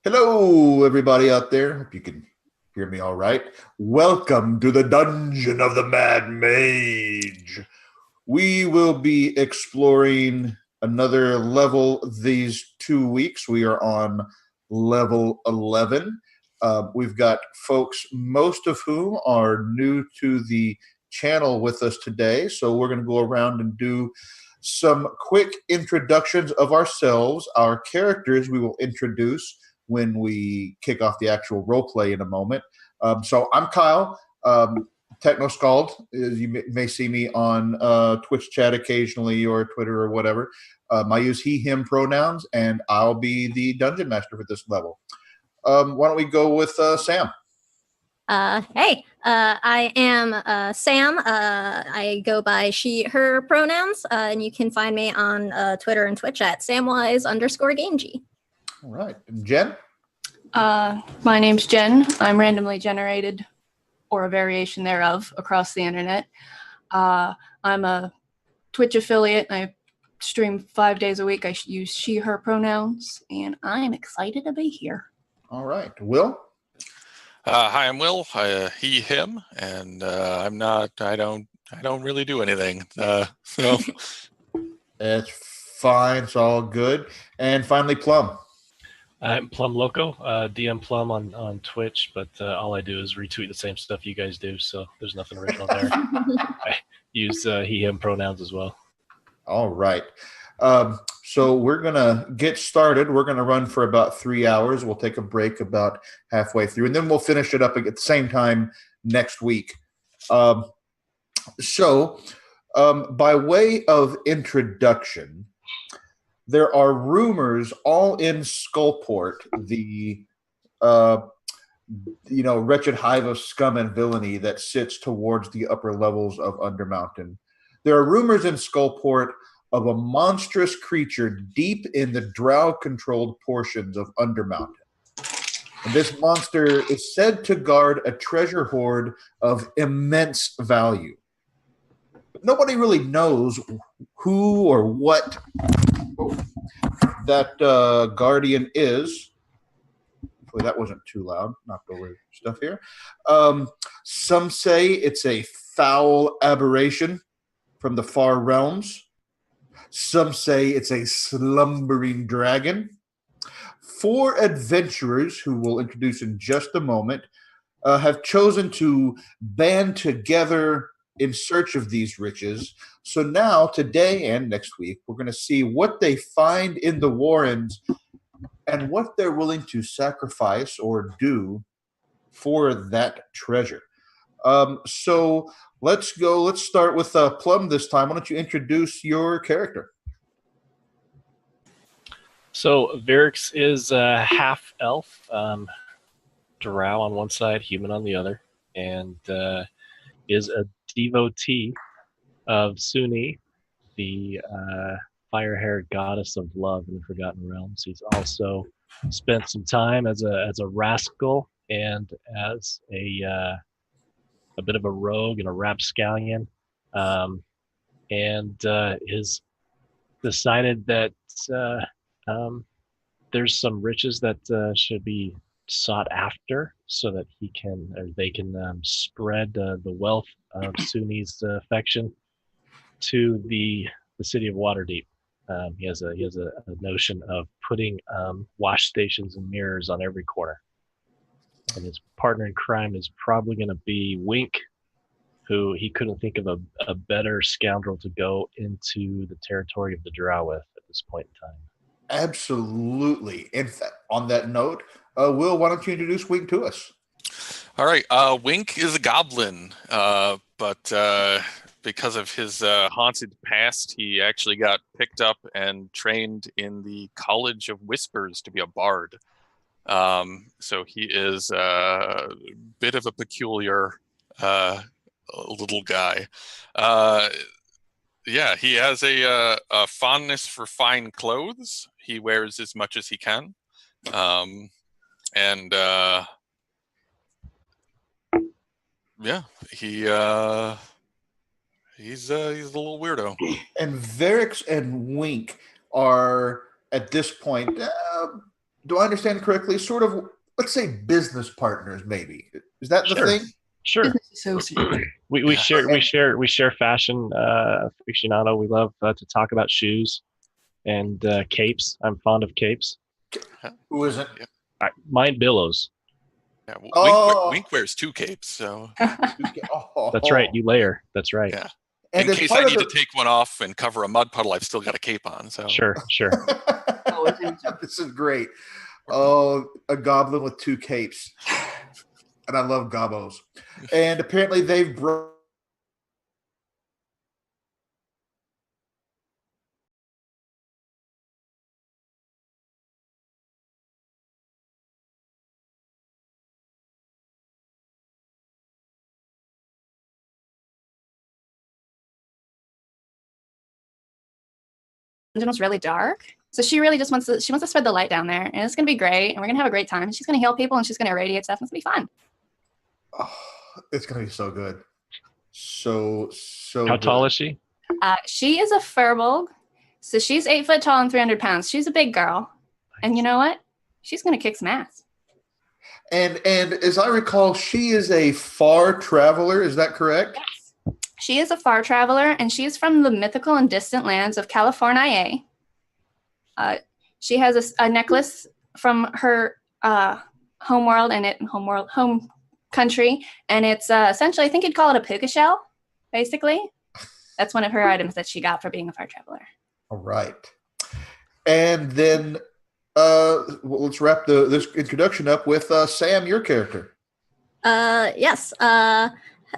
Hello, everybody out there. Hope you can hear me all right. Welcome to the Dungeon of the Mad Mage. We will be exploring another level these 2 weeks. We are on level 11. We've got folks, most of whom are new to the channel with us today. So we're going to go around and do some quick introductions of ourselves. Our characters we will introduce when we kick off the actual role play in a moment. So I'm Kyle, Techno Scald. You may see me on Twitch chat occasionally or Twitter or whatever. I use he, him pronouns, and I'll be the dungeon master for this level. Why don't we go with Sam? I am Sam. I go by she, her pronouns, and you can find me on Twitter and Twitch at samwise_gamegee. All right. And Jen? My name's Jen. I'm randomly generated, or a variation thereof, across the internet. I'm a Twitch affiliate. I stream 5 days a week. I use she, her pronouns, and I'm excited to be here. All right. Will? Hi, I'm Will. He, him, and I'm not. I don't really do anything. So That's fine. It's all good. And finally, Plum. I'm Plum Loco, DM Plum on Twitch, but all I do is retweet the same stuff you guys do, so there's nothing original there. I use he, him pronouns as well. All right. So we're going to get started. We're going to run for about 3 hours. We'll take a break about halfway through, and then we'll finish it up at the same time next week. By way of introduction, there are rumors all in Skullport, the wretched hive of scum and villainy that sits towards the upper levels of Undermountain. There are rumors in Skullport of a monstrous creature deep in the drow-controlled portions of Undermountain. And this monster is said to guard a treasure hoard of immense value. But nobody really knows who or what that guardian is. Hopefully that wasn't too loud. Knocked over stuff here. Some say it's a foul aberration from the far realms. Some say it's a slumbering dragon. 4 adventurers, who we'll introduce in just a moment, have chosen to band together in search of these riches. So now, today and next week, we're going to see what they find in the Warrens and what they're willing to sacrifice or do for that treasure. So let's go. Let's start with Plum this time. Why don't you introduce your character? So Varix is half elf, drow on one side, human on the other, and is a devotee of Suni, the fire-haired goddess of love in the Forgotten Realms. He's also spent some time as a rascal and as a bit of a rogue and a rapscallion, and has decided that there's some riches that should be sought after, so that they can spread the wealth of Suni's affection to the city of Waterdeep. He has a notion of putting wash stations and mirrors on every corner. And his partner in crime is probably going to be Wink, who he couldn't think of a better scoundrel to go into the territory of the Drow with at this point in time. Absolutely. In fact, on that note, Will, why don't you introduce Wink to us? all right. Wink is a goblin, but because of his haunted past, he actually got picked up and trained in the College of Whispers to be a bard. So he is a bit of a peculiar little guy. Yeah, he has a fondness for fine clothes. He wears as much as he can. Yeah, he's a little weirdo. And Varix and Wink are at this point do I understand correctly? Sort of, let's say, business partners, maybe. Is that the Sure. thing? Sure. Business associate. We share fashion aficionado. We love to talk about shoes and capes. I'm fond of capes. Who isn't? Mine billows. Yeah, Oh. Wink wears 2 capes, so That's right. You layer. That's right. yeah. And In as case part I of need to take one off and cover a mud puddle, I've still got a cape on. So Sure. This is great. Oh, a goblin with 2 capes. And I love gobos. And apparently they've Dungeon's really dark. So she really just wants to spread the light down there, and it's gonna be great, and we're gonna have a great time. She's gonna heal people, and she's gonna irradiate stuff, and it's gonna be fun. Oh, it's gonna be so good. So How good. tall is she? She is a furbolg, so she's 8 foot tall and 300 pounds. She's a big girl, and you know what? She's gonna kick some ass. And as I recall, she is a far traveler. Is that correct? Yes. She is a far traveler, and she's from the mythical and distant lands of California. She has a necklace from her home country, and it's essentially, I think you'd call it a puka shell, basically. That's one of her items that she got for being a far traveler. All right. And then let's wrap this introduction up with Sam, your character. Yes.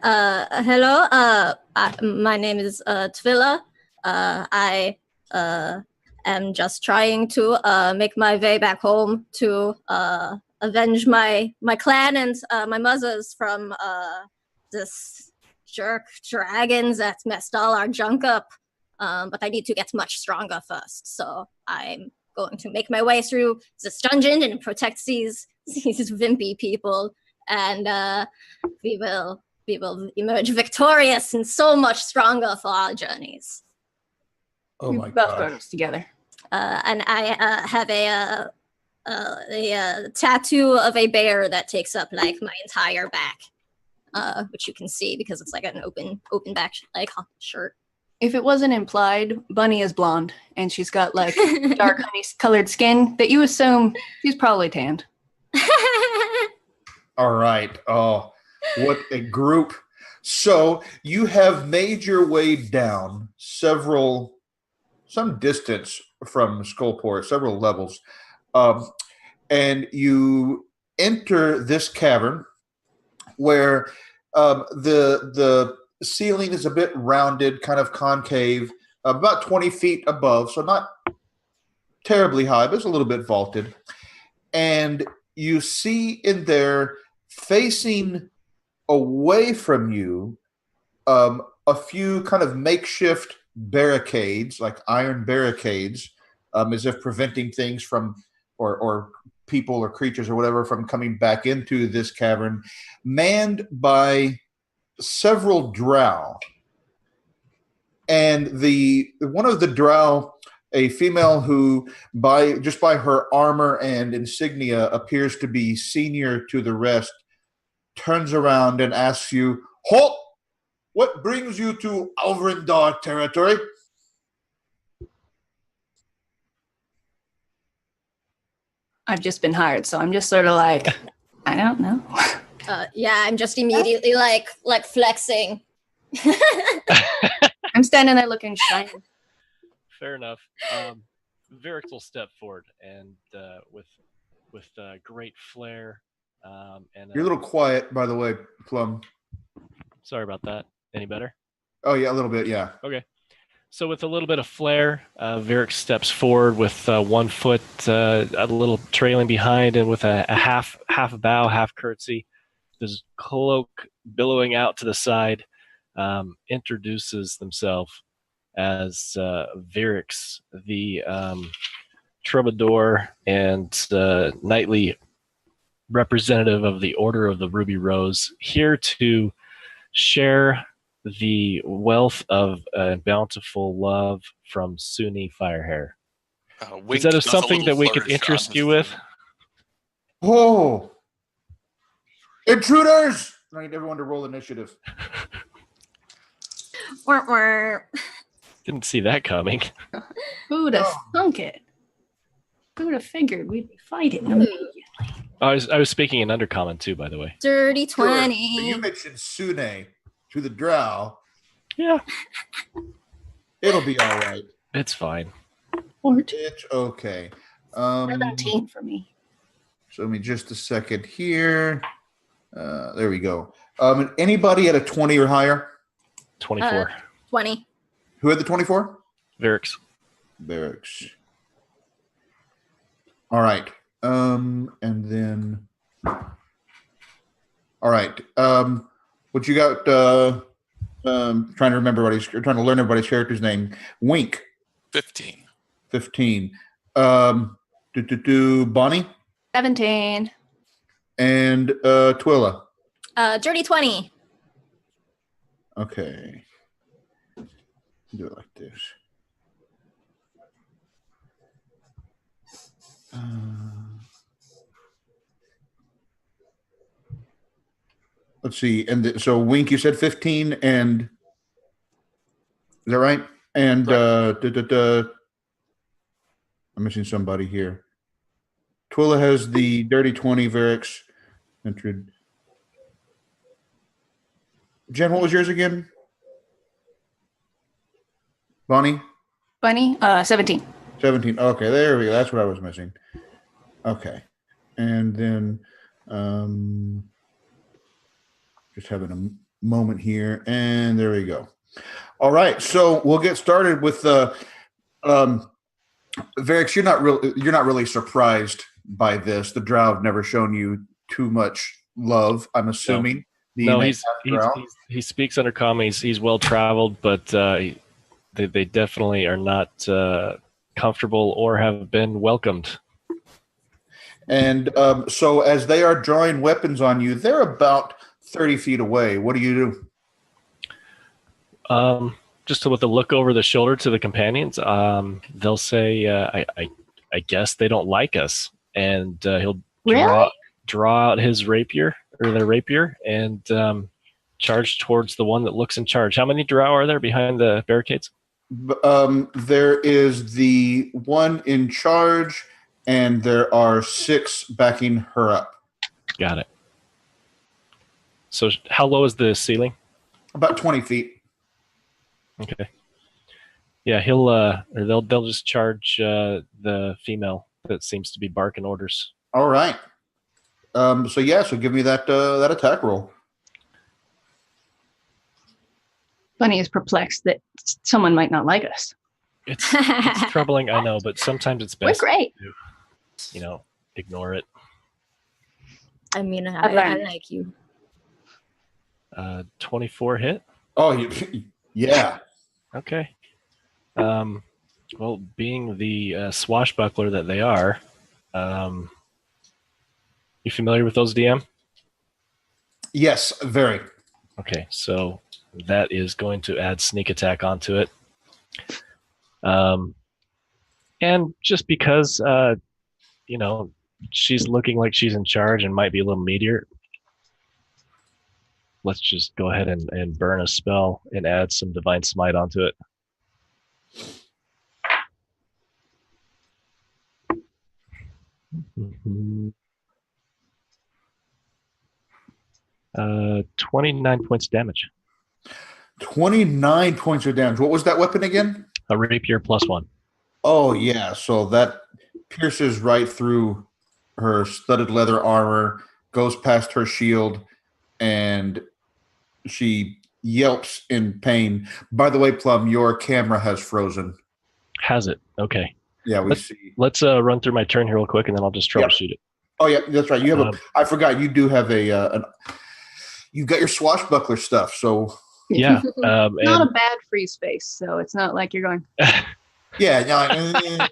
Hello. My name is Tvilla. I am just trying to make my way back home to avenge my clan and my mothers from this jerk dragons that messed all our junk up. But I need to get much stronger first, so I'm going to make my way through this dungeon and protect these wimpy people, and we will emerge victorious and so much stronger for our journeys. Oh my both god! grown together. And I have a tattoo of a bear that takes up like my entire back, which you can see because it's like an open back like shirt. If it wasn't implied, Bunny is blonde, and she's got like dark honey-colored skin that you assume she's probably tanned. All right. Oh, what a group. So you have made your way down some distance from Skullport, several levels, and you enter this cavern where the ceiling is a bit rounded, kind of concave, about 20 feet above, so not terribly high, but it's a little bit vaulted. And you see in there, facing away from you, a few kind of makeshift barricades, like iron barricades, as if preventing things from, or people or creatures or whatever from coming back into this cavern, manned by several drow. And one of the drow, a female who by her armor and insignia appears to be senior to the rest, turns around and asks you, "Halt! What brings you to Alvrindar territory?" I've just been hired, so I'm just sort of like, I don't know. Yeah, I'm just immediately like flexing. I'm standing there looking shiny. Fair enough. Varix will step forward and with great flair. And You're a little quiet, by the way, Plum. Sorry about that. Any better? Oh yeah, a little bit. Yeah. Okay. So with a little bit of flair, Varix steps forward with 1 foot a little trailing behind, and with a half bow, half curtsy, his cloak billowing out to the side, introduces themselves as Varix, the troubadour and knightly representative of the Order of the Ruby Rose, here to share the wealth of bountiful love from Sunni Firehair. Is that something that we could interest you with? Oh, intruders! I need everyone to roll initiative. Didn't see that coming. Who'd have thunk it? Who'd have figured we'd be fighting immediately? I was speaking in Undercommon too, by the way. Dirty Sure, 20. but you mentioned Sune to the drow. Yeah, It'll be all right. it's fine. 14. It's okay. 17 for me. So let me just a second here. There we go. Anybody at a 20 or higher? 24. 20. Who had the 24? Varix. Barracks. All right. And then. All right. What you got? Trying to remember trying to learn everybody's character's name. Wink. 15. 15. Bonnie 17. and Twilla. Dirty 20. Okay. Do it like this. Let's see. And so Wink, you said 15, and is that right? And I'm missing somebody here. Twilla has the dirty 20, Varix. Entered. Jen, what was yours again? Bonnie? Bunny? 17. 17. Okay, there we go. That's what I was missing. Okay. And then just having a moment here. And there we go. All right. So we'll get started with Varix, you're not really surprised by this. The drow have never shown you too much love, I'm assuming. No, he speaks under common. He's well traveled, but they definitely are not comfortable or have been welcomed. And so as they are drawing weapons on you, they're about 30 feet away. What do you do? Just with a look over the shoulder to the companions, they'll say, I guess they don't like us. And he'll draw out his rapier, or their rapier, and charge towards the one that looks in charge. How many drow are there behind the barricades? There is the one in charge, and there are 6 backing her up. Got it. So how low is the ceiling? About 20 feet. Okay. Yeah, they'll just charge the female that seems to be barking orders. All right. So give me that attack roll. Bunny is perplexed that someone might not like us. It's troubling, I know, but sometimes it's best We're great. to, ignore it. I mean, I like you. 24 hit. Oh, yeah. Okay. Well, being the swashbuckler that they are, you familiar with those, DM? Yes, very. Okay, so that is going to add sneak attack onto it. And just because, she's looking like she's in charge and might be a little meatier, let's just go ahead and burn a spell and add some Divine Smite onto it. Mm-hmm. 29 points of damage. 29 points of damage. What was that weapon again? A rapier +1. Oh, yeah. So that pierces right through her studded leather armor, goes past her shield, and she yelps in pain. By the way, Plum, your camera has frozen. Has it? Okay. Yeah, see. Let's run through my turn here real quick, and then I'll just troubleshoot it. Oh, yeah, that's right. You have I forgot. You do have you've got your swashbuckler stuff. So yeah, not a bad freeze face, so it's not like you're going. Yeah, no, I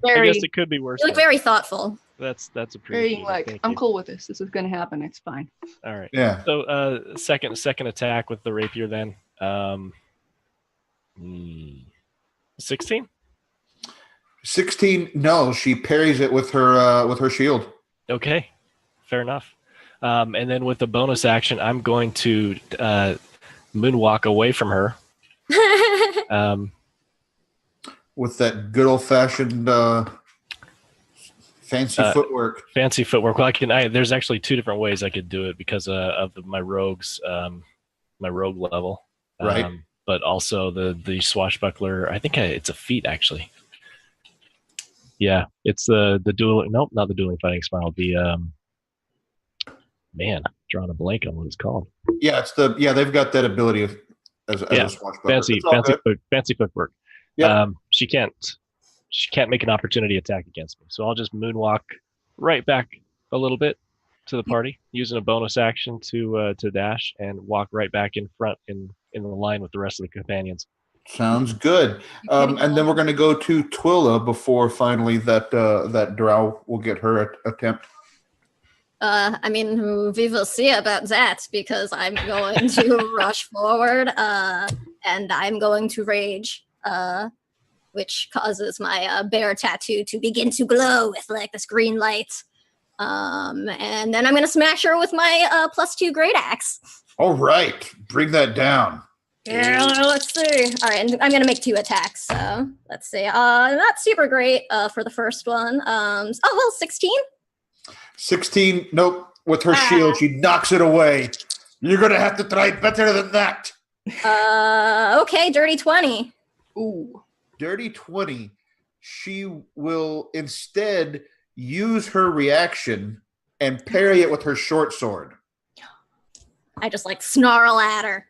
guess it could be worse. You look very thoughtful. That's appreciated. Very like, I'm cool with this. This is going to happen. It's fine. All right. Yeah. So second attack with the rapier then. 16? 16. No, she parries it with her shield. Okay, fair enough. And then with the bonus action, I'm going to moonwalk away from her. With that good old fashioned fancy footwork. Fancy footwork. Well, there's actually two different ways I could do it because of my rogues, my rogue level. Right. But also the swashbuckler. I think it's a feat actually. Yeah, it's the dual. Nope, not the dueling fighting smile. The man, drawing a blank on what it's called. Yeah, they've got that ability as a swashbuckler. Fancy footwork. Yep. She can't make an opportunity attack against me, so I'll just moonwalk right back a little bit to the party, using a bonus action to dash and walk right back in front in the line with the rest of the companions. Sounds good. And then we're going to go to Twilla before finally that drow will get her attempt. I mean, we will see about that because I'm going to rush forward and I'm going to rage, which causes my bear tattoo to begin to glow with like this green light. And then I'm going to smash her with my +2 great axe. All right. Bring that down. Yeah, let's see. All right, and I'm going to make 2 attacks. So let's see. Not super great for the first one. 16? 16. Nope. With her shield, she knocks it away. You're going to have to try better than that. Okay, dirty 20. Ooh. Dirty 20. She will instead use her reaction and parry it with her short sword. I just like snarl at her.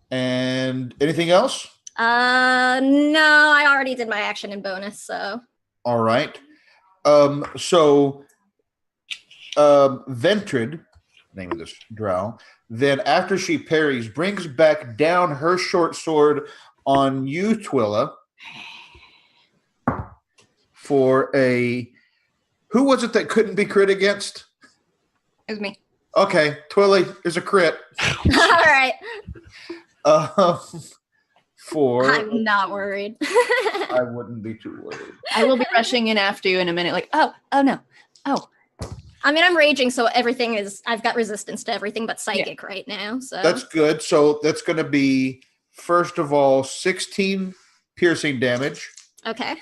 And anything else? No, I already did my action and bonus, so. All right. Ventrid, name of this drow, then after she parries, brings back down her short sword on you, Twilla, for a... Who was it that couldn't be crit against? It was me. Okay, Twilla is a crit. All right. For... I'm not worried. I wouldn't be too worried. I will be rushing in after you in a minute, like, oh no. Oh. I mean, I'm raging, so I've got resistance to everything but psychic right now, so. That's good. So that's going to be, first of all, 16 piercing damage. Okay.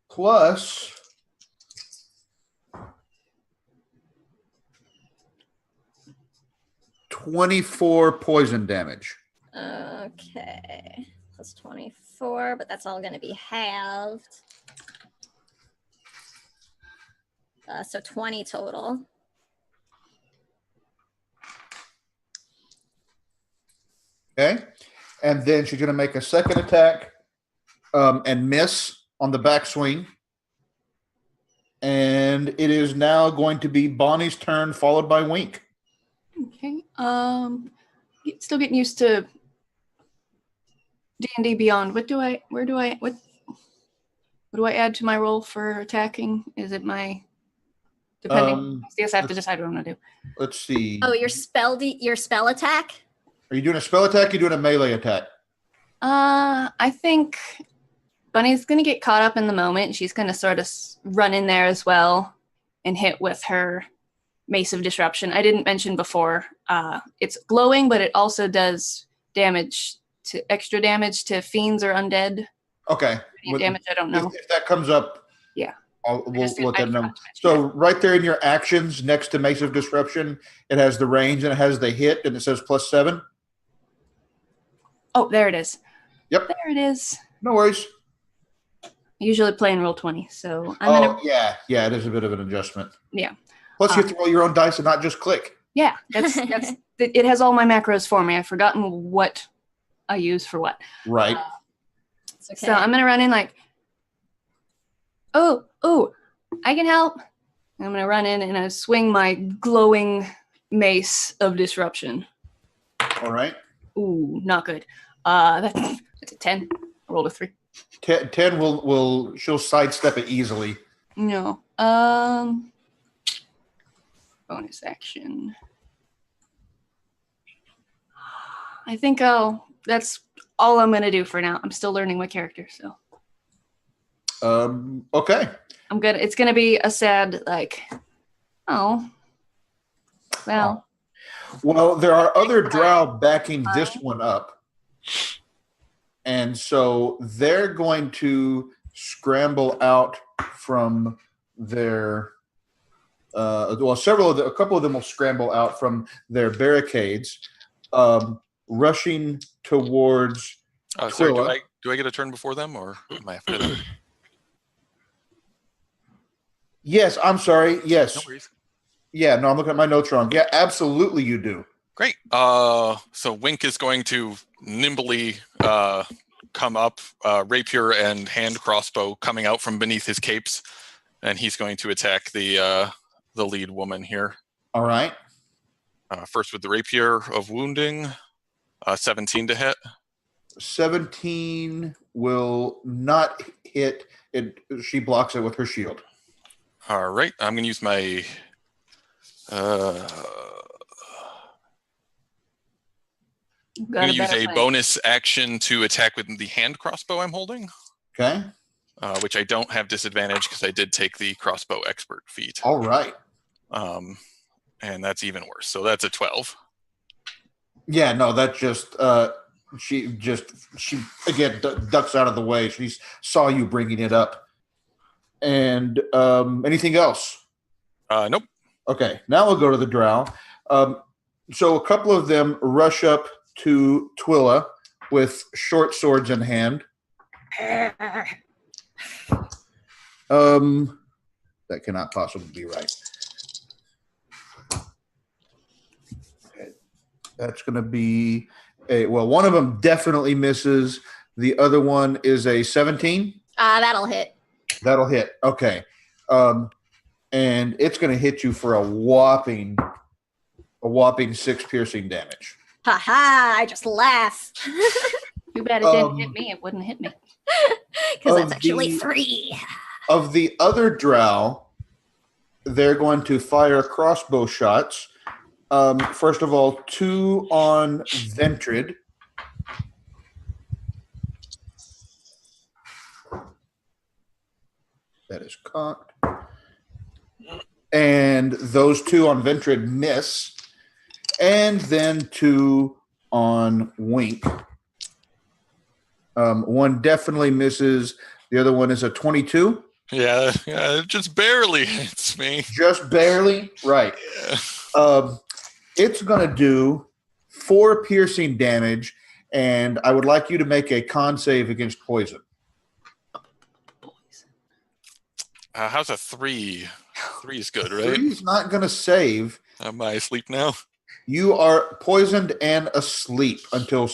Plus... 24 poison damage. Okay. Plus 24, but that's all going to be halved. So 20 total. Okay. And then she's going to make a second attack and miss on the backswing. And it is now going to be Bonnie's turn, followed by Wink. Okay. Still getting used to D&D Beyond. What do I add to my roll for attacking? Is it my depending? I guess I have to decide what I'm gonna do. Let's see. Oh, your spell attack? Are you doing a spell attack? Or are you doing a melee attack? I think Bunny's gonna get caught up in the moment. She's gonna sort of run in there as well and hit with her Mace of Disruption. I didn't mention before. It's glowing, but it also does extra damage to fiends or undead. Okay. Damage, I don't know. If that comes up, yeah, we'll let them know. So right there in your actions, next to Mace of Disruption, it has the range and it has the hit, and it says +7. Oh, there it is. Yep. There it is. No worries. I usually play in Roll20, so yeah, it is a bit of an adjustment. Yeah. Plus, you have to roll your own dice and not just click. Yeah, that's it has all my macros for me. I've forgotten what I use for what. Right. It's okay. So I'm gonna run in like, oh, I can help. And I'm gonna run in and I swing my glowing Mace of Disruption. All right. Ooh, not good. That's a 10. I rolled a 3. 10 will she'll sidestep it easily. No. Bonus action. I think that's all I'm gonna do for now. I'm still learning my character, so. Okay. It's gonna be a sad, like, oh. Well. Well, there are other drow backing this one up. And so they're going to scramble out from their a couple of them will scramble out from their barricades, rushing towards sorry, Twilla. do I get a turn before them, or am I after them? Yes, I'm sorry. Yes. No worries. Yeah, no, I'm looking at my notes wrong. Yeah, absolutely you do. Great. So Wink is going to nimbly come up, rapier and hand crossbow coming out from beneath his capes, and he's going to attack the lead woman here. All right. First with the rapier of wounding, 17 to hit. 17 will not hit. She blocks it with her shield. All right. I'm going to use my... I'm going to use a bonus action to attack with the hand crossbow I'm holding. Okay. Which I don't have disadvantage because I did take the crossbow expert feat. All right. And that's even worse. So that's a 12. Yeah, no, that just she again ducks out of the way. She saw you bringing it up. And anything else? Nope. Okay, now we'll go to the drow. So a couple of them rush up to Twilla with short swords in hand. That cannot possibly be right. Okay. That's going to be one of them definitely misses. The other one is a 17. That'll hit. That'll hit. Okay. And it's going to hit you for a whopping 6 piercing damage. Ha ha! I just laugh. Too bad it didn't hit me. It wouldn't hit me. Because that's actually 3. Of the other drow, they're going to fire crossbow shots. First of all, 2 on Ventrid. That is cocked. And those 2 on Ventrid miss. And then 2 on Wink. One definitely misses. The other one is a 22. Yeah, it just barely hits me. Just barely? Right. Yeah. It's going to do 4 piercing damage, and I would like you to make a con save against poison. How's a 3? 3 is good, right? 3 is not going to save. Am I asleep now? You are poisoned and asleep until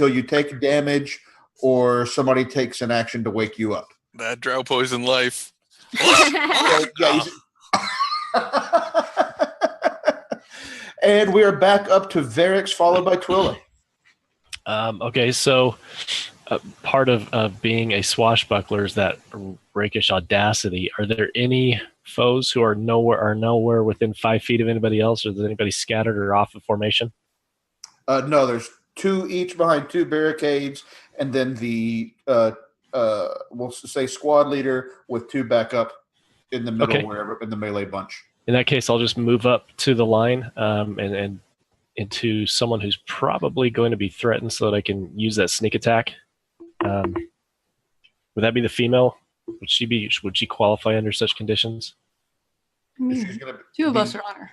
you take damage or somebody takes an action to wake you up. That drow poison life. And we are back up to Varix, followed by Twilla. Okay, so part of being a swashbuckler is that rakish audacity. Are there any foes who are nowhere within 5 feet of anybody else, or is anybody scattered or off of formation? No, there's 2 each behind 2 barricades, and then the we'll say squad leader with 2 backup in the middle, wherever in the melee bunch. In that case, I'll just move up to the line and into someone who's probably going to be threatened, so that I can use that sneak attack. Would that be the female? Would she qualify under such conditions? She's gonna 2 of us are on her.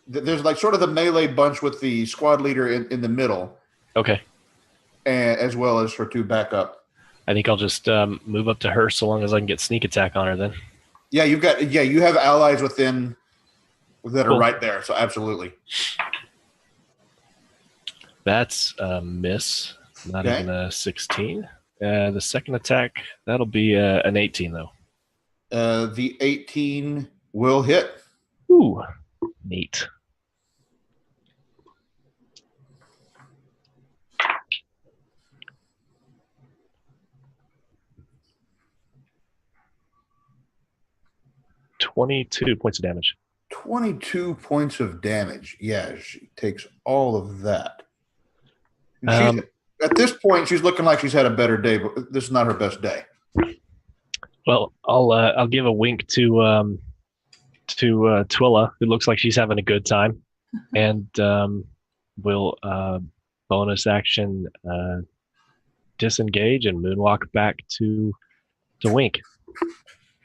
There's like sort of the melee bunch with the squad leader in the middle. Okay. And as well as her 2 backup. I think I'll just move up to her so long as I can get sneak attack on her then. Yeah, you have allies within that are right there, so absolutely. That's a miss. Not even a 16. The second attack, that'll be an 18 though. The 18 will hit. Ooh, neat. $22 points of damage. 22 points of damage. Yeah, she takes all of that. At this point, she's looking like she's had a better day, but this is not her best day. Well, I'll give a wink to Twilla, who looks like she's having a good time, and we'll bonus action disengage and moonwalk back to Wink.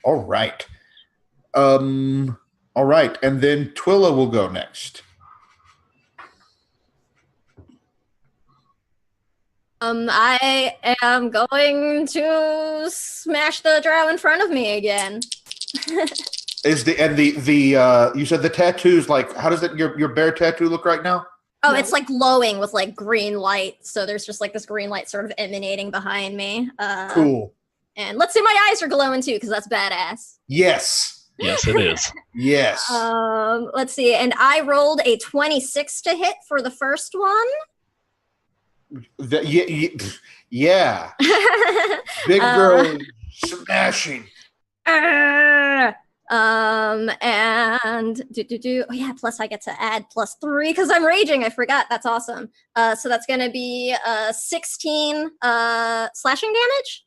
All right. All right, and then Twilla will go next. I am going to smash the drow in front of me again. Is the you said the tattoos, like, how does your bear tattoo look right now? Oh, it's like glowing with like green light. So there's just like this green light sort of emanating behind me. Cool. And let's see, my eyes are glowing too, because that's badass. Yes. Yes, it is. Yes. Let's see. And I rolled a 26 to hit for the first one. Yeah. Big girl smashing. And oh yeah, plus I get to add +3 because I'm raging. I forgot. That's awesome. So that's gonna be 16 slashing damage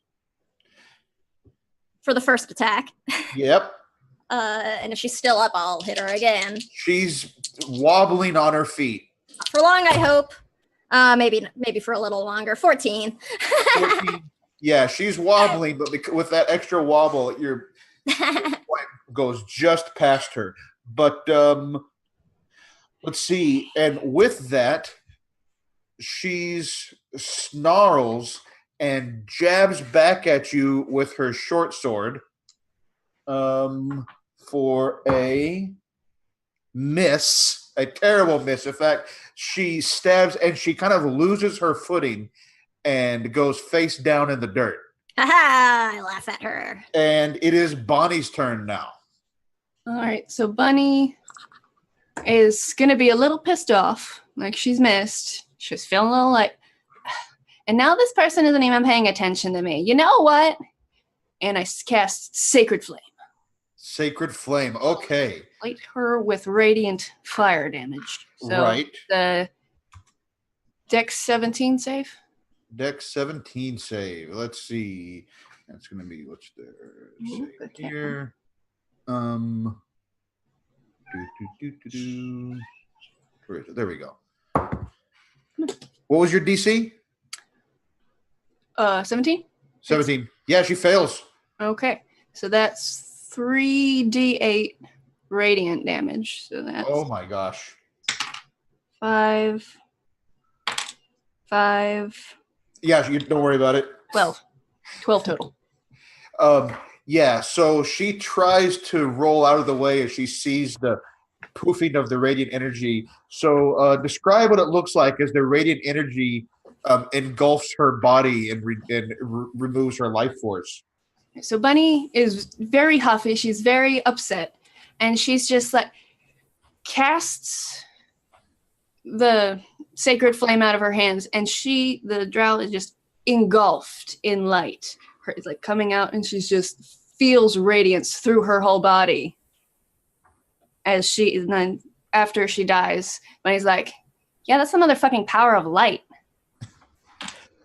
for the first attack. Yep. And if she's still up, I'll hit her again. She's wobbling on her feet. For long, I hope. Maybe for a little longer. 14. 14. Yeah, she's wobbling, but with that extra wobble, your point goes just past her. But let's see. And with that, she's snarls and jabs back at you with her short sword for a miss, a terrible miss. In fact, she stabs and she kind of loses her footing and goes face down in the dirt. Haha, I laugh at her. And it is Bonnie's turn now. All right, so Bunny is going to be a little pissed off, like she's missed. She's feeling a little like, and now this person isn't even paying attention to me. You know what? And I cast Sacred Flame. Sacred Flame, okay. Light her with radiant fire damage. So right. The Dex 17 save. Dex 17 save. Let's see. That's going to be what's there. Here. Where is it? There we go. What was your DC? 17. 17. Yeah, she fails. Okay, so that's 3d8 radiant damage. So that's oh my gosh. 5. Yeah, you don't worry about it. 12 total. Yeah, so she tries to roll out of the way as she sees the poofing of the radiant energy. So describe what it looks like as the radiant energy engulfs her body and removes her life force. So Bunny is very huffy. She's very upset. And she's just like casts the sacred flame out of her hands. And the drow is just engulfed in light. It's like coming out and she's just feels radiance through her whole body. And then after she dies, Bunny's like, yeah, that's the motherfucking power of light.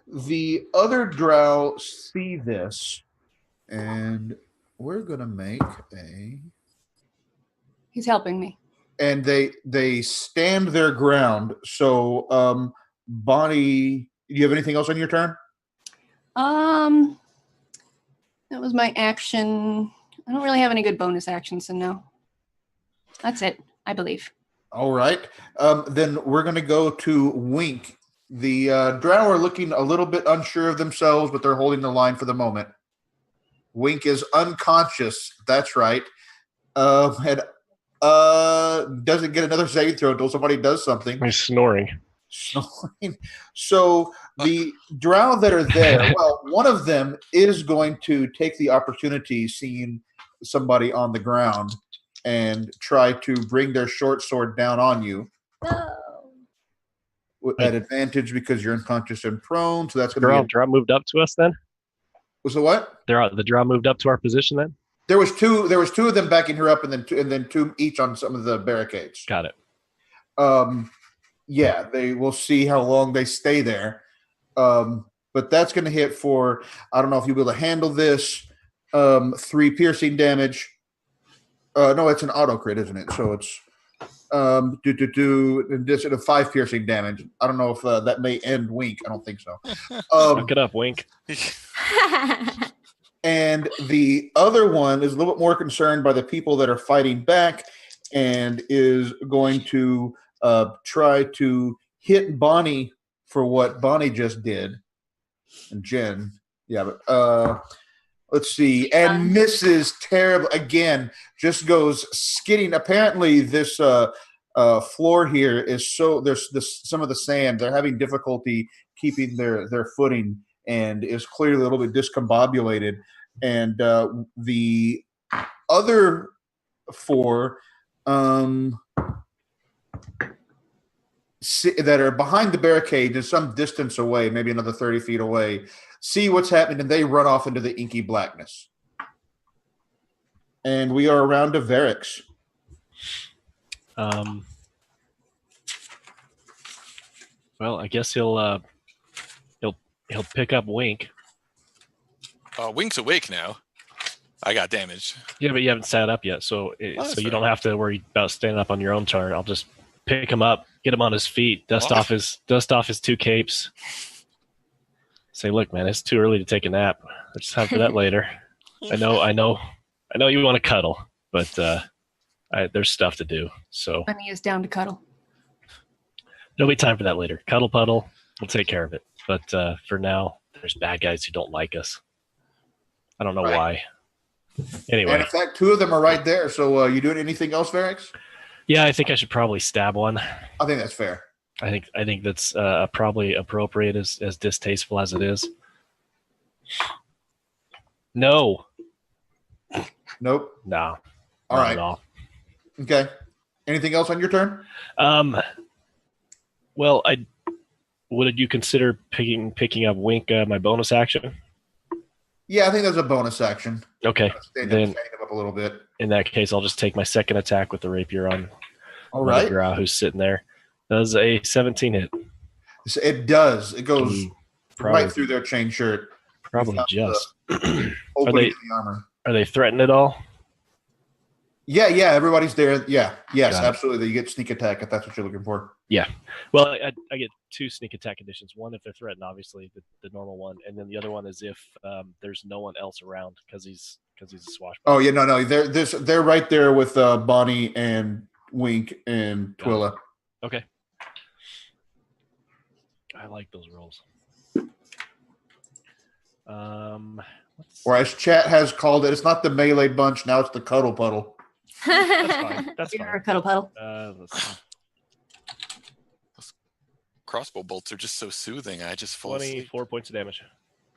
The other drow see this, and we're gonna make a. He's helping me. And they stand their ground. So, Bonnie, do you have anything else on your turn? That was my action. I don't really have any good bonus actions, so no. That's it, I believe. All right. Then we're going to go to Wink. The drow are looking a little bit unsure of themselves, but they're holding the line for the moment. Wink is unconscious. That's right. And doesn't get another saving throw until somebody does something. He's snoring. So the drow that are there, well, one of them is going to take the opportunity, seeing somebody on the ground, and try to bring their short sword down on you. No. At advantage because you're unconscious and prone. So that's going to be. Drow moved up to us then? Was the what? The drow moved up to our position then? There was two of them backing her up, and then two each on some of the barricades. Got it. Yeah, they will see how long they stay there. But that's going to hit for, I don't know if you'll be able to handle this. 3 piercing damage. No, it's an auto crit, isn't it? So it's this at a 5 piercing damage. I don't know if that may end Wink. I don't think so. Look it up, Wink. And the other one is a little bit more concerned by the people that are fighting back and is going to try to hit Bonnie for what Bonnie just did. And Jen, yeah, but let's see, and misses terribly again. Just goes skidding. Apparently, this floor here is so there's some of the sand. They're having difficulty keeping their footing, and is clearly a little bit discombobulated. And the other 4 that are behind the barricade is some distance away, maybe another 30 feet away, see what's happening, and they run off into the inky blackness. And we are around to Varix. Well, I guess he'll pick up Wink. Wink's awake now. I got damaged. Yeah, but you haven't sat up yet, so you don't have to worry about standing up on your own turn. I'll just pick him up, get him on his feet, dust off his 2 capes. Say, look, man, it's too early to take a nap. There's time for that later. I know you want to cuddle, but there's stuff to do. So Bunny is down to cuddle. there'll be time for that later. Cuddle puddle, we'll take care of it. But for now, there's bad guys who don't like us. I don't know why. Anyway. And in fact, 2 of them are right there. So you doing anything else, Varix? Yeah, I think I should probably stab one. I think that's fair. I think that's probably appropriate, as distasteful as it is. No. Nope. No. All right. Okay. Anything else on your turn? Well, would you consider picking up Wink my bonus action? Yeah, I think that's a bonus action. Okay. Then him up a little bit. In that case, I'll just take my second attack with the rapier on the drow who's sitting there. Does a 17 hit? It does. It goes probably, right through their chain shirt. Probably just. Opening the armor. Are they threatened at all? Yeah, everybody's there. Yeah, yes, absolutely. You get sneak attack if that's what you're looking for. Yeah. Well, I get 2 sneak attack conditions. One if they're threatened, obviously, the normal one, and then the other one is if there's no one else around because he's a swashbuckler. Oh yeah, no, they're right there with Bonnie and Wink and Twilla. Okay. I like those rolls. Or as chat has called it, it's not the melee bunch, now it's the cuddle puddle. That's fine. That's You're fine. a cuddle puddle. Let's Those crossbow bolts are just so soothing. I just fall asleep. 24 points of damage.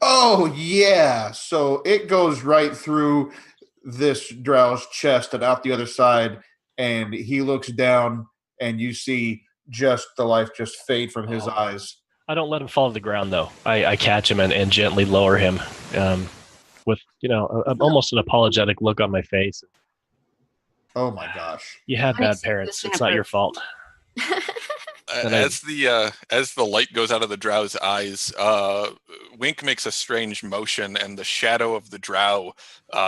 Oh yeah, so it goes right through this drow's chest and out the other side, and he looks down, and you see just the life just fade from his eyes. I don't let him fall to the ground, though. I catch him and gently lower him with, almost an apologetic look on my face. Oh, my gosh. You have bad parents. It's not your fault. As the light goes out of the drow's eyes, Wink makes a strange motion, and the shadow of the drow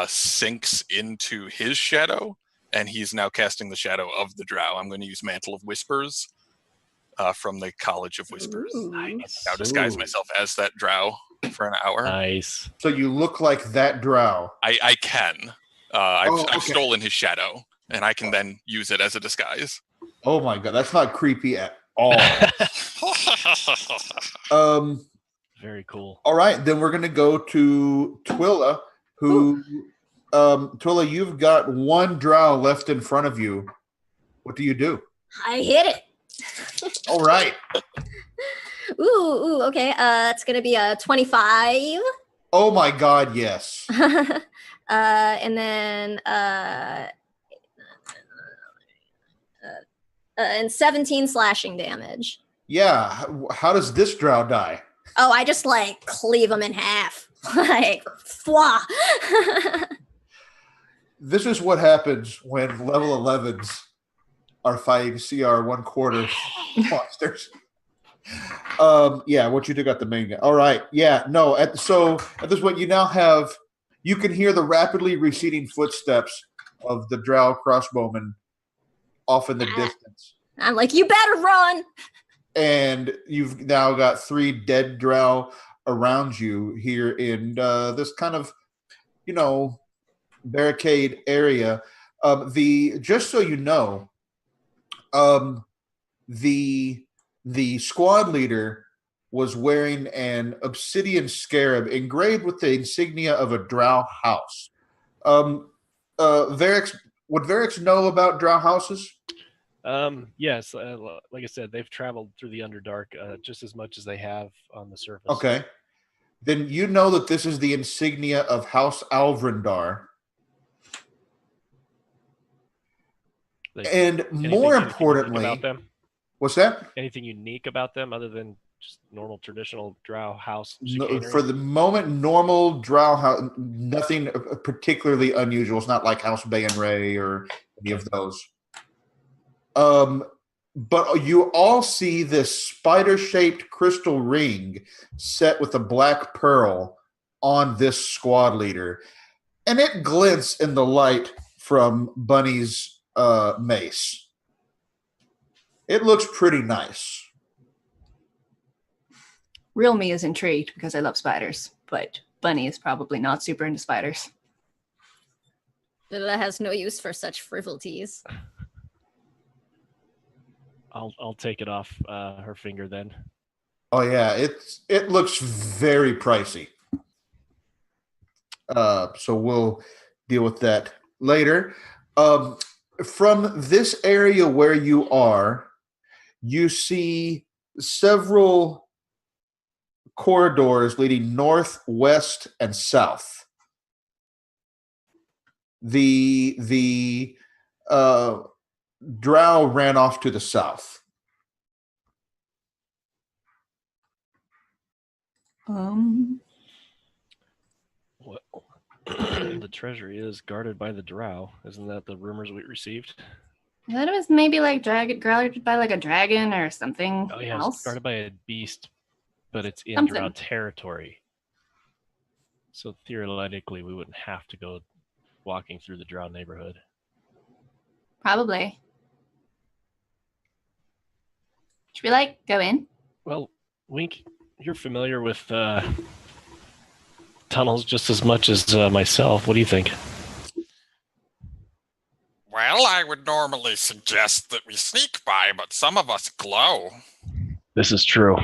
sinks into his shadow, and he's now casting the shadow of the drow. I'm going to use Mantle of Whispers from the College of Whispers. Nice. Now disguise myself as that drow for an hour. Nice. So you look like that drow. I can. I've stolen his shadow, and I can then use it as a disguise. Oh my god, that's not creepy at all. Very cool. All right, then we're going to go to Twilla, who Twilla, you've got 1 drow left in front of you. What do you do? I hit it. All right. Ooh, okay. It's gonna be a 25. Oh my god, yes. And then and 17 slashing damage. Yeah. How does this drow die? Oh, I just cleave him in half. Fwah. This is what happens when level 11s are fighting CR 1/4 monsters. Yeah, what you took out the main guy. All right. Yeah, no. At this point, you now have You can hear the rapidly receding footsteps of the drow crossbowman off in the distance. I'm like, you better run. And you've now got 3 dead drow around you here in this kind of, barricade area. Just so you know, the squad leader was wearing an obsidian scarab engraved with the insignia of a drow house. Varix, would Varix know about drow houses? Yes, like I said, they've traveled through the Underdark just as much as they have on the surface. Okay. Then you know that this is the insignia of House Alvrindar. And more importantly, about them? What's that? Anything unique about them other than just normal traditional drow house chicanery? For the moment, normal drow house, nothing particularly unusual. It's not like House Bay and Ray or any of those. But you all see this spider-shaped crystal ring set with a black pearl on this squad leader, and it glints in the light from Bunny's mace. It looks pretty nice. Real me is intrigued because I love spiders, but Bunny is probably not super into spiders. Lila has no use for such frivolities. I'll take it off her finger then. Oh yeah, it looks very pricey. So we'll deal with that later. From this area where you are, you see several corridors leading north, west, and south. The drow ran off to the south. What? The treasury is guarded by the drow. Isn't that the rumors we received? I thought it was maybe like guarded by like a dragon or something else. It's guarded by a beast, but it's in drow territory. So theoretically, we wouldn't have to go walking through the drow neighborhood. Probably. Should we go in? Well, Wink, you're familiar with tunnels just as much as myself. What do you think? Well, I would normally suggest that we sneak by, but some of us glow. This is true.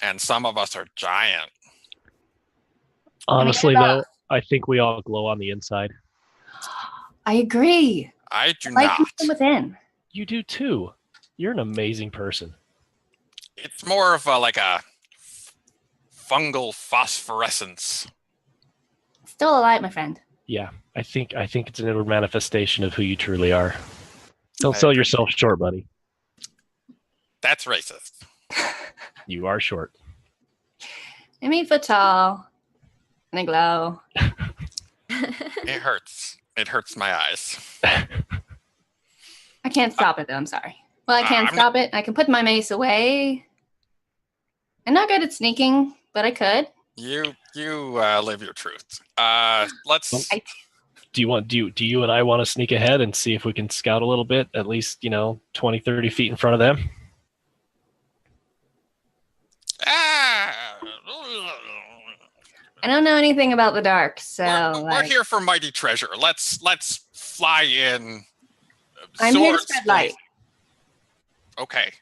And some of us are giant. Honestly, though, I think we all glow on the inside. I agree. I do not. From within. You do too. You're an amazing person. It's more of a fungal phosphorescence. Still a light, my friend. Yeah, I think it's an inward manifestation of who you truly are. Don't sell yourself short, buddy. That's racist. You are short. I'm 8 foot tall, and I glow. It hurts. It hurts my eyes. I can't stop it, though. I'm sorry. Well, I can't stop it. I can put my mace away. I'm not good at sneaking, but I could. You live your truth. Let's. Do you and I want to sneak ahead and see if we can scout a little bit, at least 20, 30 feet in front of them? I don't know anything about the dark, so we're here for mighty treasure. Let's fly in. I'm here to spread light. Okay,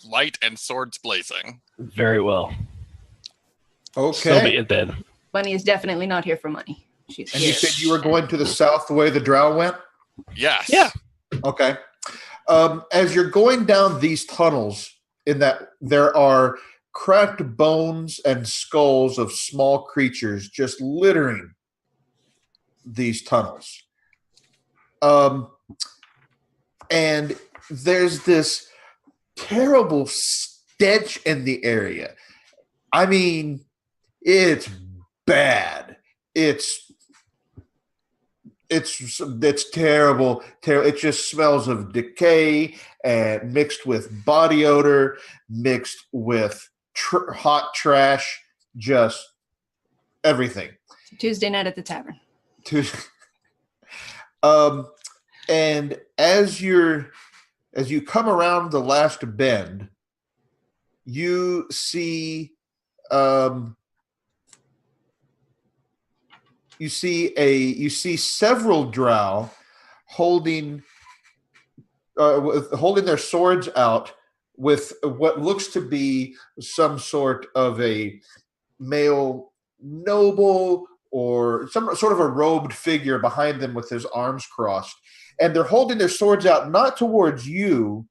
light and swords blazing. Very well. Okay. So be it then. Bunny is definitely not here for money. She's here. And you said you were going to the south the way the drow went? Yes. Yeah. Okay. As you're going down these tunnels, in that there are cracked bones and skulls of small creatures just littering these tunnels. And there's this terrible stench in the area. I mean, it's bad. It's terrible. It just smells of decay and mixed with body odor, mixed with hot trash, just everything. Tuesday night at the tavern. And as you come around the last bend, you see several drow holding their swords out with what looks to be some sort of a male noble or some sort of a robed figure behind them with his arms crossed. And they're holding their swords out not towards you,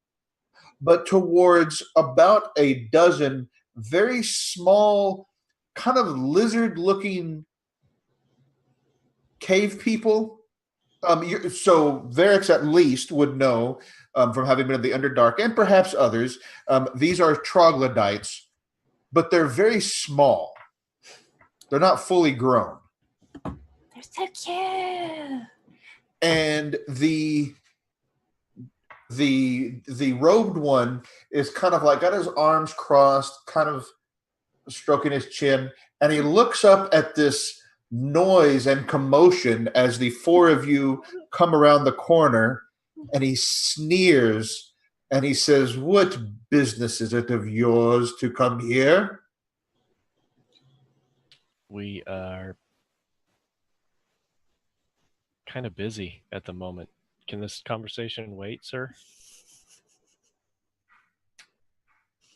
but towards about a dozen very small, kind of lizard-looking cave people. So Varix at least would know from having been in the Underdark, and perhaps others, these are troglodytes, but they're very small. They're not fully grown. They're so cute. And the robed one is kind of like got his arms crossed, kind of stroking his chin, and he looks up at this noise and commotion as the four of you come around the corner, and he sneers and he says, "What business is it of yours to come here?" We are kind of busy at the moment. Can this conversation wait, sir?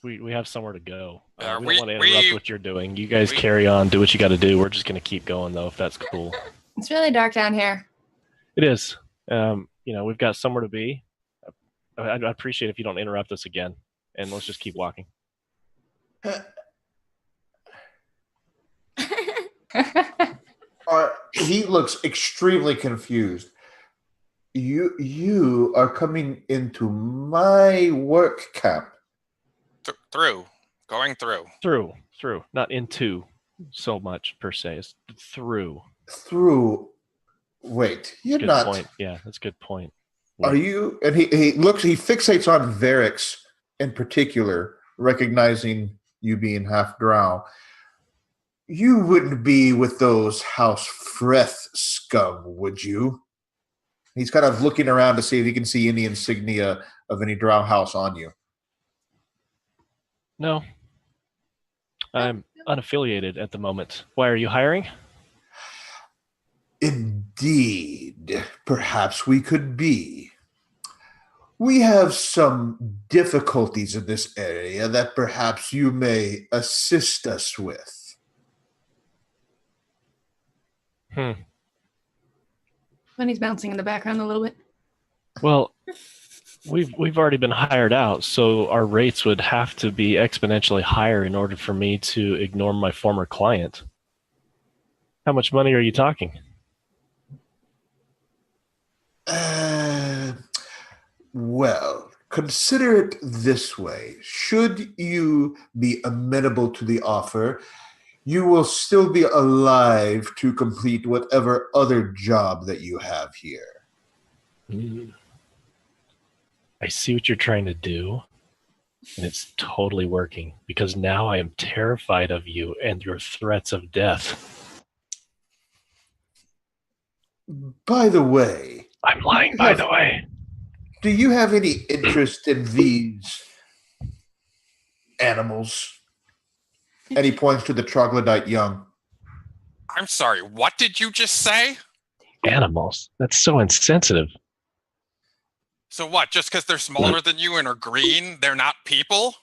We have somewhere to go. We don't want to interrupt what you're doing. You guys carry on, do what you got to do. We're just going to keep going, though, if that's cool. It's really dark down here. It is. We've got somewhere to be. I'd appreciate if you don't interrupt us again, and let's just keep walking. He looks extremely confused. You are coming into my work camp. Going through. Through. Not into so much, per se. It's through. Through. Wait, you're good not... Point. Yeah, that's a good point. Wait. Are you... And he fixates on Varix in particular, recognizing you being half drow. You wouldn't be with those House Freth scum, would you? He's kind of looking around to see if he can see any insignia of any drow house on you. No. I'm unaffiliated at the moment. Why are you hiring? Indeed. Perhaps we could be. We have some difficulties in this area that perhaps you may assist us with. Lenny's bouncing in the background a little bit. Well, we've already been hired out, so our rates would have to be exponentially higher in order for me to ignore my former client. How much money are you talking? Well, consider it this way. Should you be amenable to the offer, you will still be alive to complete whatever other job that you have here. I see what you're trying to do, and it's totally working, because now I am terrified of you and your threats of death. By the way... I'm lying, by the way. Do you have any interest in these animals? And he points to the troglodyte young. I'm sorry, what did you just say? Animals? That's so insensitive. So what, just because they're smaller than you and are green, they're not people?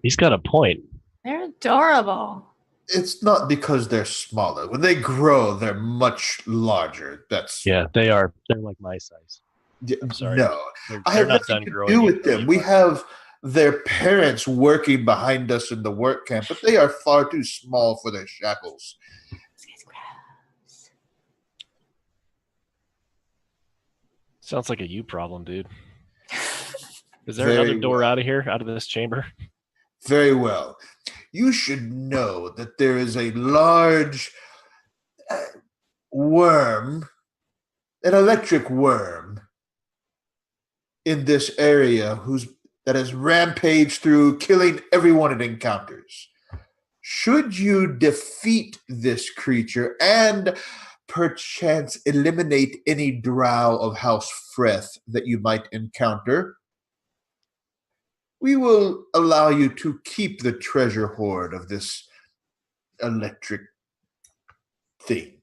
He's got a point. They're adorable. It's not because they're smaller. When they grow, they're much larger. Yeah, they are. They're like my size. I'm sorry. No, I have nothing to do with them. We have their parents working behind us in the work camp, but they are far too small for their shackles. This guy's gross. Sounds like a you problem, dude. Is there another door out of here, out of this chamber? Very well. You should know that there is a large worm, an electric worm, in this area that has rampaged through, killing everyone it encounters. should you defeat this creature and perchance eliminate any drow of House Freth that you might encounter, we will allow you to keep the treasure hoard of this electric thing.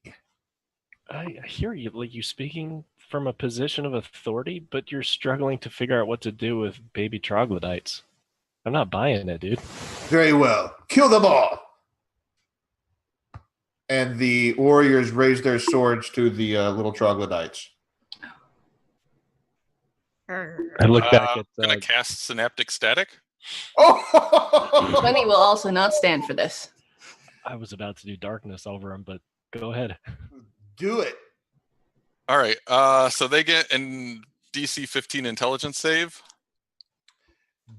I hear you, like you speaking from a position of authority, but you're struggling to figure out what to do with baby troglodytes. I'm not buying it, dude. Very well. Kill them all. And the warriors raise their swords to the little troglodytes. I look back at. Gonna cast Synaptic Static. Oh! 20 will also not stand for this. I was about to do darkness over him, but go ahead. Do it. All right. So they get an DC 15 Intelligence save.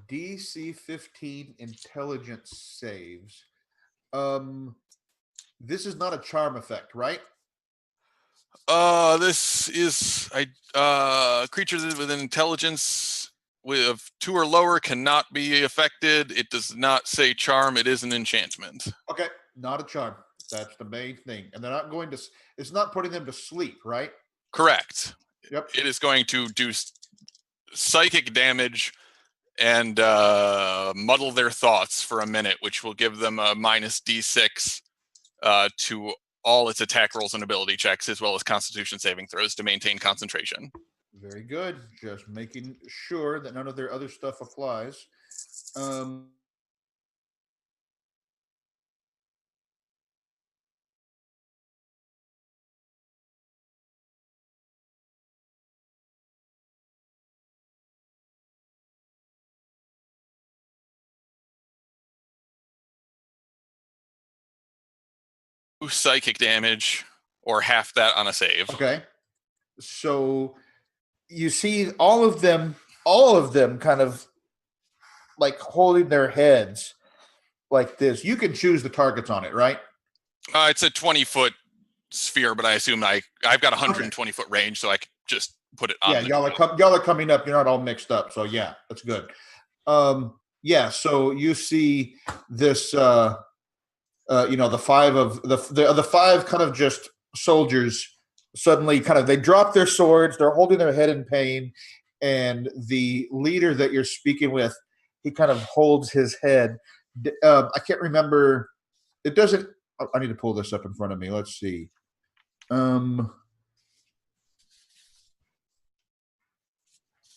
DC 15 intelligence saves. This is not a charm effect, right? This is creatures with an intelligence of 2 or lower cannot be affected. It does not say charm. It is an enchantment. Okay, not a charm. That's the main thing. And they're not going to, it's not putting them to sleep, right? Correct. Yep. It is going to do psychic damage and muddle their thoughts for a minute, which will give them a minus D6 to all its attack rolls and ability checks, as well as Constitution saving throws to maintain concentration. Very good. Just making sure that none of their other stuff applies. Psychic damage, or half that on a save. Okay. So you see all of them kind of like holding their heads like this. You can choose the targets on it, right? It's a 20-foot sphere, but I assume I've got 120-foot range, so I could just put it on. Yeah, y'all are coming up. You're not all mixed up, so yeah, that's good. Yeah, so you see this. The five kind of just soldiers suddenly they drop their swords. They're holding their head in pain, and the leader that you're speaking with, he kind of holds his head. I can't remember. It doesn't. I need to pull this up in front of me. Let's see. All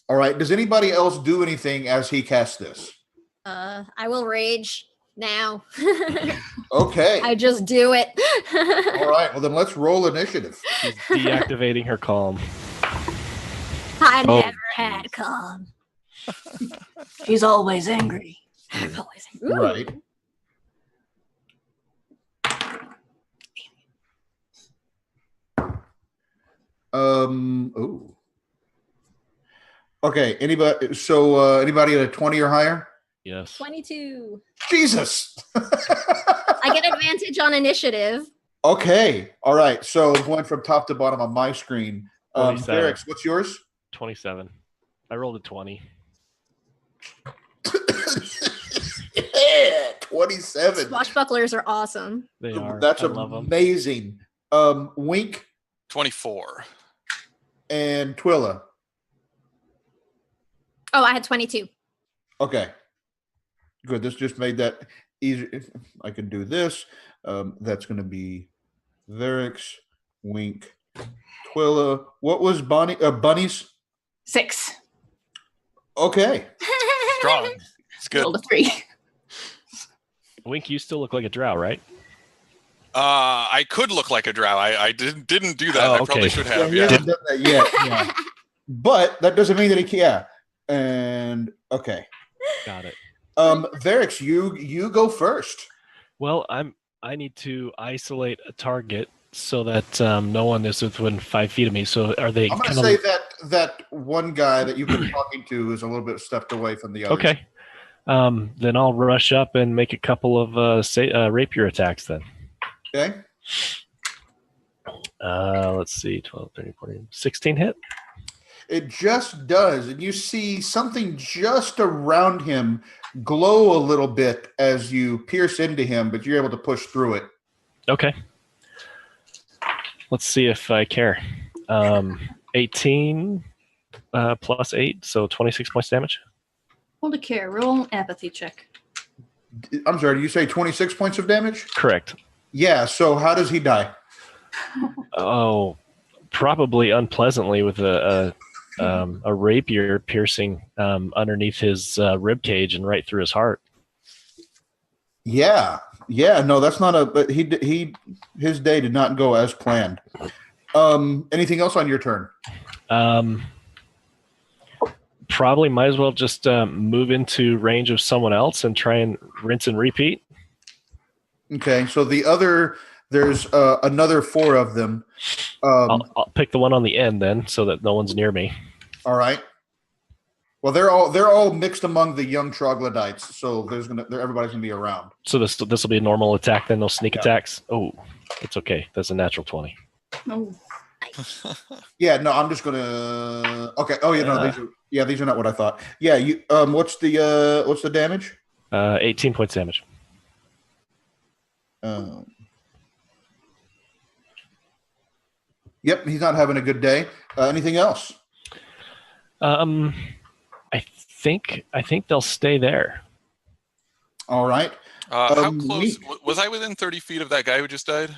right. Does anybody else do anything as he casts this? I will rage now. Okay. I just do it. All right. Well, then let's roll initiative. She's deactivating her calm. I never had calm. She's always angry. I'm always angry. Right. Ooh. Okay. Anybody? So anybody at a 20 or higher? Yes. 22. Jesus. I get advantage on initiative. Okay. All right. So going from top to bottom on my screen. Derek, what's yours? 27. I rolled a 20. Yeah, 27. Swashbucklers are awesome. They are. That's I love them. amazing. Wink 24. and Twilla. Oh, I had 22. Okay. Good. This just made that easier. I can do this. That's going to be Varix, Wink, Twilla. What was Bunny's? 6. Okay. Strong. It's good. Rolled a 3. Wink, you still look like a drow, right? I could look like a drow. I didn't do that. Oh, I probably okay. should Yeah, have. he Yeah. hasn't done that yet. Yeah. But that doesn't mean that he can. Yeah. And okay. Got it. Varix, you go first. Well, I need to isolate a target so that no one is within 5 feet of me. So are they I'm going to say that one guy that you've been talking to is a little bit stepped away from the others. Okay. Then I'll rush up and make a couple of rapier attacks then. Okay. Let's see, 12, 13, 14, 16 hit. It just does. And you see something just around him glow a little bit as you pierce into him, but you're able to push through it. Okay. Let's see if I care. 18 plus 8, so 26 points damage. Hold a care. Roll an apathy check. I'm sorry, did you say 26 points of damage? Correct. Yeah, so how does he die? Oh, probably unpleasantly with a rapier piercing underneath his rib cage and right through his heart. Yeah, no, that's not a. But his day did not go as planned. Anything else on your turn? Probably might as well just move into range of someone else and try and rinse and repeat. Okay, so there's another 4 of them. I'll pick the one on the end then, so that no one's near me. All right. Well, they're all mixed among the young troglodytes, so everybody's gonna be around. So this will be a normal attack then, no sneak attacks. Oh, it's okay. That's a natural 20. Oh. Yeah, no, I'm just gonna. Okay. Oh, yeah, no, these are not what I thought. Yeah, you. What's the damage? 18 points damage. Yep, he's not having a good day. Anything else? I think they'll stay there. All right. How close was I within 30 feet of that guy who just died?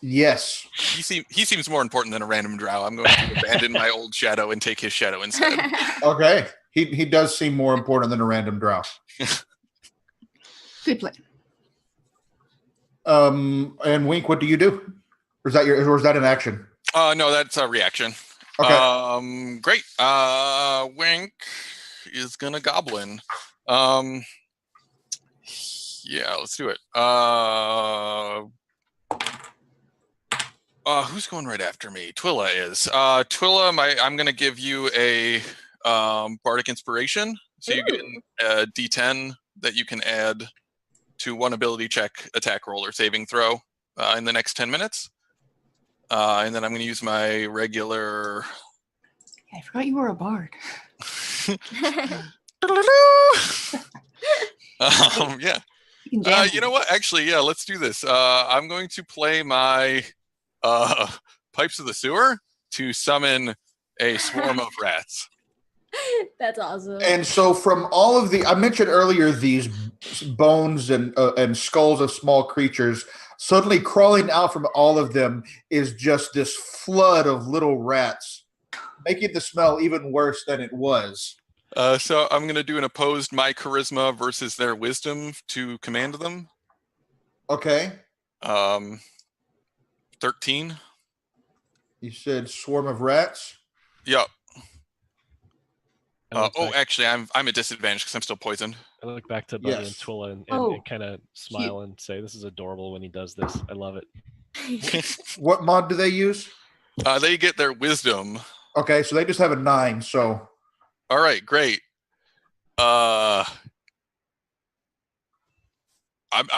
Yes. He seems more important than a random drow. I'm going to abandon my old shadow and take his shadow instead. Okay. He does seem more important than a random drow. Good plan. And Wink, what do you do? Or is that an action? No, that's a reaction. Okay. Great. Wink is gonna goblin. Yeah, let's do it. Who's going right after me? Twilla is. Twilla, I'm gonna give you a bardic inspiration. So you get a D10 that you can add to one ability check, attack roll, or saving throw in the next 10 minutes. And then I'm going to use my regular. I forgot you were a bard. Yeah. You know what? Actually, yeah, let's do this. I'm going to play my Pipes of the Sewer to summon a swarm of rats. That's awesome. And so from all of I mentioned earlier these bones and skulls of small creatures. Suddenly crawling out from all of them is just this flood of little rats, making the smell even worse than it was. So I'm going to do an opposed my charisma versus their wisdom to command them. Okay. 13. You said swarm of rats? Yep. Actually, I'm at disadvantage because I'm still poisoned. I look back to Buddy and Twilla and kind of smile and say, "This is adorable when he does this. I love it." What mod do they use? They get their wisdom. Okay, so they just have a 9. So, all right, great. I'm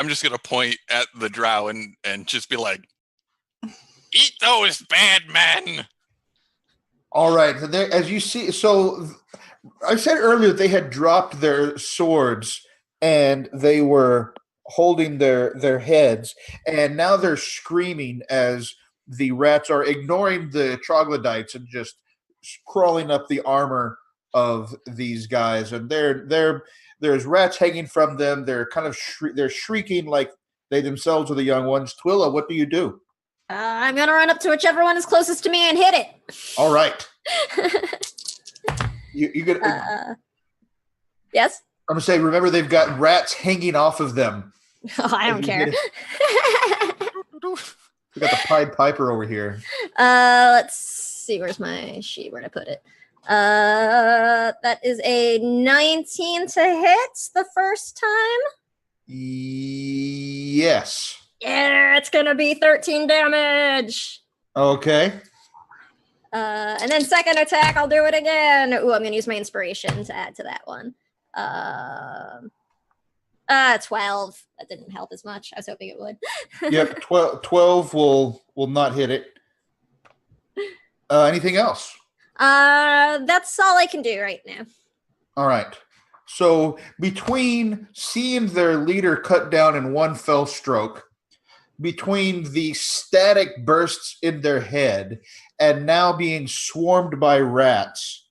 just gonna point at the drow and just be like, "Eat those bad men." All right, as you see, so I said earlier that they had dropped their swords and they were holding their heads, and now they're screaming as the rats are ignoring the troglodytes and just crawling up the armor of these guys. And there's rats hanging from them. They're kind of they're shrieking like they themselves are the young ones. Twilla, what do you do? I'm gonna run up to whichever one is closest to me and hit it. All right. You get. Yes. I'm gonna say. Remember, they've got rats hanging off of them. Oh, I don't care. We got the Pied Piper over here. Let's see. Where's my sheet? Where'd I put it? That is a 19 to hit the first time. Yes. Yeah, it's gonna be 13 damage. Okay. And then second attack, I'll do it again. Ooh, I'm gonna use my inspiration to add to that one. 12. That didn't help as much. I was hoping it would. Yep, 12 will not hit it. Anything else? That's all I can do right now. All right. So between seeing their leader cut down in one fell stroke, between the static bursts in their head, and now being swarmed by rats,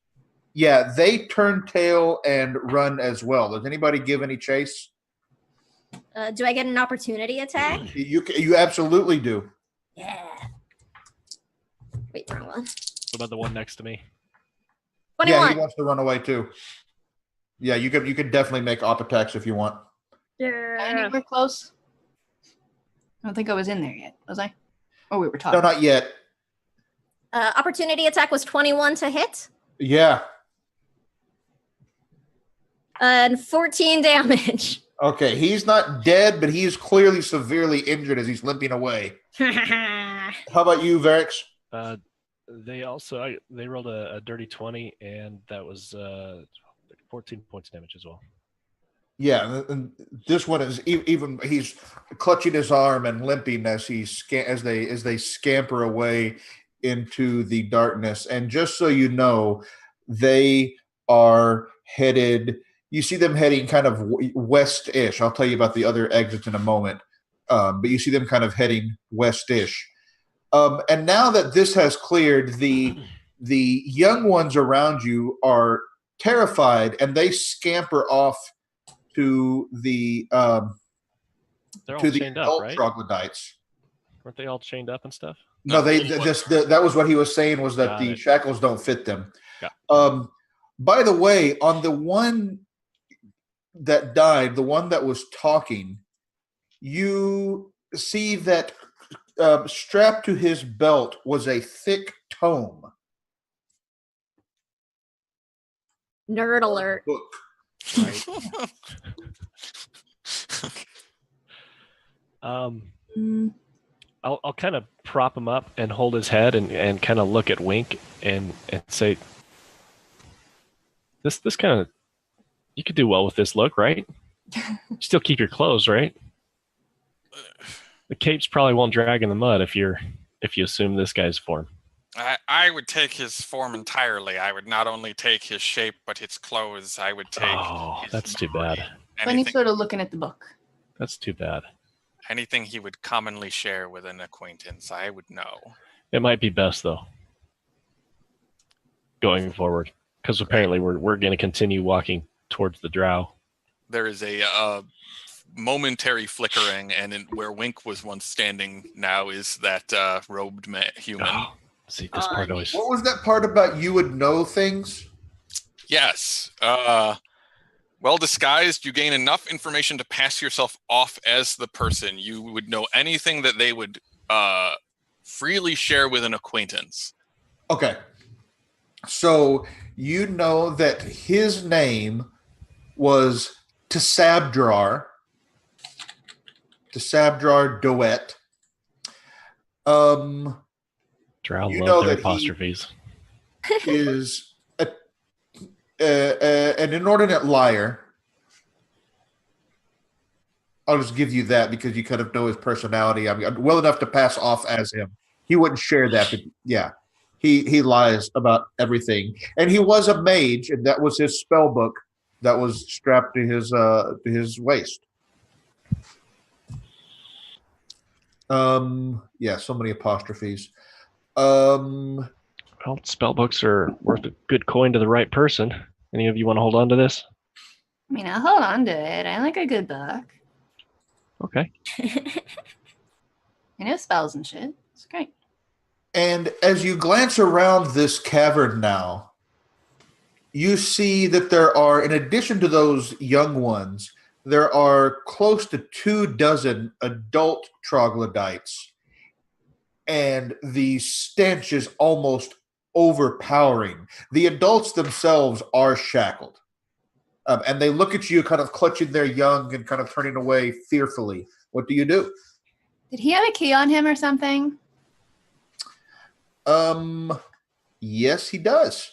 yeah, they turn tail and run as well. Does anybody give any chase? Do I get an opportunity attack? You absolutely do. Yeah. Wait, wrong one. What about the one next to me? 21. Yeah, he wants to run away too. Yeah, you could definitely make op attacks if you want. Anywhere close? I don't think I was in there yet, was I? Oh, we were talking. No, not yet. Opportunity attack was 21 to hit. Yeah. And 14 damage. Okay, he's not dead, but he is clearly severely injured as he's limping away. How about you, Varix? They rolled a dirty 20, and that was 14 points damage as well. Yeah, and this one is even. He's clutching his arm and limping as they scamper away into the darkness. And just so you know, they are headed. You see them heading kind of west-ish. I'll tell you about the other exits in a moment. But you see them kind of heading west-ish. And now that this has cleared, the young ones around you are terrified, and they scamper off to the They're all chained up, right? troglodytes. Weren't they all chained up and stuff? No, that was what he was saying, was that the shackles don't fit them. Yeah. By the way, on the one that died, the one that was talking, you see that strapped to his belt was a thick tome. Nerd alert. Book. Right. I'll kind of prop him up and hold his head and kind of look at Wink and say, this kind of, you could do well with this look, right? Still keep your clothes, right? The capes probably won't drag in the mud if you assume this guy's form. I would take his form entirely. I would not only take his shape, but his clothes. I would take. Oh, that's too bad. Funny sort of looking at the book. That's too bad. Anything he would commonly share with an acquaintance, I would know. It might be best though, going forward, because apparently we're going to continue walking towards the drow. There is a momentary flickering, and where Wink was once standing now is that robed human. Oh, see, this part always. What was that part about you would know things? Yes. Well disguised, you gain enough information to pass yourself off as the person. You would know anything that they would freely share with an acquaintance. Okay. So you know that his name was Tsabdrar Doet. Drow you love know their that apostrophes. Is an inordinate liar. I'll just give you that because you kind of know his personality. I mean, well enough to pass off as him. He wouldn't share that, but yeah, he lies about everything. And he was a mage, and that was his spell book that was strapped to his waist. Yeah, so many apostrophes. Well, spell books are worth a good coin to the right person. Any of you want to hold on to this? I mean, I'll hold on to it. I like a good book. Okay. I know spells and shit. It's great. And as you glance around this cavern now, you see that there are, in addition to those young ones, there are close to 24 adult troglodytes. And the stench is almost overpowering. The adults themselves are shackled. And they look at you kind of clutching their young and kind of turning away fearfully. What do you do? Did he have a key on him or something? Yes, he does.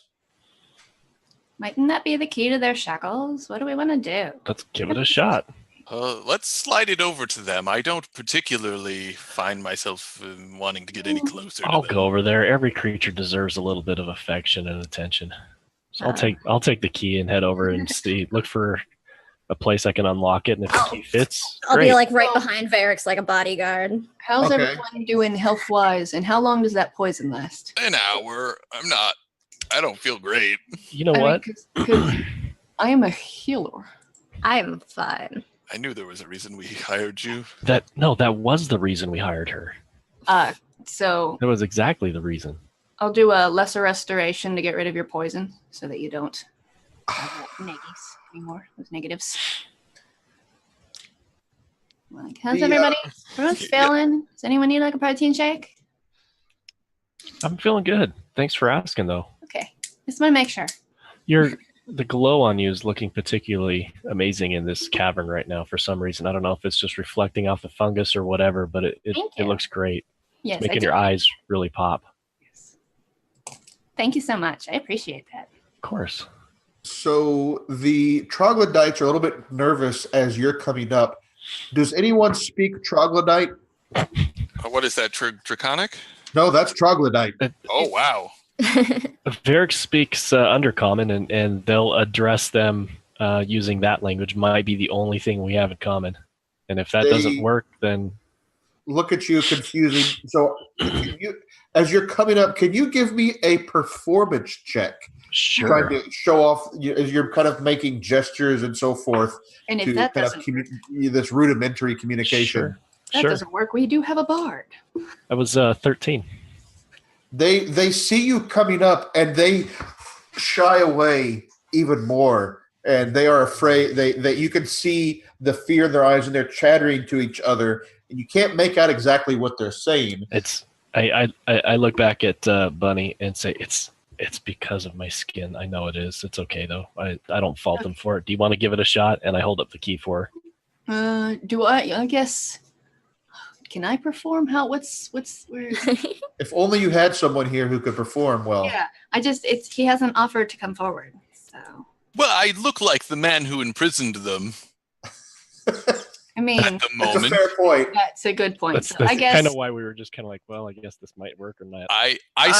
Mightn't that be the key to their shackles? What do we want to do? Let's give it a shot. Let's slide it over to them. I don't particularly find myself wanting to get any closer to I'll them. go over there. Every creature deserves a little bit of affection and attention. So I'll take the key and head over and look for a place I can unlock it, and if the key fits, I'll great. be like right behind Varix like a bodyguard. How's Okay. everyone doing health-wise, and how long does that poison last? An hour. I don't feel great. You know what? Because I am a healer. I'm fine. I knew there was a reason we hired you. That was the reason we hired her. So That was exactly the reason. I'll do a lesser restoration to get rid of your poison, so that you don't have neggies anymore. Those negatives. Like, how's everybody? Everyone's feeling? Does anyone need like a protein shake? I'm feeling good. Thanks for asking, though. Okay, just want to make sure. The glow on you is looking particularly amazing in this cavern right now for some reason. I don't know if it's just reflecting off the fungus or whatever, but it looks great. Yes, It's making your eyes really pop. Yes. Thank you so much. I appreciate that. Of course. So the troglodytes are a little bit nervous as you're coming up. Does anyone speak troglodyte? What is that, Draconic? No, that's troglodyte. Oh, wow. Varric speaks Undercommon, and they'll address them using that language. Might be the only thing we have in common. And if that doesn't work, then... Look at you confusing. So as you're coming up, can you give me a performance check? Sure. Trying to show off as you're kind of making gestures and so forth. And if that doesn't this rudimentary communication. Sure. that doesn't work, we do have a bard. I was 13. They see you coming up and they shy away even more, and they are afraid. They you can see the fear in their eyes, and they're chattering to each other, and you can't make out exactly what they're saying. I look back at Bunny and say it's because of my skin. I know it is. It's okay though. I don't fault them for it. Do you want to give it a shot? And I hold up the key for her. Do I guess? Can I perform? Where is If only you had someone here who could perform well. Yeah, he hasn't offered to come forward. So. Well, I look like the man who imprisoned them. I mean, at the That's a moment. fair point. That's a good point. That's So I guess kind of why we were just kind of like, well, I guess this might work or not. I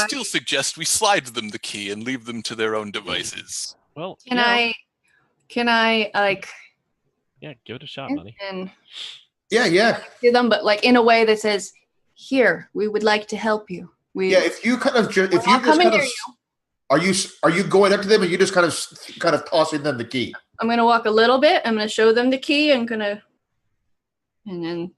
still suggest we slide them the key and leave them to their own devices. Well, can I like Yeah, give it a shot, Bunny. and Yeah. do them, but like in a way that says, "Here, we would like to help you." Yeah, if you kind of if you I'll just come kind near of are you going up to them, or you just kind of tossing them the key? I'm gonna walk a little bit. I'm gonna show them the key. And then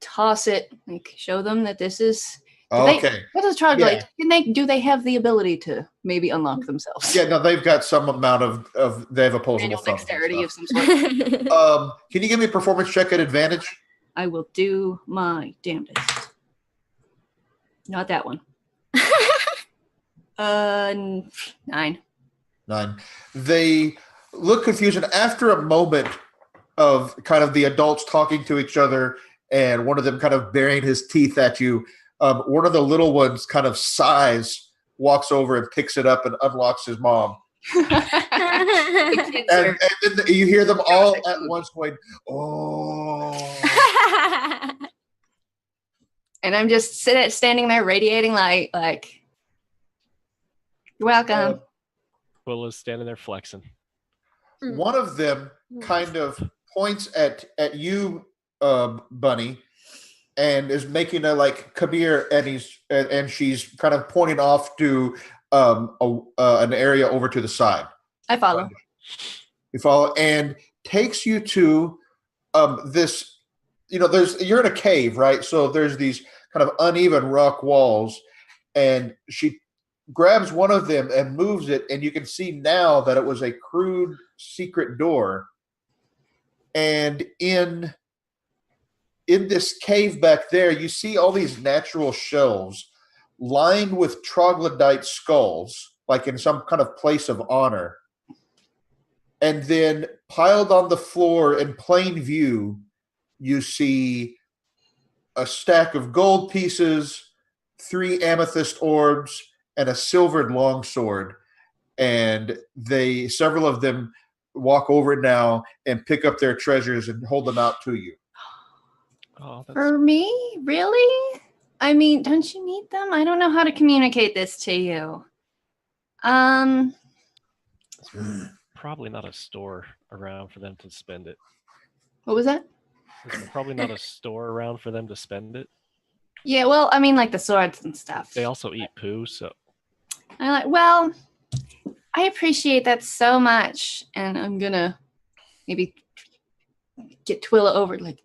toss it. Like show them that this is. Okay. What does troglodyte? Do they have the ability to maybe unlock themselves? Yeah, no, they've got some amount of they have opposable Manual thumbs. and dexterity of stuff. some sort. Can you give me a performance check at advantage? I will do my damnedest. Not that one. 9. 9. They look confused, and after a moment of kind of the adults talking to each other and one of them kind of baring his teeth at you, one of the little ones kind of sighs, walks over and picks it up and unlocks his mom. And then you hear them all at once going, "Oh!" And I'm just standing there, radiating like, "You're welcome." Quilla's standing there flexing. One of them kind of points at you, Bunny, and is making a like, "Come here," and she's kind of pointing off to an area over to the side. I follow. You follow, and takes you to this. You're in a cave, right? So there's these kind of uneven rock walls, and she grabs one of them and moves it, and you can see now that it was a crude secret door. And in this cave back there, you see all these natural shelves lined with troglodyte skulls, like in some kind of place of honor. And then piled on the floor in plain view, you see a stack of gold pieces, 3 amethyst orbs, and a silvered longsword. And several of them walk over now and pick up their treasures and hold them out to you. Oh, that's For me? Really? I mean, don't you need them? I don't know how to communicate this to you. probably not a store around for them to spend it. What was that? There's probably not a store around for them to spend it. Yeah, well, I mean, like the swords and stuff. They also eat poo, so Well, I appreciate that so much, and I'm gonna maybe get Twilla over. Like,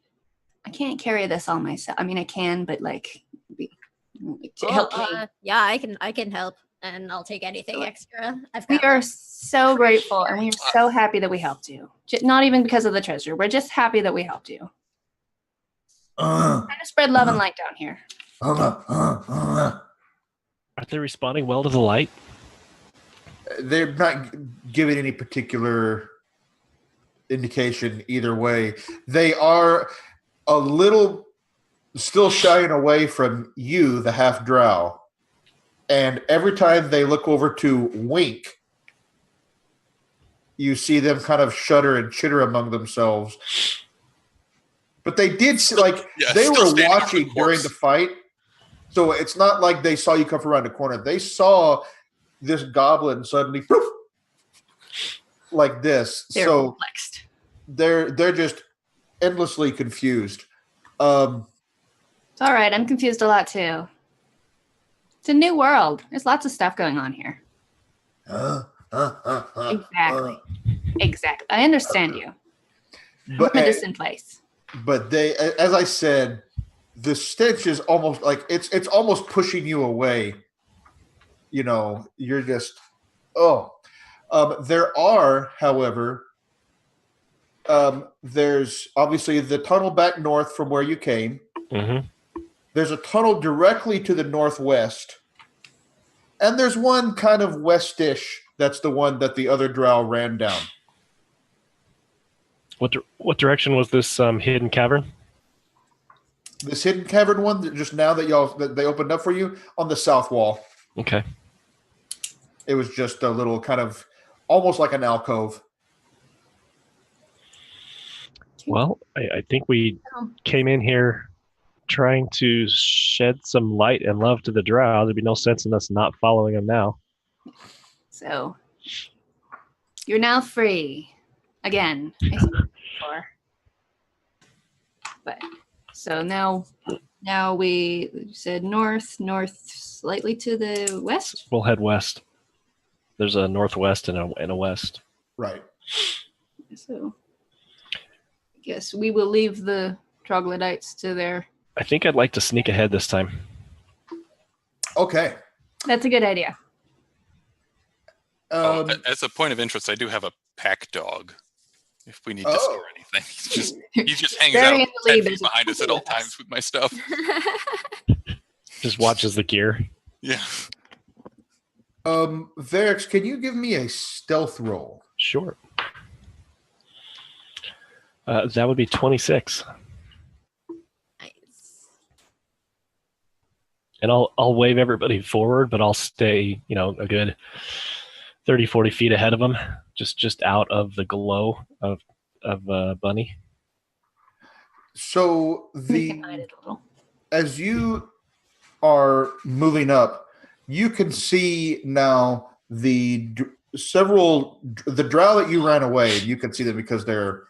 I can't carry this all myself. I mean, I can, but like, help me. Yeah, I can help, and I'll take anything extra. We are so grateful, and we are so happy that we helped you. Not even because of the treasure. We're just happy that we helped you. Trying to spread love and light down here. Are they responding well to the light? They're not giving any particular indication either way. They are a little still shying away from you, the half drow. And every time they look over to Wink, you see them kind of shudder and chitter among themselves. But they did they were watching during the fight. So it's not like they saw you come from around the corner. They saw this goblin suddenly poof, like this. They're perplexed. They're just endlessly confused. It's all right. I'm confused a lot too. It's a new world. There's lots of stuff going on here. Exactly. I understand you. But Put this in place. But they, as I said, the stench is almost like it's almost pushing you away. You know, you're just there are, however, there's obviously the tunnel back north from where you came. Mm-hmm. There's a tunnel directly to the northwest, and there's one kind of westish. That's the one that the other drow ran down. What direction was this hidden cavern? This hidden cavern one, just now that they opened up for you, on the south wall. Okay. It was just a little kind of almost like an alcove. Well, I think we came in here trying to shed some light and love to the drow. There'd be no sense in us not following them now. So, you're now free. Again. But, so now we said north, slightly to the west? We'll head west. There's a northwest and a west. Right. So, I guess we will leave the troglodytes to their... I think I'd like to sneak ahead this time. Okay. That's a good idea. As a point of interest, I do have a pack dog. If we need to store anything, he just hangs out 10 feet behind us at all times with my stuff. Just watches the gear. Yeah. Varix, can you give me a stealth roll? Sure. That would be 26. Nice. And I'll wave everybody forward, but I'll stay, a good 30, 40 feet ahead of them, just out of the glow of Bunny. So as you are moving up, you can see now the drow that you ran away. You can see them because they're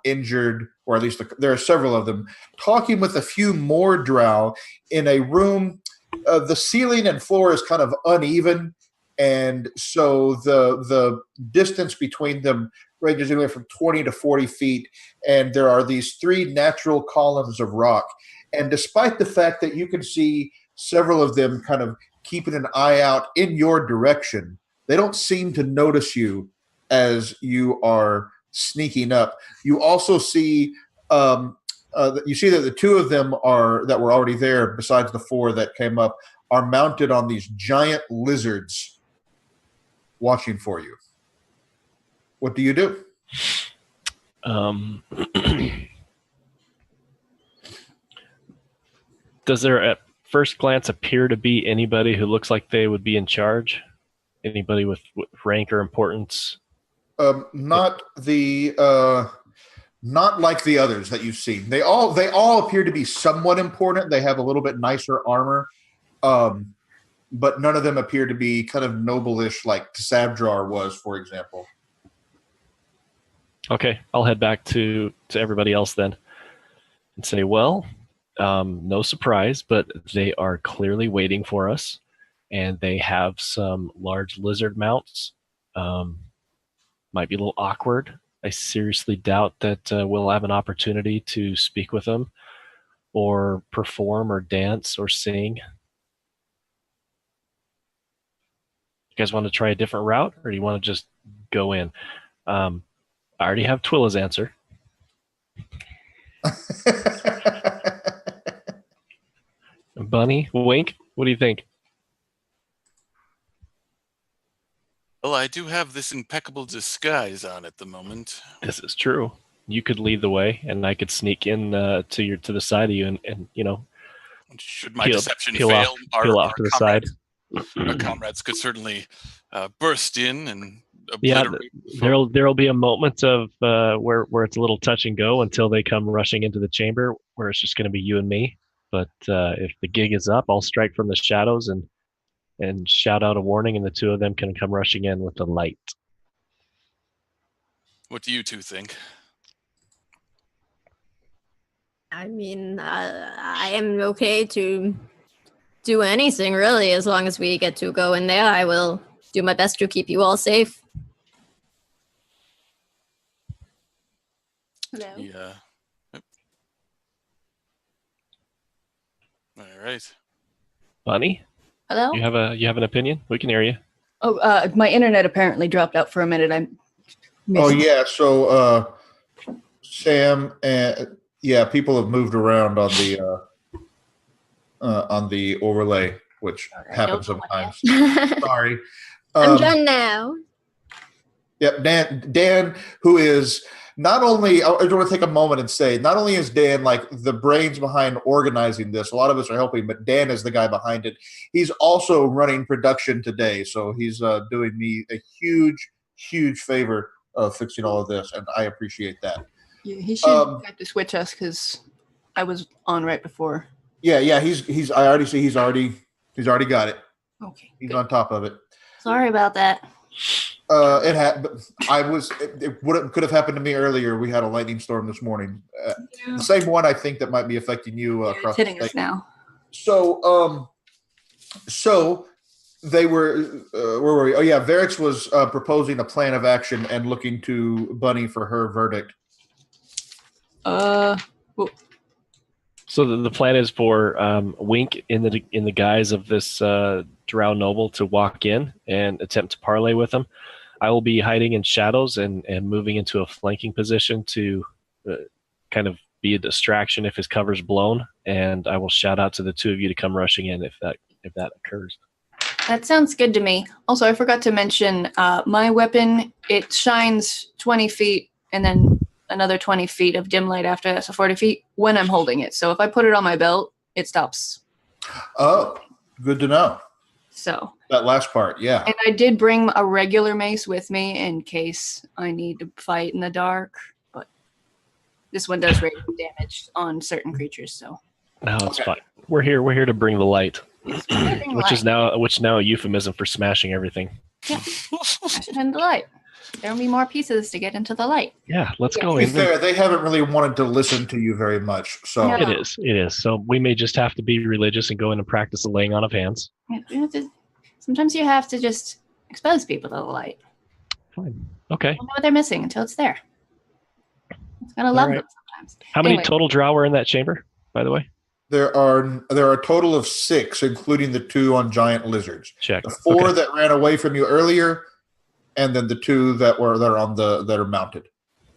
injured, or at least there are several of them, talking with a few more drow in a room. The ceiling and floor is kind of uneven, and so the distance between them ranges anywhere from 20 to 40 feet, and there are these 3 natural columns of rock. And despite the fact that you can see several of them kind of keeping an eye out in your direction, they don't seem to notice you as you are sneaking up. You also see that the 2 of them that were already there, besides the 4 that came up, are mounted on these giant lizards watching for you. What do you do? Does there at first glance appear to be anybody who looks like they would be in charge? Anybody with rank or importance? Not like the others that you've seen. They all appear to be somewhat important. They have a little bit nicer armor, but none of them appear to be kind of noble-ish like Sabdrar was, for example. Okay, I'll head back to everybody else then and say, well, no surprise, but they are clearly waiting for us, and they have some large lizard mounts. Might be a little awkward. I seriously doubt that we'll have an opportunity to speak with them or perform or dance or sing. You guys want to try a different route, or do you want to just go in? I already have Twilla's answer. Bunny, Wink, what do you think? Well, I do have this impeccable disguise on at the moment. This is true. You could lead the way, and I could sneak in to the side of you, and should my deception peel fail, peel off to the side. Our comrades could certainly burst in and Yeah, obliterate. there'll be a moment of where it's a little touch and go until they come rushing into the chamber, where it's just going to be you and me. But if the gig is up, I'll strike from the shadows and shout out a warning, and the two of them can come rushing in with the light. What do you two think? I mean, I am okay to do anything, really, as long as we get to go in there. I will do my best to keep you all safe. Hello. Yeah. All right. Bunny, Hello. you have an opinion? We can hear you. Oh, my internet apparently dropped out for a minute. Oh yeah, so Sam and people have moved around on the overlay, which happens sometimes. Sorry. I'm done now. Yep, Dan, who is not only, I want to take a moment and say, not only is Dan like the brains behind organizing this, a lot of us are helping, but Dan is the guy behind it. He's also running production today, so he's doing me a huge favor of fixing all of this, and I appreciate that. Yeah, he should have to switch us because I was on right before. Yeah, he's. I already see he's already got it. Okay, he's good. on top of it. Sorry about that. It had. It could have happened to me earlier. We had a lightning storm this morning. The same one I think that might be affecting you across. It's hitting us now. So they were. Where were we? Oh yeah, Varix was proposing a plan of action and looking to Bunny for her verdict. Well, So the plan is for Wink in the guise of this drow noble to walk in and attempt to parley with him. I will be hiding in shadows and moving into a flanking position to kind of be a distraction if his cover's blown, and I will shout out to the two of you to come rushing in if that occurs. that sounds good to me. Also, I forgot to mention my weapon. It shines 20 feet and then another 20 feet of dim light after that, so 40 feet when I'm holding it. So if I put it on my belt, it stops. Oh, good to know. So That last part, yeah. and I did bring a regular mace with me in case I need to fight in the dark, but this one does radiant damage on certain creatures. So No, it's fine. We're here to bring the light, which is now a euphemism for smashing everything. smash it into the light. There will be more pieces to get into the light. Yeah, let's go To be in. fair, they haven't really wanted to listen to you very much. So No. It is. So we may just have to be religious and go in and practice the laying on of hands. Sometimes you have to just expose people to the light. Fine. Okay. Don't know what they're missing until it's there. It's gonna love right. them sometimes. How many Anyway. total drow are in that chamber, by the way? there are a total of 6, including the 2 on giant lizards. Check. The 4 Okay. that ran away from you earlier, and then the 2 that are mounted.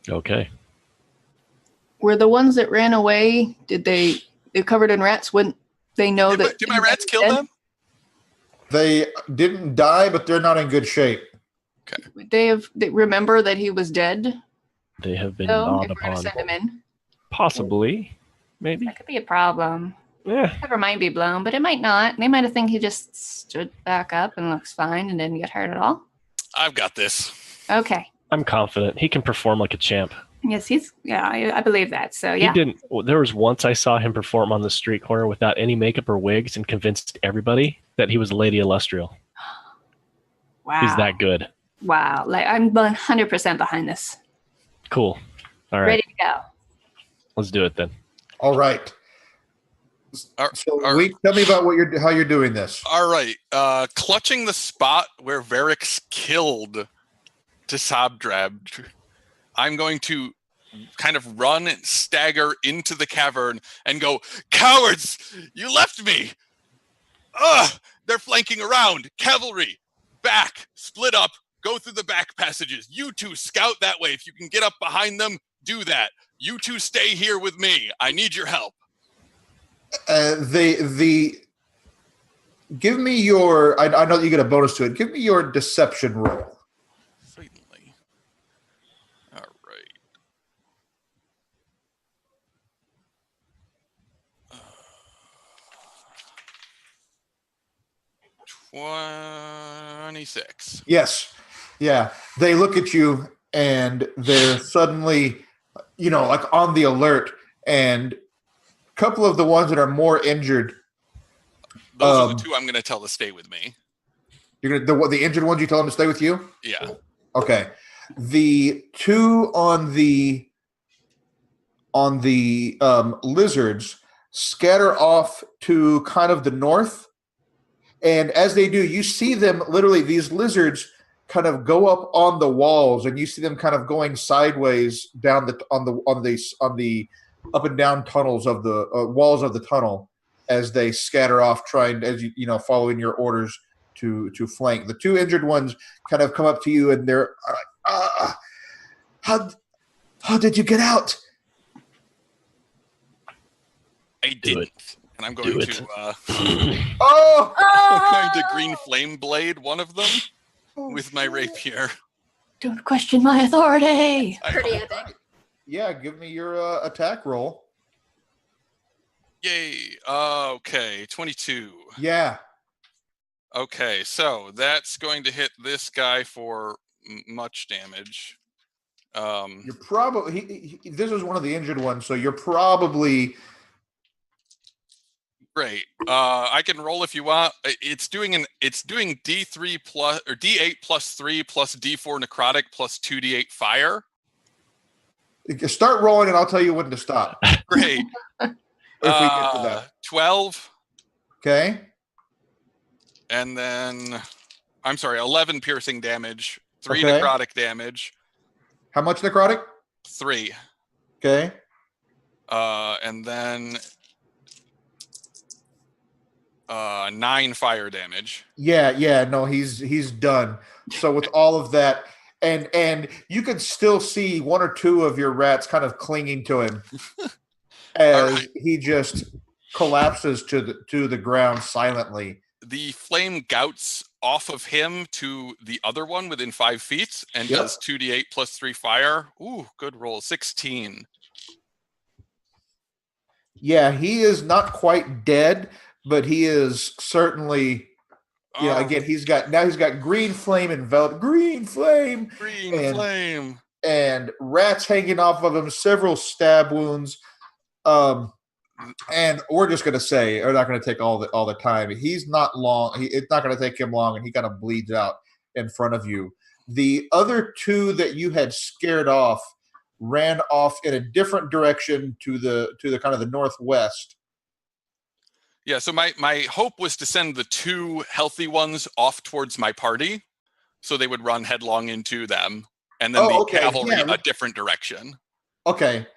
Okay. Were the ones that ran away? They're covered in rats? Wouldn't they know that? Did my rats kill dead? them? They didn't die, but they're not in good shape. They remember that he was dead. They have been So gnawed if we're gonna upon. send him in, Possibly. Maybe. that could be a problem. Yeah. Cover might be blown, but it might not. They might have think he just stood back up and looks fine and didn't get hurt at all. I've got this. Okay. I'm confident he can perform like a champ. Yes, I believe that. So yeah. He didn't. There was once I saw him perform on the street corner without any makeup or wigs, and convinced everybody that he was Lady Illustrial. Wow. He's that good. Wow. Like I'm 100% behind this. Cool. All right. Ready to go. Let's do it then. All right. So, Wink, tell me about how you're doing this. All right. Clutching the spot where Varix killed Tisabdrab, I'm going to kind of run and stagger into the cavern and go, "Cowards! You left me! Ugh! They're flanking around. Cavalry! Back! Split up! Go through the back passages. You two scout that way. If you can get up behind them, do that. You two stay here with me. I need your help." Give me your. I know you get a bonus to it. Give me your deception roll. Certainly. All right. 26. Yes. Yeah. They look at you and they're suddenly, like on the alert. And a couple of the ones that are more injured. Those are the two I'm going to tell to stay with me. You're gonna the injured ones. You tell them to stay with you. Yeah. Okay. The two on the lizards scatter off to kind of the north. And as they do, you see them literally, these lizards kind of go up on the walls, and you see them kind of going sideways down on the up and down tunnels of the walls of the tunnel as they scatter off, trying, as following your orders to flank. The two injured ones kind of come up to you, and they're how did you get out? I didn't. And I'm going to I'm going to green flame blade one of them with my rapier. Don't question my authority. Pretty epic. Yeah, give me your attack roll. Yay. Okay, 22. Yeah. Okay, so that's going to hit this guy for much damage. You're probably this is one of the injured ones, so you're probably great. I can roll if you want. It's doing D3 plus or D8 plus 3 plus D4 necrotic plus 2D8 fire. Start rolling, and I'll tell you when to stop. Great. If we get to that. 12. Okay. And then, I'm sorry, 11 piercing damage, 3 Okay. necrotic damage. How much necrotic? 3. Okay. And then 9 fire damage. Yeah. No, he's done. So with all of that, and you can still see one or two of your rats kind of clinging to him as he just collapses to the ground silently. The flame gouts off of him to the other one within 5 feet and does 2d8 plus 3 fire. Ooh, good roll. 16. Yeah, he is not quite dead, but he is certainly. Yeah, again, he's got green flame enveloped. Green flame, and rats hanging off of him. Several stab wounds. And we're just going to say, we're not going to take all the time. He's not long. It's not going to take him long, and he kind of bleeds out in front of you. The other two that you had scared off ran off in a different direction to the kind of the northwest. Yeah, so my hope was to send the 2 healthy ones off towards my party, so they would run headlong into them, and then cavalry a different direction. Okay.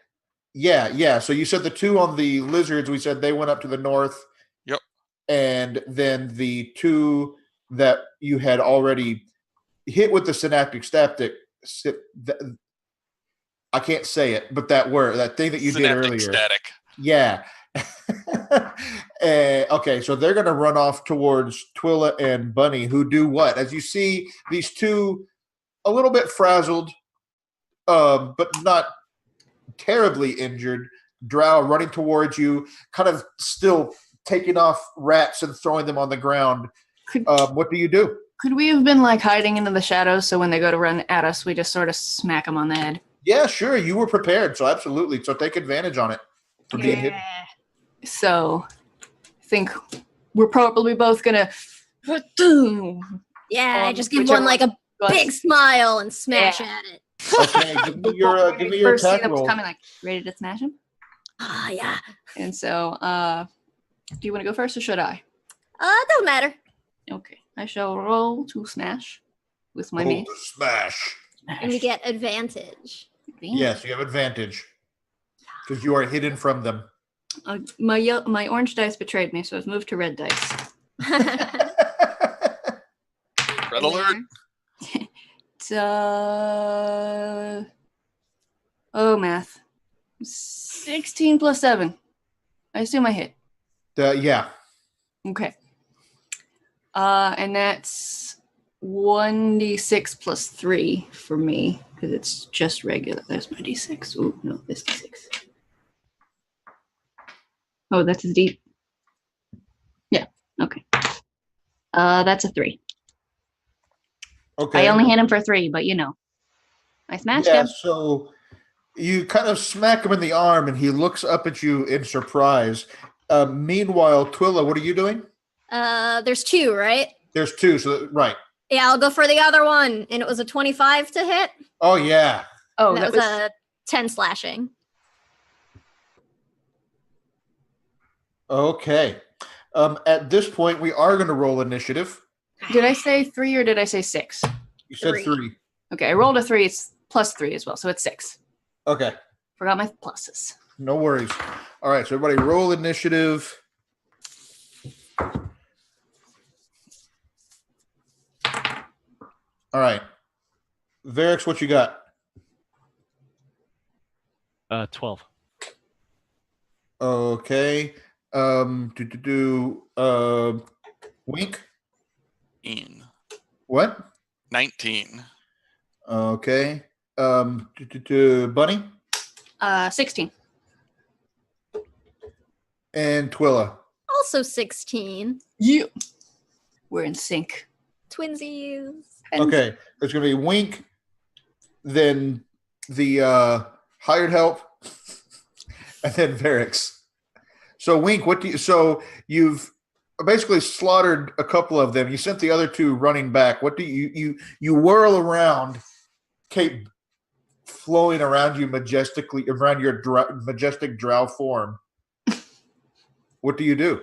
Yeah. So you said the 2 on the lizards, we said they went up to the north. Yep. And then the 2 that you had already hit with the synaptic static, I can't say it, but that thing that you did earlier. Static. Yeah. Okay, so they're going to run off towards Twilla and Bunny, who do what? As you see, these 2 a little bit frazzled, but not terribly injured, drow running towards you, kind of still taking off rats and throwing them on the ground. What do you do? Could we have been like hiding into the shadows so when they go to run at us, we just sort of smack them on the head? Yeah, sure. You were prepared, so absolutely. So take advantage on it for being hidden. So I think we're probably both gonna. Yeah, I just give whichever one like a big smile and smash at it. Okay, give me your first see attack them roll. coming, like ready to smash him. Ah, yeah. And so, do you want to go first or should I? Don't matter. Okay, I shall roll to smash with my Roll mage. to smash. And we get advantage. Yes, you have advantage because you are hidden from them. My orange dice betrayed me, so I've moved to red dice. Red alert. It's, math. 16 plus 7. I assume I hit. Yeah. Okay. And that's 1d6 plus 3 for me, because it's just regular. There's my d6. Oh, no, this d6. Oh, that's a d. Yeah, okay. That's a 3. Okay. I only hit him for 3, but I smashed him. So you kind of smack him in the arm, and he looks up at you in surprise. Meanwhile, Twilla, what are you doing? There's 2, right? There's 2, so right. Yeah, I'll go for the other one. And it was a 25 to hit. Oh, yeah. Oh, that was a 10 slashing. Okay. At this point, we are going to roll initiative. Did I say 3 or did I say 6? You said 3. Okay, I rolled a 3. It's plus 3 as well, so it's 6. Okay. Forgot my pluses. No worries. All right, so everybody roll initiative. All right. Varix, what you got? 12. Okay. Wink? 19. What? 19. Okay. Bunny? 16. And Twilla. Also 16. You. We're in sync. Twinsies. Okay. There's going to be Wink, then the hired help, and then Varix. So Wink, so you've basically slaughtered a couple of them. You sent the other 2 running back. What do you whirl around, cape flowing around you majestically, around your majestic drow form. What do you do?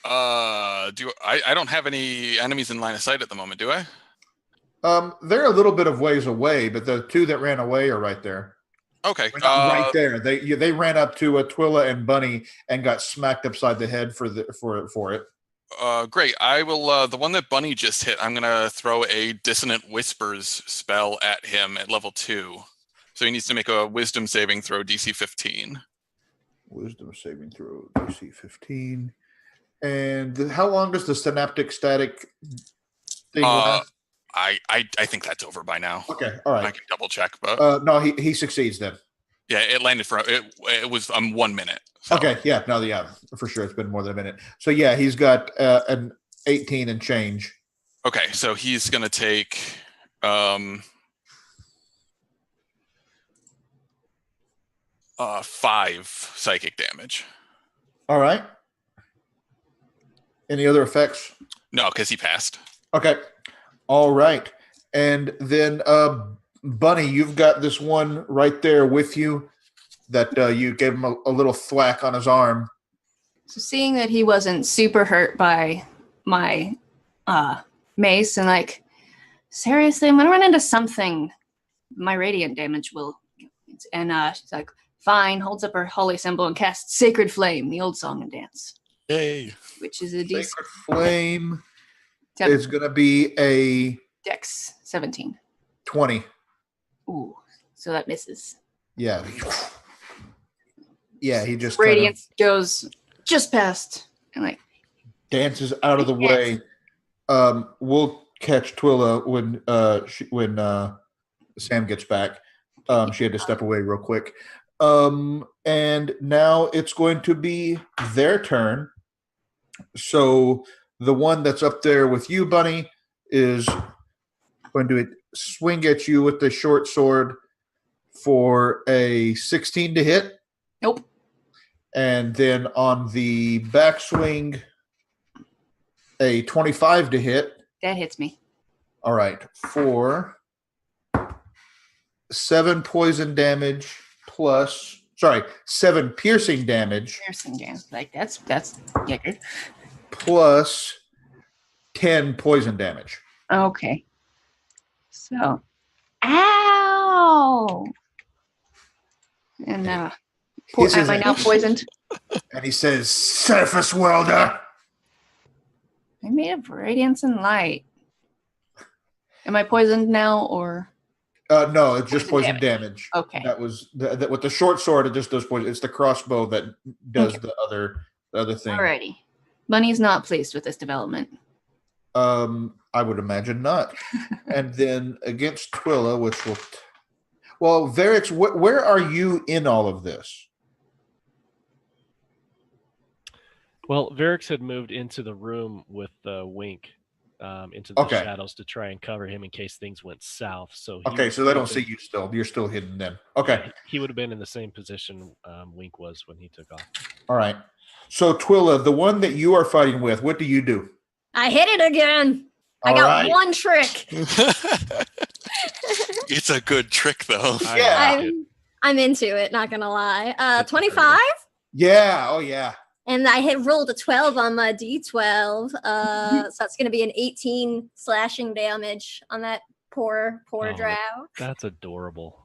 I don't have any enemies in line of sight at the moment, do I? They're a little bit of ways away, but the 2 that ran away are right there. Okay. Right there. They ran up to Twilla and Bunny and got smacked upside the head for it. Great. I will. The one that Bunny just hit, I'm gonna throw a Dissonant Whispers spell at him at level 2. So he needs to make a Wisdom saving throw, DC 15. Wisdom saving throw, DC 15. And how long does the synaptic static thing last? I think that's over by now. Okay, all right. I can double check, but no, he succeeds then. Yeah, it landed for it was 1 minute. So. Okay, yeah, for sure, it's been more than a minute. So yeah, he's got an 18 and change. Okay, so he's gonna take 5 psychic damage. All right. Any other effects? No, because he passed. Okay. All right. And then, Bunny, you've got this one right there with you that you gave him a little thwack on his arm. So seeing that he wasn't super hurt by my mace and like, seriously, I'm going to run into something. My radiant damage will. And she's like, fine, holds up her holy symbol and casts Sacred Flame, the old song and dance. Yay. Which is a Sacred Flame is going to be a Dex 17. 20. Ooh, so that misses. Yeah. Yeah, he just Radiance goes just past and like dances out of the way. We'll catch Twilla when Sam gets back. She had to step away real quick. And now it's going to be their turn. So The one that's up there with you, Bunny, is going to swing at you with the short sword for a 16 to hit. Nope. And then on the backswing, a 25 to hit. That hits me. All right. For 7 poison damage plus, 7 piercing damage. Piercing damage. Like, that's yicker. Plus 10 poison damage. Okay. So, ow! And am I now poisoned? And he says, "Surface welder." I made of radiance and light. Am I poisoned now, or? No, it's just poison damage. Okay. That was with the short sword. It just does poison. It's the crossbow that does the other thing. Alrighty. Bunny's not pleased with this development. I would imagine not. And then against Twilla, which will. Well, Varix, where are you in all of this? Well, Varix had moved into the room with Wink, into the shadows to try and cover him in case things went south. So so they don't see you still. You're still hidden then. Okay. He would have been in the same position Wink was when he took off. All right. So Twilla, the one that you are fighting with, what do you do? I hit it again. I got one trick. It's a good trick, though. Yeah. I'm into it, not gonna lie. 25? Yeah. Oh, yeah. And I rolled a 12 on my D12. So that's gonna be an 18 slashing damage on that poor drow. That's adorable.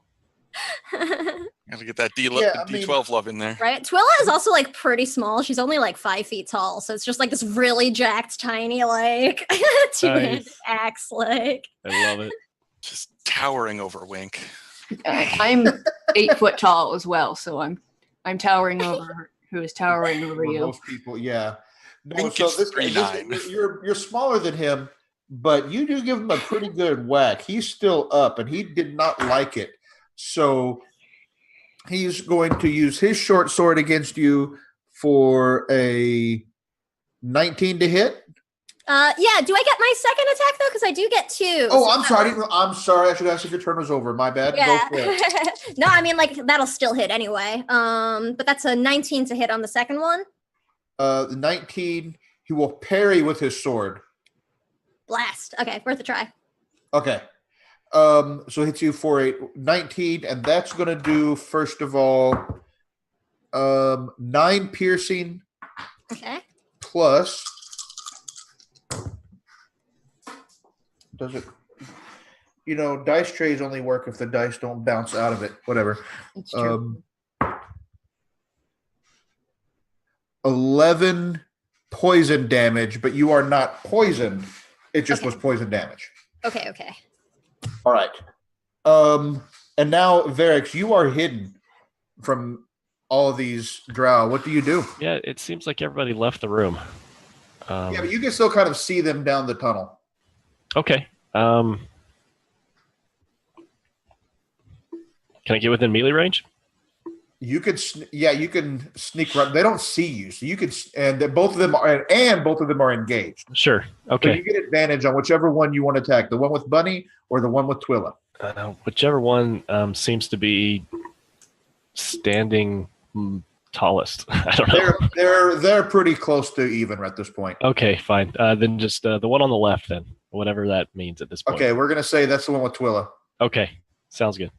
Gotta get that D12 love in there. Right? Twilla is also like pretty small. She's only like 5 feet tall. So it's just like this really jacked, tiny, like two-handed axe. Like, I love it. Just towering over Wink. I'm 8 foot tall as well, so I'm towering over who is towering over you. Most people, yeah. No, Wink so is 3'9". you're smaller than him, but you do give him a pretty good whack. He's still up, and he did not like it. So he's going to use his short sword against you for a 19 to hit. Yeah. Do I get my second attack though? Because I do get 2. Oh, I'm sorry. I'm sorry. I should ask if your turn was over. My bad. Yeah. Go for it. No, I mean like that'll still hit anyway. But that's a 19 to hit on the second one. The 19. He will parry with his sword. Blast. Okay, worth a try. Okay. So hits you for a 19, and that's going to do, first of all, 9 piercing. Okay. Plus, does it, dice trays only work if the dice don't bounce out of it. Whatever. It's true. 11 poison damage, but you are not poisoned. It just was poison damage. Okay. All right. And now, Varix, you are hidden from all of these drow. What do you do? Yeah, it seems like everybody left the room. Yeah, but you can still kind of see them down the tunnel. Okay. Can I get within melee range? You could, you can sneak right. They don't see you, so you could, and both of them are engaged. Sure. Okay. So you get advantage on whichever one you want to attack, the one with Bunny or the one with Twilla. Whichever one seems to be standing tallest. I don't know. They're pretty close to even at this point. Okay, fine. Then just the one on the left, then, whatever that means at this point. Okay, we're gonna say that's the one with Twilla. Okay, sounds good.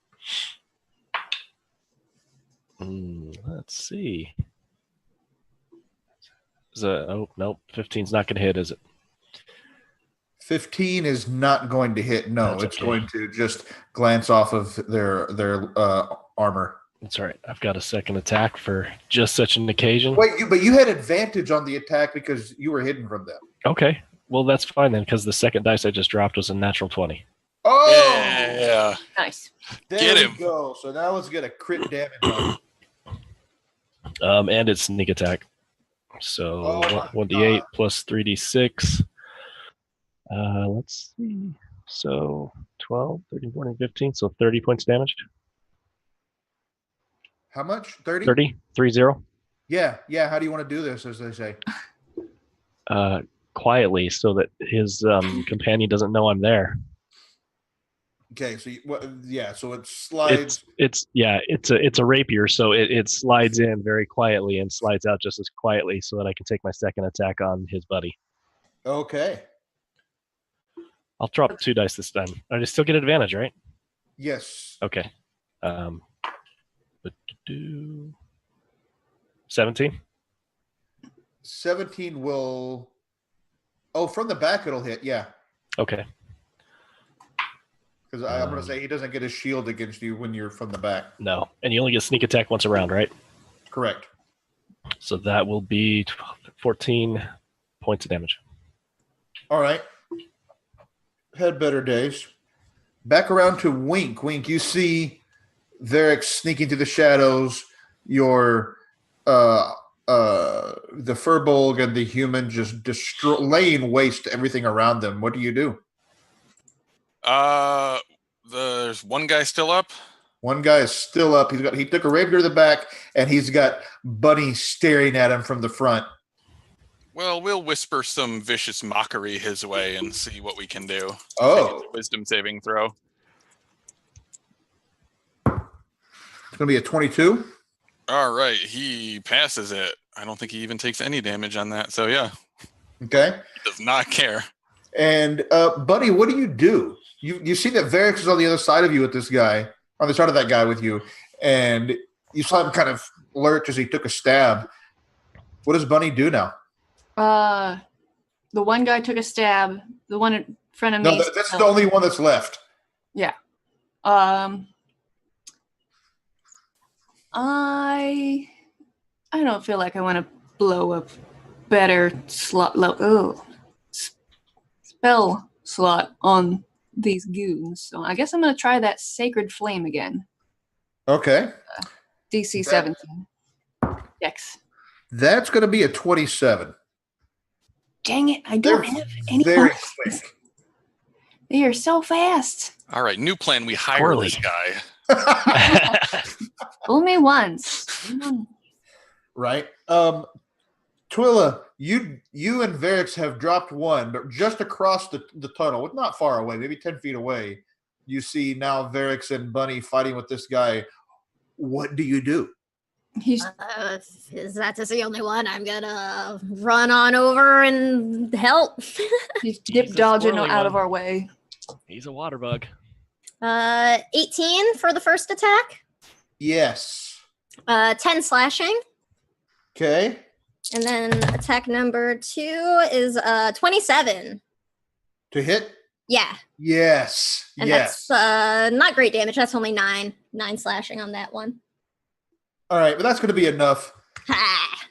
Let's see. Oh, nope. 15's not going to hit, is it? 15 is not going to hit. No, That's it's okay. going to just glance off of their armor. That's all right. I've got a second attack for just such an occasion. Wait, but you had advantage on the attack because you were hidden from them. Okay. Well, that's fine then, because the second dice I just dropped was a natural 20. Oh! Yeah. Nice. There Get we him. go. So now let's get a crit damage on it. And it's sneak attack. So 1d8 plus 3d6. Let's see. So 12, 13, 14, 15. So 30 points damage. How much? 30? 30? 30? Yeah. How do you want to do this, as they say? quietly so that his companion doesn't know I'm there. Okay, so so it slides. It's a rapier, so it slides in very quietly and slides out just as quietly so that I can take my second attack on his buddy. Okay. I'll drop 2 dice this time. I still get advantage, right? Yes. Okay. 17. 17 will. Oh, from the back it'll hit. Yeah. Okay. Because I'm going to say he doesn't get a shield against you when you're from the back. No, and you only get sneak attack once a round, right? Correct. So that will be 14 points of damage. All right. Had better days. Back around to Wink. Wink, you see Varric sneaking through the shadows. Your the Furbolg and the human just laying waste to everything around them. What do you do? There's one guy still up. One guy is still up. He took a rapier to the back, and he's got Bunny staring at him from the front. Well, we'll whisper some vicious mockery his way and see what we can do. Oh. Wisdom saving throw. It's going to be a 22. All right, he passes it. I don't think he even takes any damage on that. So yeah. Okay. He does not care. And Buddy, what do? You see that Varric is on the other side of you with this guy, on the side of that guy with you, and you saw him kind of lurch as he took a stab. What does Bunny do now? The one guy took a stab. The one in front of me. No, that's the only one that's left. Yeah. I don't feel like I want to blow a better spell slot on these goons. So I guess I'm going to try that Sacred Flame again. Okay. DC 17. X. That's going to be a 27. Dang it, I don't have any very bonuses. quick. They are so fast. All right, new plan. We hire this guy. Fool me once. Right. Twila, you and Varric have dropped one, but just across the tunnel, not far away, maybe 10 feet away, you see now Varric and Bunny fighting with this guy. What do you do? Is that the only one? I'm gonna run on over and help. He's dip dodging out of our way. He's a water bug. 18 for the first attack. Yes. 10 slashing. Okay. And then attack number 2 is 27. To hit? Yeah. Yes. And yes. That's not great damage. That's only 9 slashing on that one. All right, but that's going to be enough. Ha!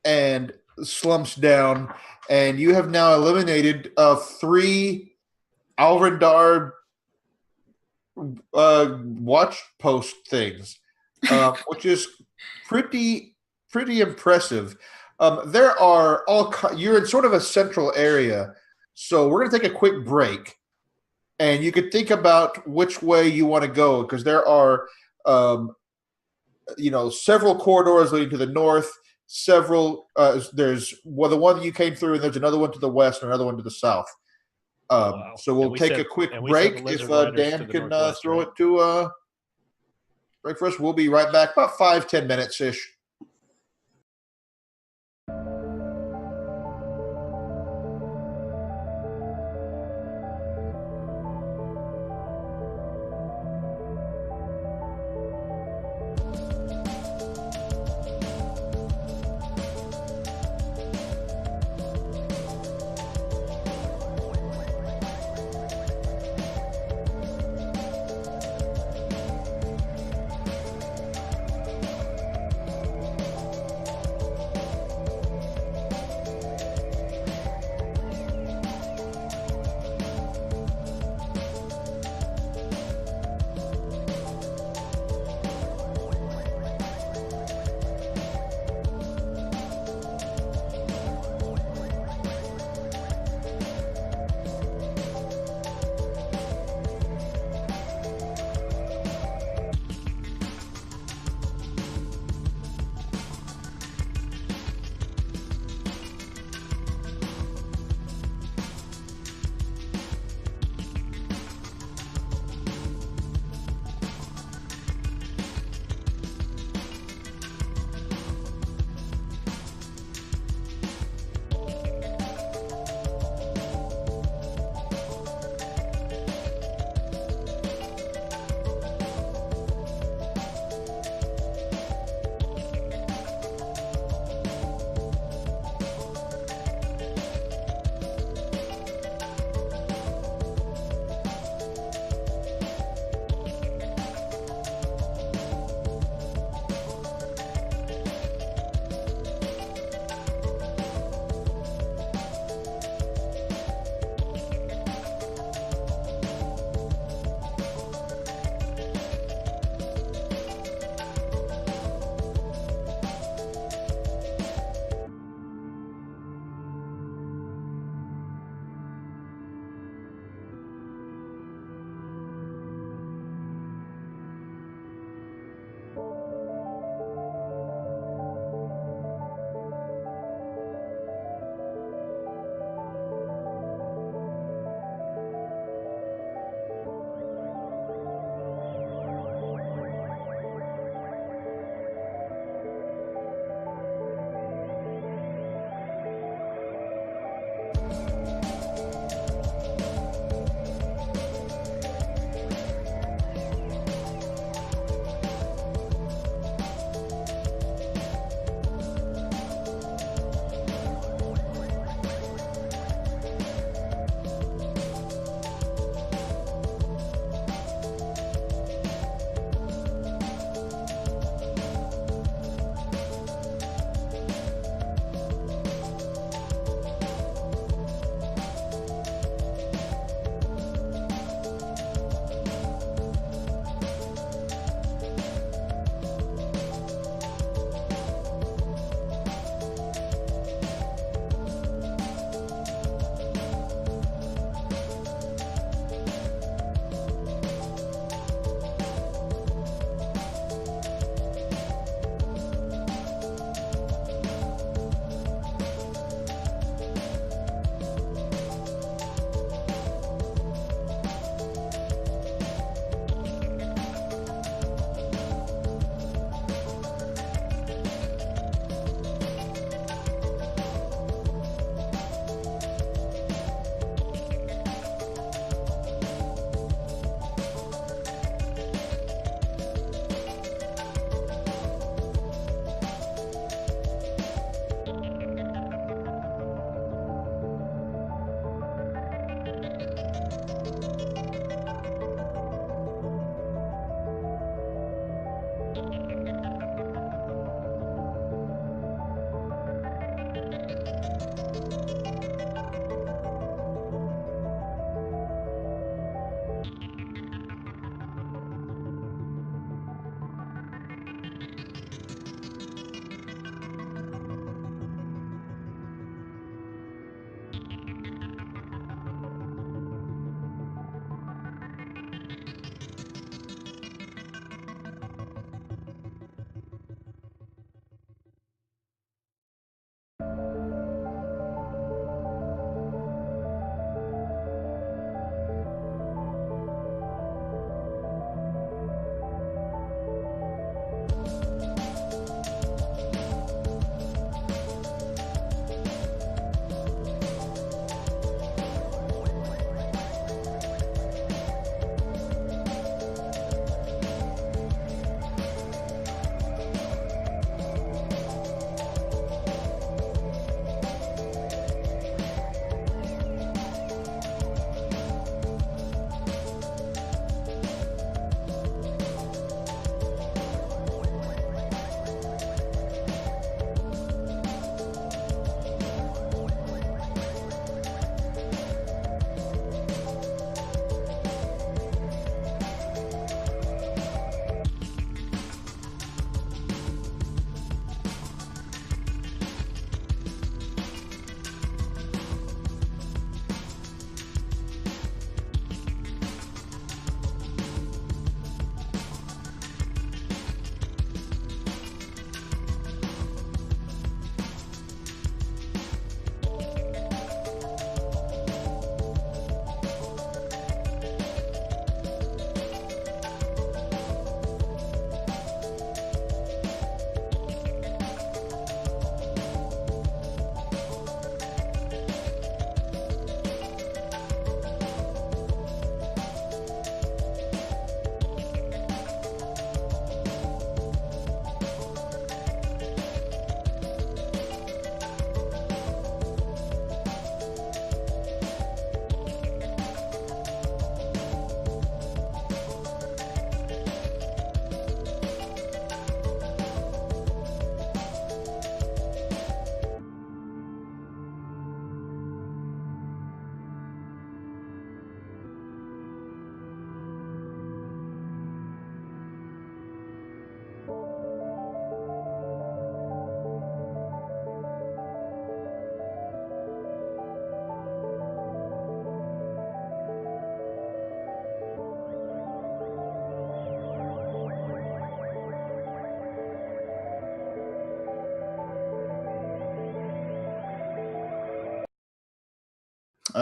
And slumps down, and you have now eliminated 3 Alrindar watch post things, which is pretty impressive. There are you're in sort of a central area, so we're going to take a quick break, and you could think about which way you want to go, because there are several corridors leading to the north. There's the one that you came through, and there's another one to the west and another one to the south. So we'll take a quick break. If Dan can throw it to break for us, we'll be right back. About 5-10 minutes ish.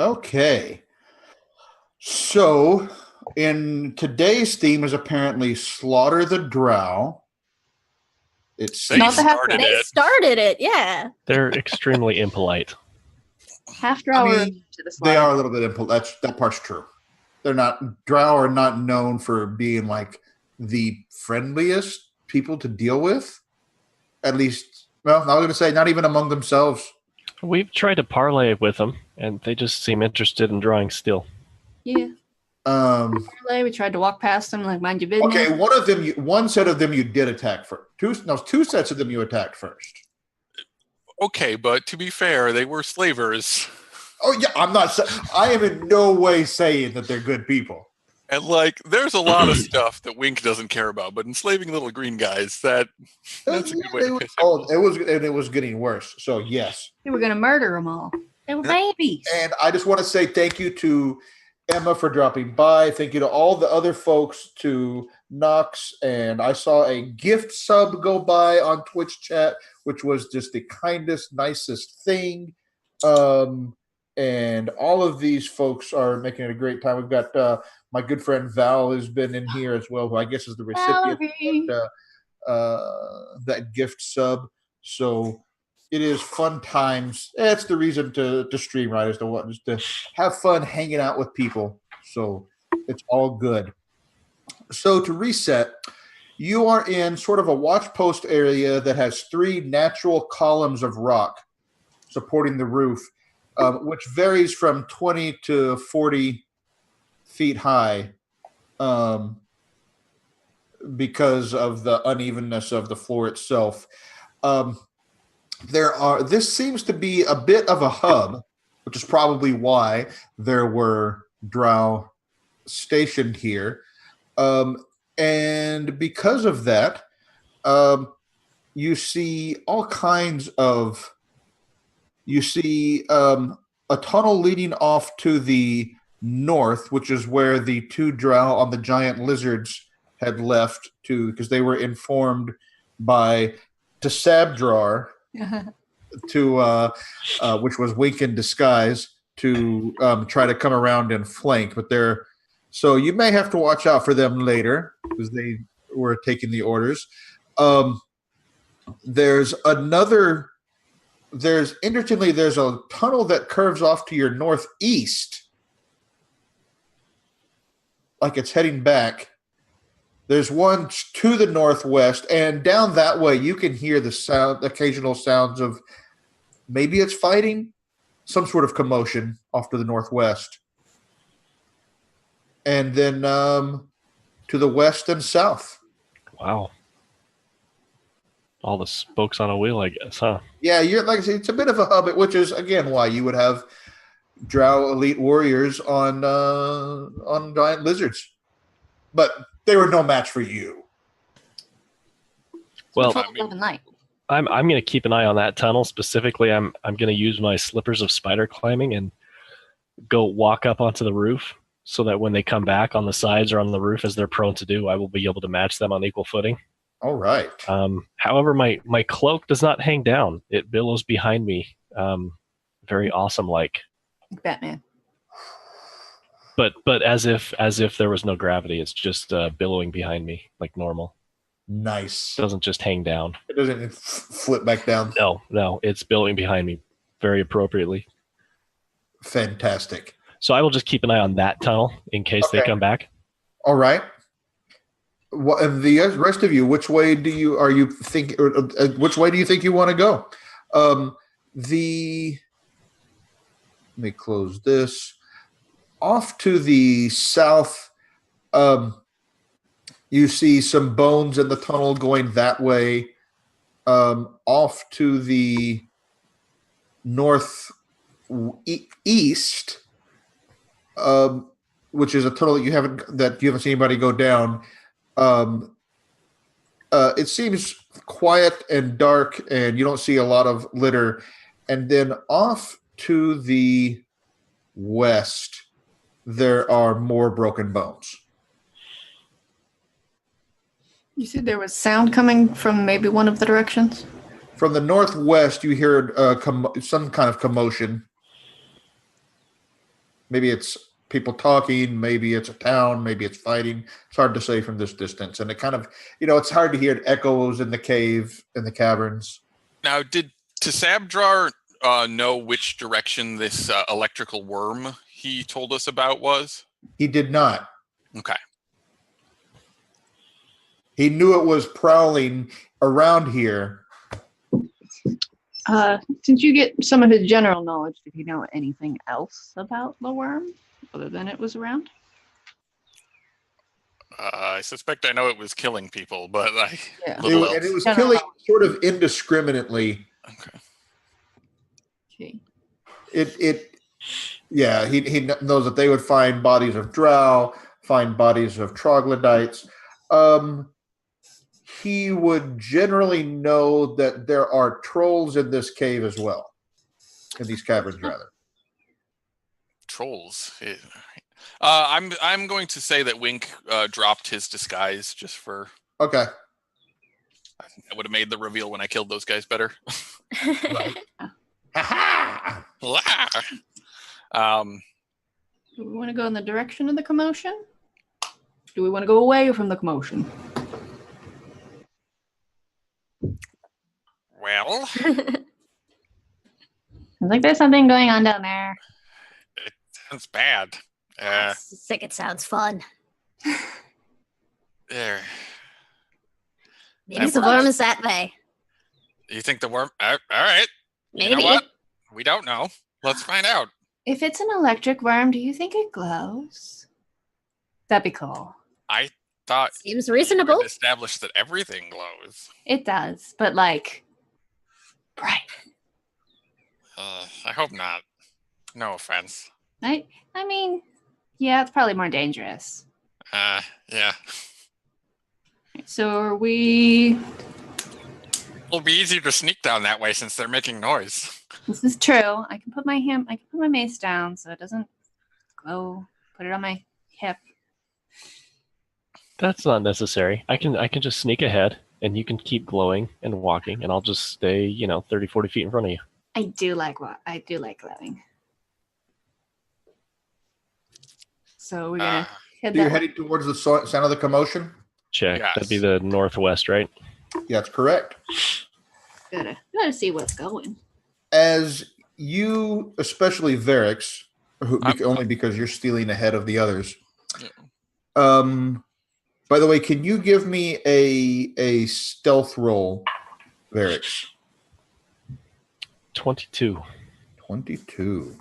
Okay. So, in today's theme is apparently Slaughter the Drow. It's They Not the half- started They it. started it, yeah. They're extremely impolite. Half drow I mean, to the they slide. are a little bit that part's true. They're not Drow are not known for being like the friendliest people to deal with. At least, well, I was going to say not even among themselves. We've tried to parlay with them, and they just seem interested in drawing steel. Yeah. We tried to walk past them, like, mind your business. Okay, one set of them you did attack first. Two sets of them you attacked first. Okay, but to be fair, they were slavers. Oh yeah, I am in no way saying that they're good people. And like, there's a lot of stuff that Wink doesn't care about, but enslaving little green guys, that's a good way to piss him off. It was getting worse. So yes. They were going to murder them all. They were babies. And I just want to say thank you to Emma for dropping by. Thank you to all the other folks, to Knox, and I saw a gift sub go by on Twitch chat, which was just the kindest, nicest thing. And all of these folks are making it a great time. We've got my good friend Val has been in here as well, who I guess is the recipient of that gift sub. So it is fun times. That's the reason to stream, right? Is to have fun hanging out with people. So it's all good. So to reset, you are in sort of a watch post area that has 3 natural columns of rock supporting the roof, which varies from 20 to 40 feet high because of the unevenness of the floor itself. This seems to be a bit of a hub, which is probably why there were drow stationed here. And because of that, you see all kinds of a tunnel leading off to the north, which is where the 2 drow on the giant lizards had left to, because they were informed by Tsabdrar, which was Wink in disguise, to try to come around and flank. But so you may have to watch out for them later because they were taking the orders. There's interestingly, there's a tunnel that curves off to your northeast, like it's heading back. There's one to the northwest, and down that way you can hear the occasional sounds of maybe it's fighting, some sort of commotion off to the northwest. And then to the west and south. Wow. All the spokes on a wheel, I guess, huh? Yeah, you're like I said, it's a bit of a hub, which is again why you would have drow elite warriors on giant lizards, but they were no match for you. Well, I'm going to keep an eye on that tunnel specifically. I'm going to use my slippers of spider climbing and go walk up onto the roof, so that when they come back on the sides or on the roof, as they're prone to do, I will be able to match them on equal footing. All right. However, my cloak does not hang down. It billows behind me, very awesome-like. Batman. But as if there was no gravity. It's just billowing behind me like normal. Nice. It doesn't just hang down. It doesn't flip back down. No, it's billowing behind me very appropriately. Fantastic. So I will just keep an eye on that tunnel in case they come back. All right. And the rest of you, which way do you think you want to go? Let me close this. Off to the south, you see some bones in the tunnel going that way. Off to the northeast, which is a tunnel that you haven't seen anybody go down. It seems quiet and dark, and you don't see a lot of litter. And then off to the west, there are more broken bones. You said there was sound coming from maybe one of the directions? From the northwest, you hear some kind of commotion. Maybe it's people talking, maybe it's a town, maybe it's fighting. It's hard to say from this distance. And it kind of, it's hard to hear echoes in the cave, in the caverns. Now, did Tisabdrar know which direction this electrical worm he told us about was? He did not. Okay. He knew it was prowling around here. Since you get some of his general knowledge, did he know anything else about the worm other than it was around? I suspect I know it was killing people, but and it was killing sort of indiscriminately. Okay. He knows that they would find bodies of drow, find bodies of troglodytes. He would generally know that there are trolls in this cave as well, in these caverns, rather. Trolls. I'm going to say that Wink dropped his disguise just for. Okay. I would have made the reveal when I killed those guys better. Right. Do we want to go in the direction of the commotion? Do we want to go away from the commotion? Well, Sounds like there's something going on down there. it sounds bad. I think it sounds fun. There. Maybe the worm is that way. You think the worm? All right. Maybe. You know what? We don't know. Let's find out. If it's an electric worm, do you think it glows? That'd be cool. I thought Seems reasonable. we established that everything glows. It does, but like bright. I hope not. No offense. I mean, yeah, it's probably more dangerous. Yeah. So are we? It'll be easier to sneak down that way since they're making noise. This is true. I can put my mace down so it doesn't glow. Put it on my hip. That's not necessary. I can just sneak ahead, and you can keep glowing and walking, and I'll just stay, 30, 40 feet in front of you. I do like glowing. So we're gonna head You're that way. heading towards the sound of the commotion? Check. Yes. That'd be the northwest, right? Yeah, that's correct. Gotta see what's going. As you, especially Varix, only because you're stealing ahead of the others. Yeah. By the way, can you give me a stealth roll, Varix? 22. 22.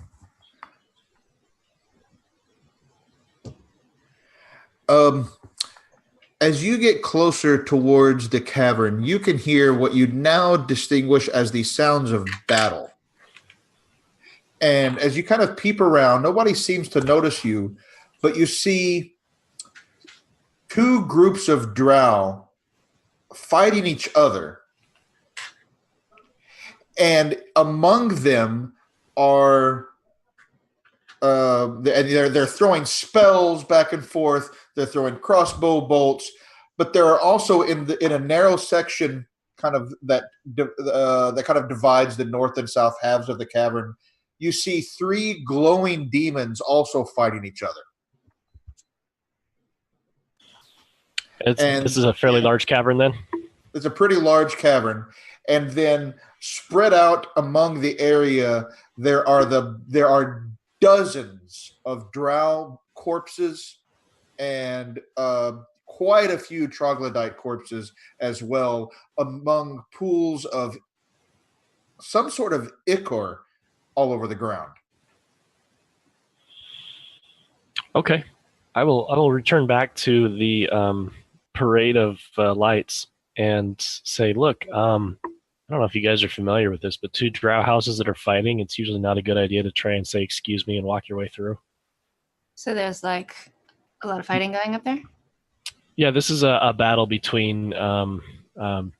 As you get closer towards the cavern, you can hear what you now distinguish as the sounds of battle. And as you kind of peep around, nobody seems to notice you, but you see two groups of drow fighting each other. And among them are they're throwing spells back and forth. They're throwing crossbow bolts, but there are also in a narrow section, kind of that kind of divides the north and south halves of the cavern. You see three glowing demons also fighting each other. This is a fairly large cavern, then. It's a pretty large cavern, and then spread out among the area, there are dozens of drow corpses and quite a few troglodyte corpses as well, among pools of some sort of ichor all over the ground. Okay, I will return back to the parade of lights and say, look, I don't know if you guys are familiar with this, but two drow houses that are fighting, it's usually not a good idea to try and say, excuse me, and walk your way through. So there's like a lot of fighting going up there? Yeah, this is a battle between,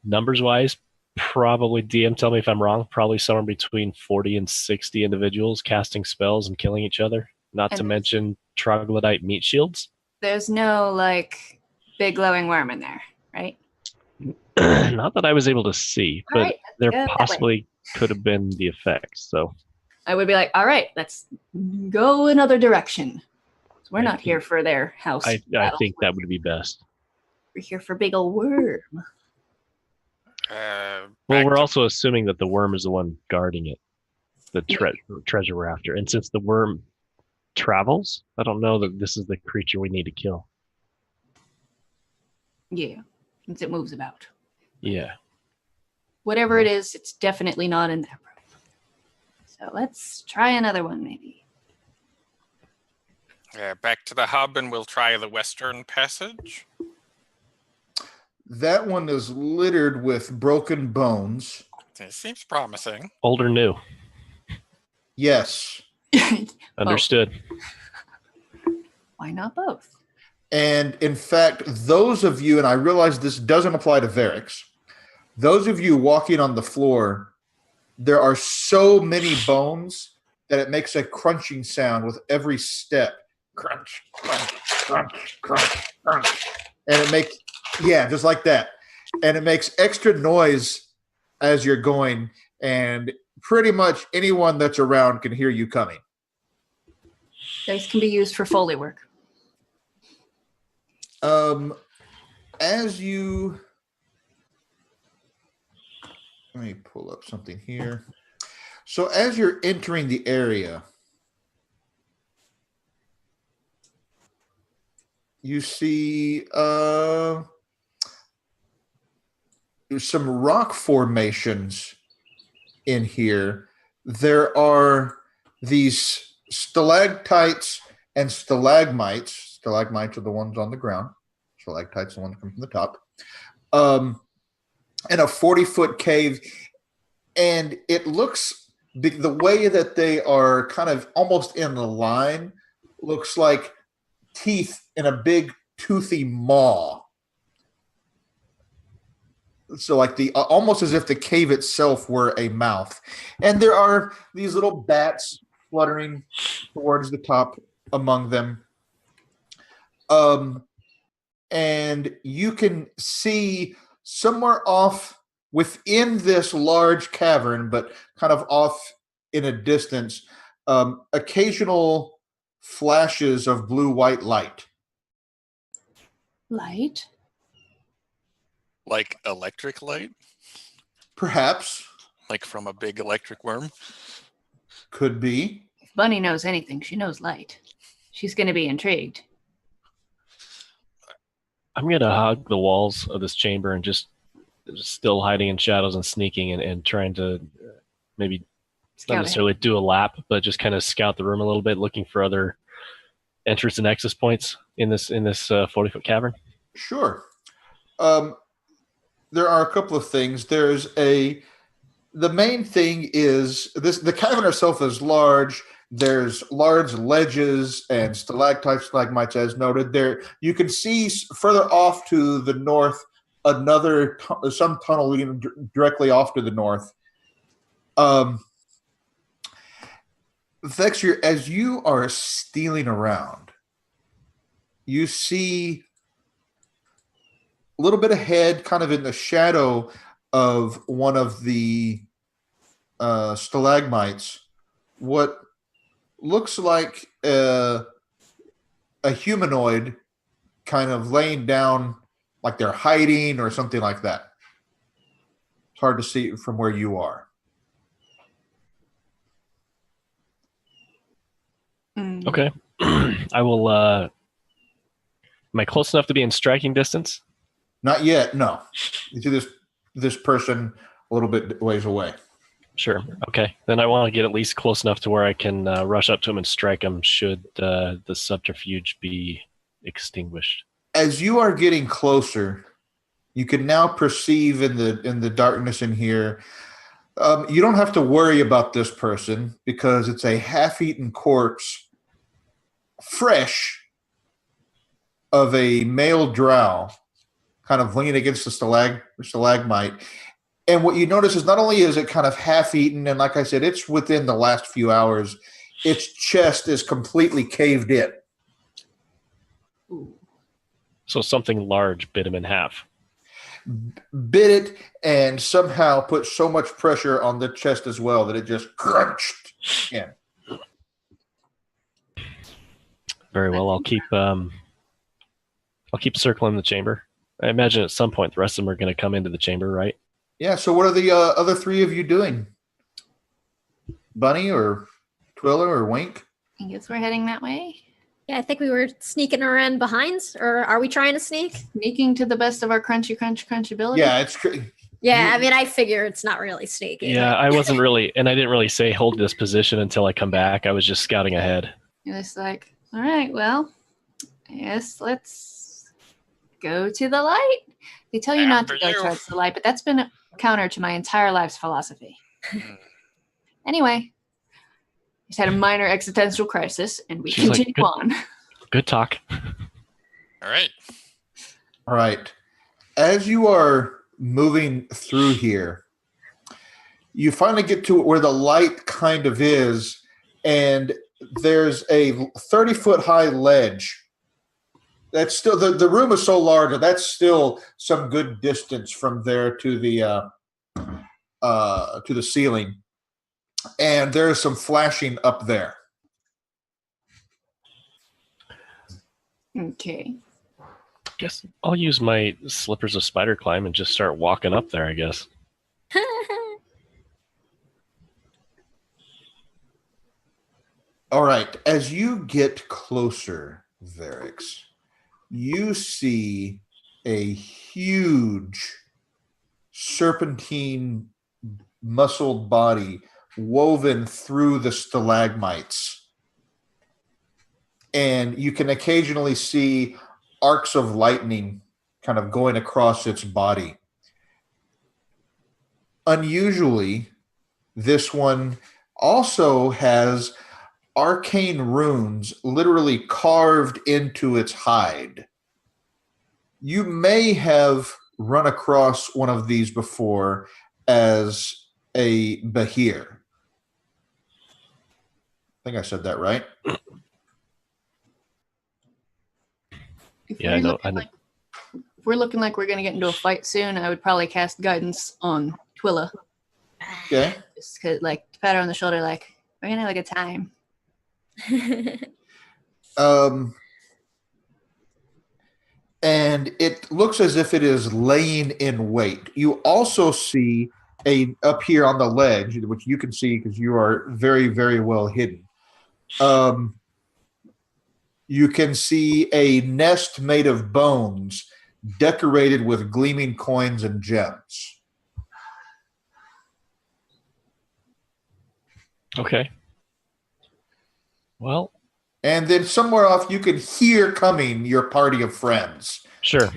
numbers-wise, probably, DM, tell me if I'm wrong, probably somewhere between 40 and 60 individuals casting spells and killing each other, not to mention troglodyte meat shields. There's no, like, big glowing worm in there, right? Not that I was able to see, but All right, there go that way. possibly could have been the effect. So I would be like, all right, let's go another direction. We're not here for their house. I battle. think that would be best. We're here for big ol' worm. Well, Back we're to- also assuming that the worm is the one guarding it, the treasure we're after. And since the worm travels, I don't know that this is the creature we need to kill. Yeah, since it moves about. Yeah. Whatever it is, it's definitely not in that room. So let's try another one, maybe. Back to the hub, and we'll try the western passage. That one is littered with broken bones. It seems promising. Old or new? Yes. Understood. Why not both? And in fact, those of you, and I realize this doesn't apply to Varix, those of you walking on the floor, there are so many bones that it makes a crunching sound with every step. Crunch, crunch, crunch, crunch, crunch. And it makes, yeah, just like that. And it makes extra noise as you're going, and pretty much anyone that's around can hear you coming. Dice can be used for Foley work. As you, let me pull up something here. So as you're entering the area, you see some rock formations in here. There are these stalactites and stalagmites. Stalagmites are the ones on the ground. Stalactites are the ones that come from the top. And a 40-foot cave. And it looks, the way that they are kind of almost in a line, looks like teeth in a big toothy maw. So like almost as if the cave itself were a mouth. And there are these little bats fluttering towards the top among them. And you can see somewhere off within this large cavern, but kind of off in a distance, occasional flashes of blue-white light. Light? Like electric light? Perhaps. Like from a big electric worm? Could be. If Bunny knows anything, she knows light. She's going to be intrigued. I'm going to hug the walls of this chamber and just still hiding in shadows and sneaking and trying to maybe Scout not it. necessarily do a lap, but just kind of scout the room a little bit, looking for other entrance and exit points in this 40-foot cavern. Sure. There are a couple of things. The main thing is the cavern itself is large. There's large ledges and stalactites, stalagmites, as noted. There, you can see further off to the north some tunnel leading directly off to the north. Vexir, as you are stealing around, you see a little bit ahead, kind of in the shadow of one of the stalagmites, what looks like a humanoid kind of laying down like they're hiding or something like that. It's hard to see from where you are. Okay. I will am I close enough to be in striking distance? Not yet, no. You see this person a little bit ways away. Sure. Okay. Then I want to get at least close enough to where I can rush up to him and strike him should the subterfuge be extinguished. As you are getting closer, you can now perceive in the darkness in here. You don't have to worry about this person because it's a half-eaten corpse, fresh, of a male drow, kind of leaning against the stalagmite. And what you notice is not only is it kind of half-eaten, and like I said, it's within the last few hours, its chest is completely caved in. So something large bit him in half. Bit it and somehow put so much pressure on the chest as well that it just crunched Yeah. Very well. I'll keep circling the chamber. I imagine at some point the rest of them are going to come into the chamber, right? Yeah. So what are the other three of you doing? Bunny or Twiller or Wink? I guess we're heading that way. Yeah, I think we were sneaking around behind, or are we trying to sneak? Sneaking to the best of our crunch ability. Yeah, it's Yeah, I mean, I figure it's not really sneaking. Yeah, I wasn't really, and I didn't really say hold this position until I come back. I was just scouting ahead. You're just like, all right, well, I guess let's go to the light. They tell you not to go towards the light, but that's been counter to my entire life's philosophy. Anyway, just had a minor existential crisis, and we continue on. Good talk. All right. All right. As you are moving through here, you finally get to where the light kind of is, and there's a 30-foot high ledge. That's still the room is so large that that's still some good distance from there to the ceiling, and there's some flashing up there. Okay. Guess I'll use my slippers of spider climb and just start walking up there, I guess. All right. As you get closer, Varix, you see a huge serpentine muscled body woven through the stalagmites. And you can occasionally see arcs of lightning kind of going across its body. Unusually, this one also has arcane runes literally carved into its hide. You may have run across one of these before as a Bahir. I think I said that right. Yeah, I know. If we're looking like we're going to get into a fight soon, I would probably cast guidance on Twilla. Okay. Just to pat her on the shoulder, like, we're going to have a good time. And it looks as if it is laying in wait. You also see up here on the ledge, which you can see because you are very, very well hidden. You can see a nest made of bones decorated with gleaming coins and gems. Okay. Well. And then somewhere off, you can hear coming your party of friends. Sure.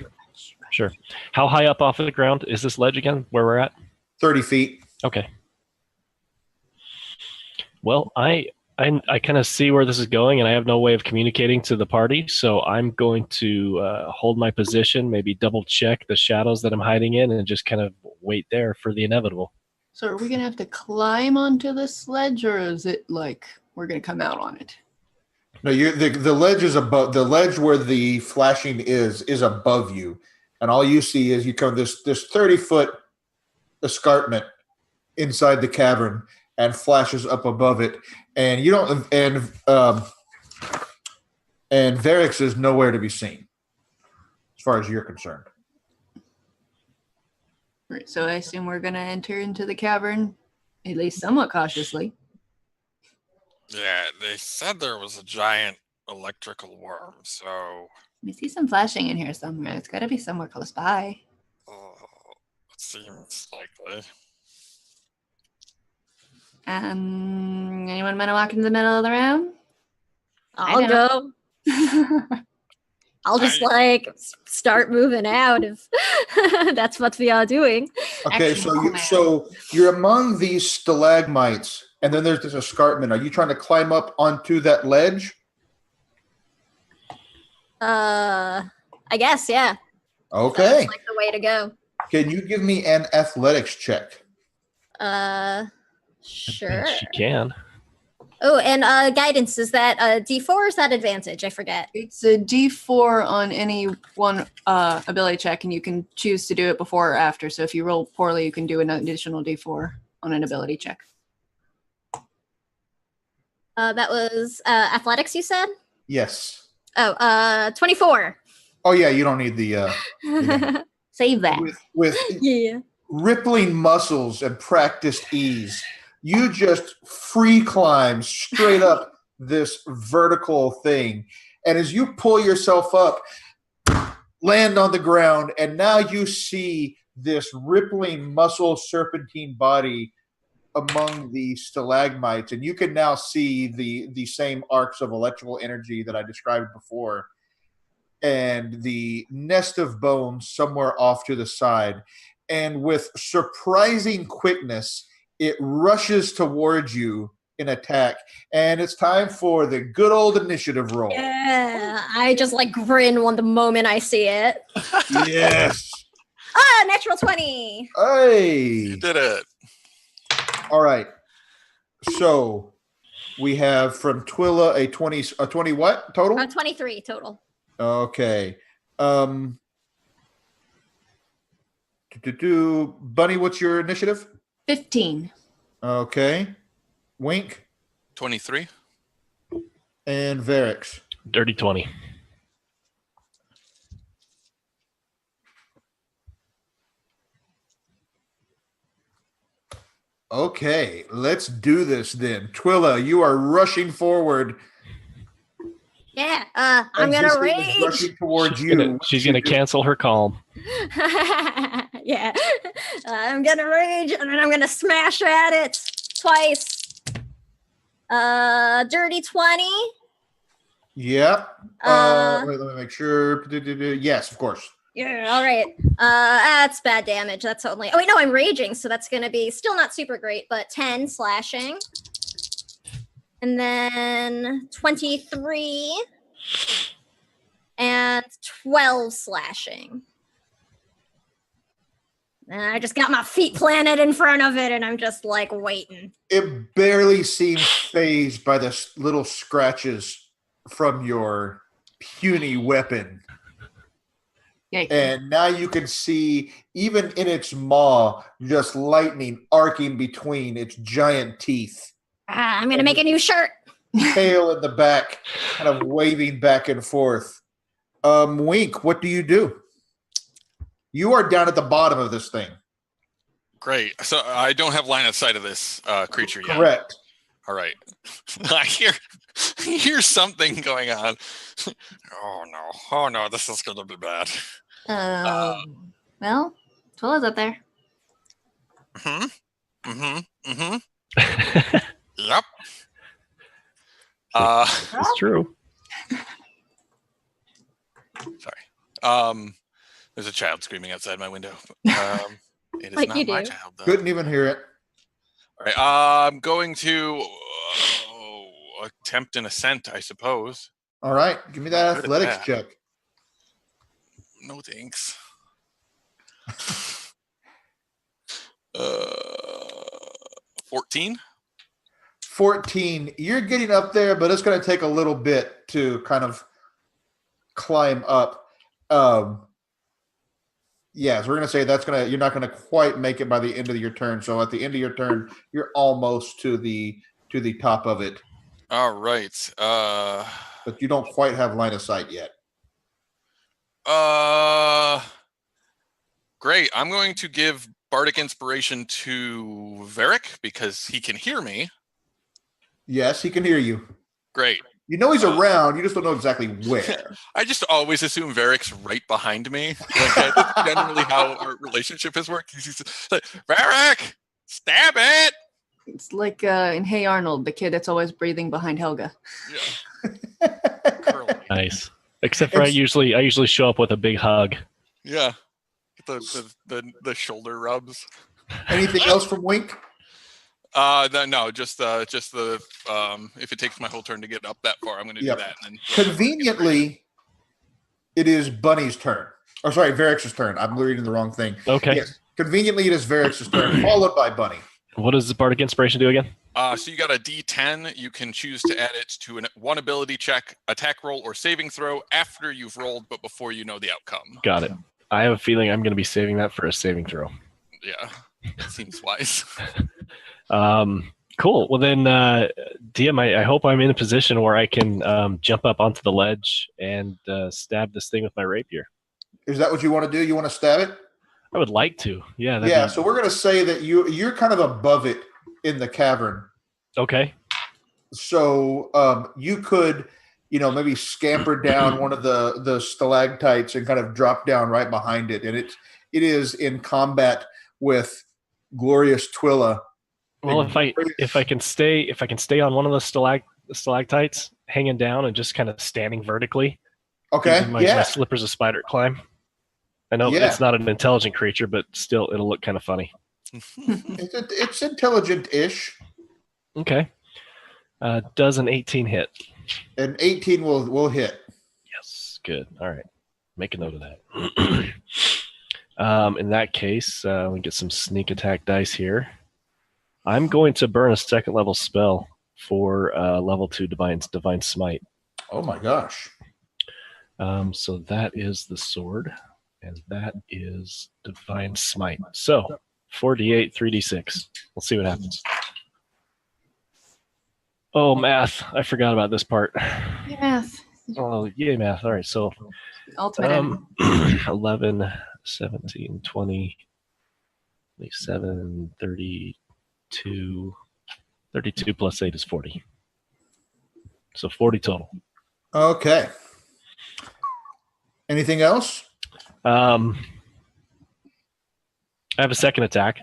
How high up off of the ground is this ledge again, where we're at? 30 feet. Okay. Well, I kind of see where this is going, and I have no way of communicating to the party, so I'm going to hold my position, maybe double check the shadows that I'm hiding in, and just kind of wait there for the inevitable. So are we going to have to climb onto this ledge, or is it like we're going to come out on it? No, the ledge is above. The ledge where the flashing is above you, and all you see is you come this 30-foot escarpment inside the cavern and flashes up above it, and you don't. And Varix is nowhere to be seen, as far as you're concerned. Right, so I assume we're going to enter into the cavern, at least somewhat cautiously. Yeah, they said there was a giant electrical worm, so... We see some flashing in here somewhere. It's got to be somewhere close by. It seems likely. Anyone want to walk into the middle of the room? I'll go. I'll just start moving out if that's what we are doing. Okay, so you're among these stalagmites, and then there's this escarpment. Are you trying to climb up onto that ledge? I guess, yeah. Okay. That's the way to go. Can you give me an athletics check? Sure. She can. Oh, and guidance, is that a D4 or is that advantage? I forget. It's a D4 on any one ability check, and you can choose to do it before or after. So if you roll poorly, you can do an additional D4 on an ability check. That was athletics, you said? Yes. Oh, 24. Oh yeah, you don't need the Save that. with Yeah. rippling muscles and practiced ease. You just free climb straight up this vertical thing. And as you pull yourself up, land on the ground, and now you see this rippling muscle serpentine body among the stalagmites, and you can now see the same arcs of electrical energy that I described before, and the nest of bones somewhere off to the side. And with surprising quickness, it rushes towards you in attack. And it's time for the good old initiative roll. Yeah. I just like grin the moment I see it. Yes. Natural 20. Hey. You did it. All right. So we have from Twilla a 20 what total? 23 total. Okay. Bunny, what's your initiative? 15. Okay. Wink 23. and Varix. Dirty 20. Okay, let's do this then. Twilla, you are rushing forward. Yeah. I'm as gonna this thing is rage. rushing towards you. She's gonna cancel her calm. Yeah. I'm gonna rage and then I'm gonna smash at it twice. Dirty 20. Yep. Wait, let me make sure. Yes, of course. Yeah, all right. That's bad damage. That's only. Oh wait, no, I'm raging, so that's gonna be still not super great, but 10 slashing, and then 23 and 12 slashing. And I just got my feet planted in front of it, and I'm just like waiting. It barely seems phased by the little scratches from your puny weapon. Yikes. And now you can see, even in its maw, just lightning arcing between its giant teeth. I'm gonna make a new shirt. Tail in the back, kind of waving back and forth. Wink, what do you do? You are down at the bottom of this thing. Great. So I don't have line of sight of this creature yet. Correct. All right. I hear something going on. Oh no, this is gonna be bad. Well, Twilla's up there. Yep. It's true. Sorry. There's a child screaming outside my window. It is Like not you my do. child, though. Couldn't even hear it. All right. I'm going to attempt an ascent, I suppose. All right, give me that Good at athletics that. check. No thanks. 14. 14. You're getting up there, but it's going to take a little bit to kind of climb up. Yeah, so we're going to say you're not going to quite make it by the end of your turn. So at the end of your turn, you're almost to the top of it, All right. but you don't quite have line of sight yet. Great. I'm going to give Bardic Inspiration to Varric because he can hear me. Yes, he can hear you. Great. You know he's around. You just don't know exactly where. I just always assume Varric's right behind me. Like, that's generally how our relationship has worked. He's like, Varric, stab it. It's like in Hey Arnold, the kid that's always breathing behind Helga. Yeah. Curly. Nice. Except for I usually show up with a big hug. Yeah. The shoulder rubs. Anything else from Wink? No, just the if it takes my whole turn to get up that far, I'm going to do that. And then Conveniently, it is Bunny's turn. Or sorry, Varrix's turn. I'm reading the wrong thing. Okay. Yes. Conveniently, it is Varrix's turn, followed by Bunny. What does the Bardic Inspiration do again? So you got a D10. You can choose to add it to one ability check, attack roll, or saving throw after you've rolled, but before you know the outcome. Got it. I have a feeling I'm going to be saving that for a saving throw. Yeah, seems wise. Cool. Well then, DM, I hope I'm in a position where I can jump up onto the ledge and stab this thing with my rapier. Is that what you want to do? You want to stab it? I would like to. Yeah. Yeah. So we're going to say that you're kind of above it in the cavern. Okay. So you could, maybe scamper down one of the stalactites and kind of drop down right behind it, and it is in combat with glorious Twilla. Well, if I can stay on one of the stalactites, hanging down and just kind of standing vertically. Okay. My slippers of spider climb. I know it's not an intelligent creature, but still, it'll look kind of funny. It's intelligent-ish. Okay. Does an 18 hit? An 18 will hit. Yes. Good. All right. Make a note of that. In that case, we get some sneak attack dice here. I'm going to burn a second level spell for level 2 divine smite. Oh my gosh. So that is the sword, and that is divine smite. So 4d8, 3d6. We'll see what happens. Oh, math. I forgot about this part. Yeah, math. Oh, yay, math. All right, so Ultimate enemy. 11, 17, 20, 27, 32. 32 plus 8 is 40. So 40 total. Okay. Anything else? I have a second attack.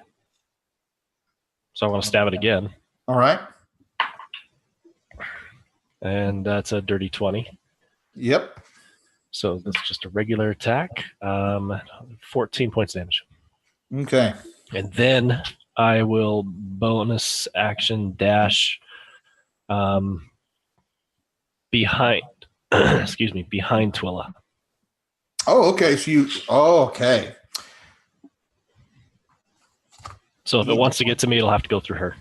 So I want to stab it again. All right. And that's a dirty 20. Yep. So that's just a regular attack. 14 points damage. Okay. And then I will bonus action dash behind behind Twilla. Oh, okay. Okay. So if it wants to get to me, it'll have to go through her.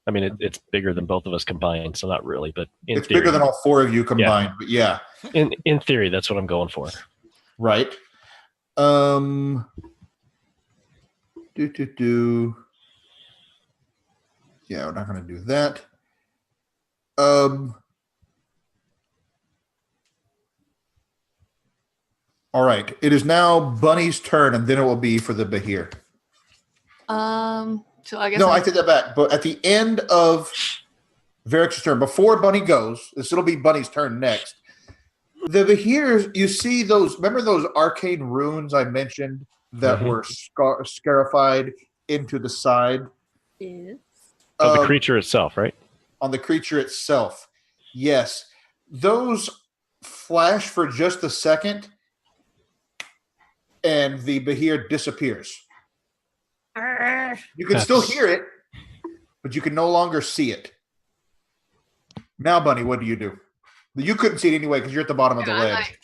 I mean, it's bigger than both of us combined, so not really, but it's bigger than all four of you combined. Yeah. But yeah. In theory, that's what I'm going for. Right. Yeah, we're not going to do that. All right. It is now Bunny's turn, and then it will be for the Bahir. So I guess I take that back. But at the end of Varric's turn, before Bunny goes, it'll be Bunny's turn next. The Bahirs, you see those? Remember those arcane runes I mentioned that were scarified into the side? Yes. Of the creature itself, right? On the creature itself, yes. Those flash for just a second, and the Bahir disappears. You can still hear it, but you can no longer see it. Now, Bunny, what do? You couldn't see it anyway because you're at the bottom of the ledge.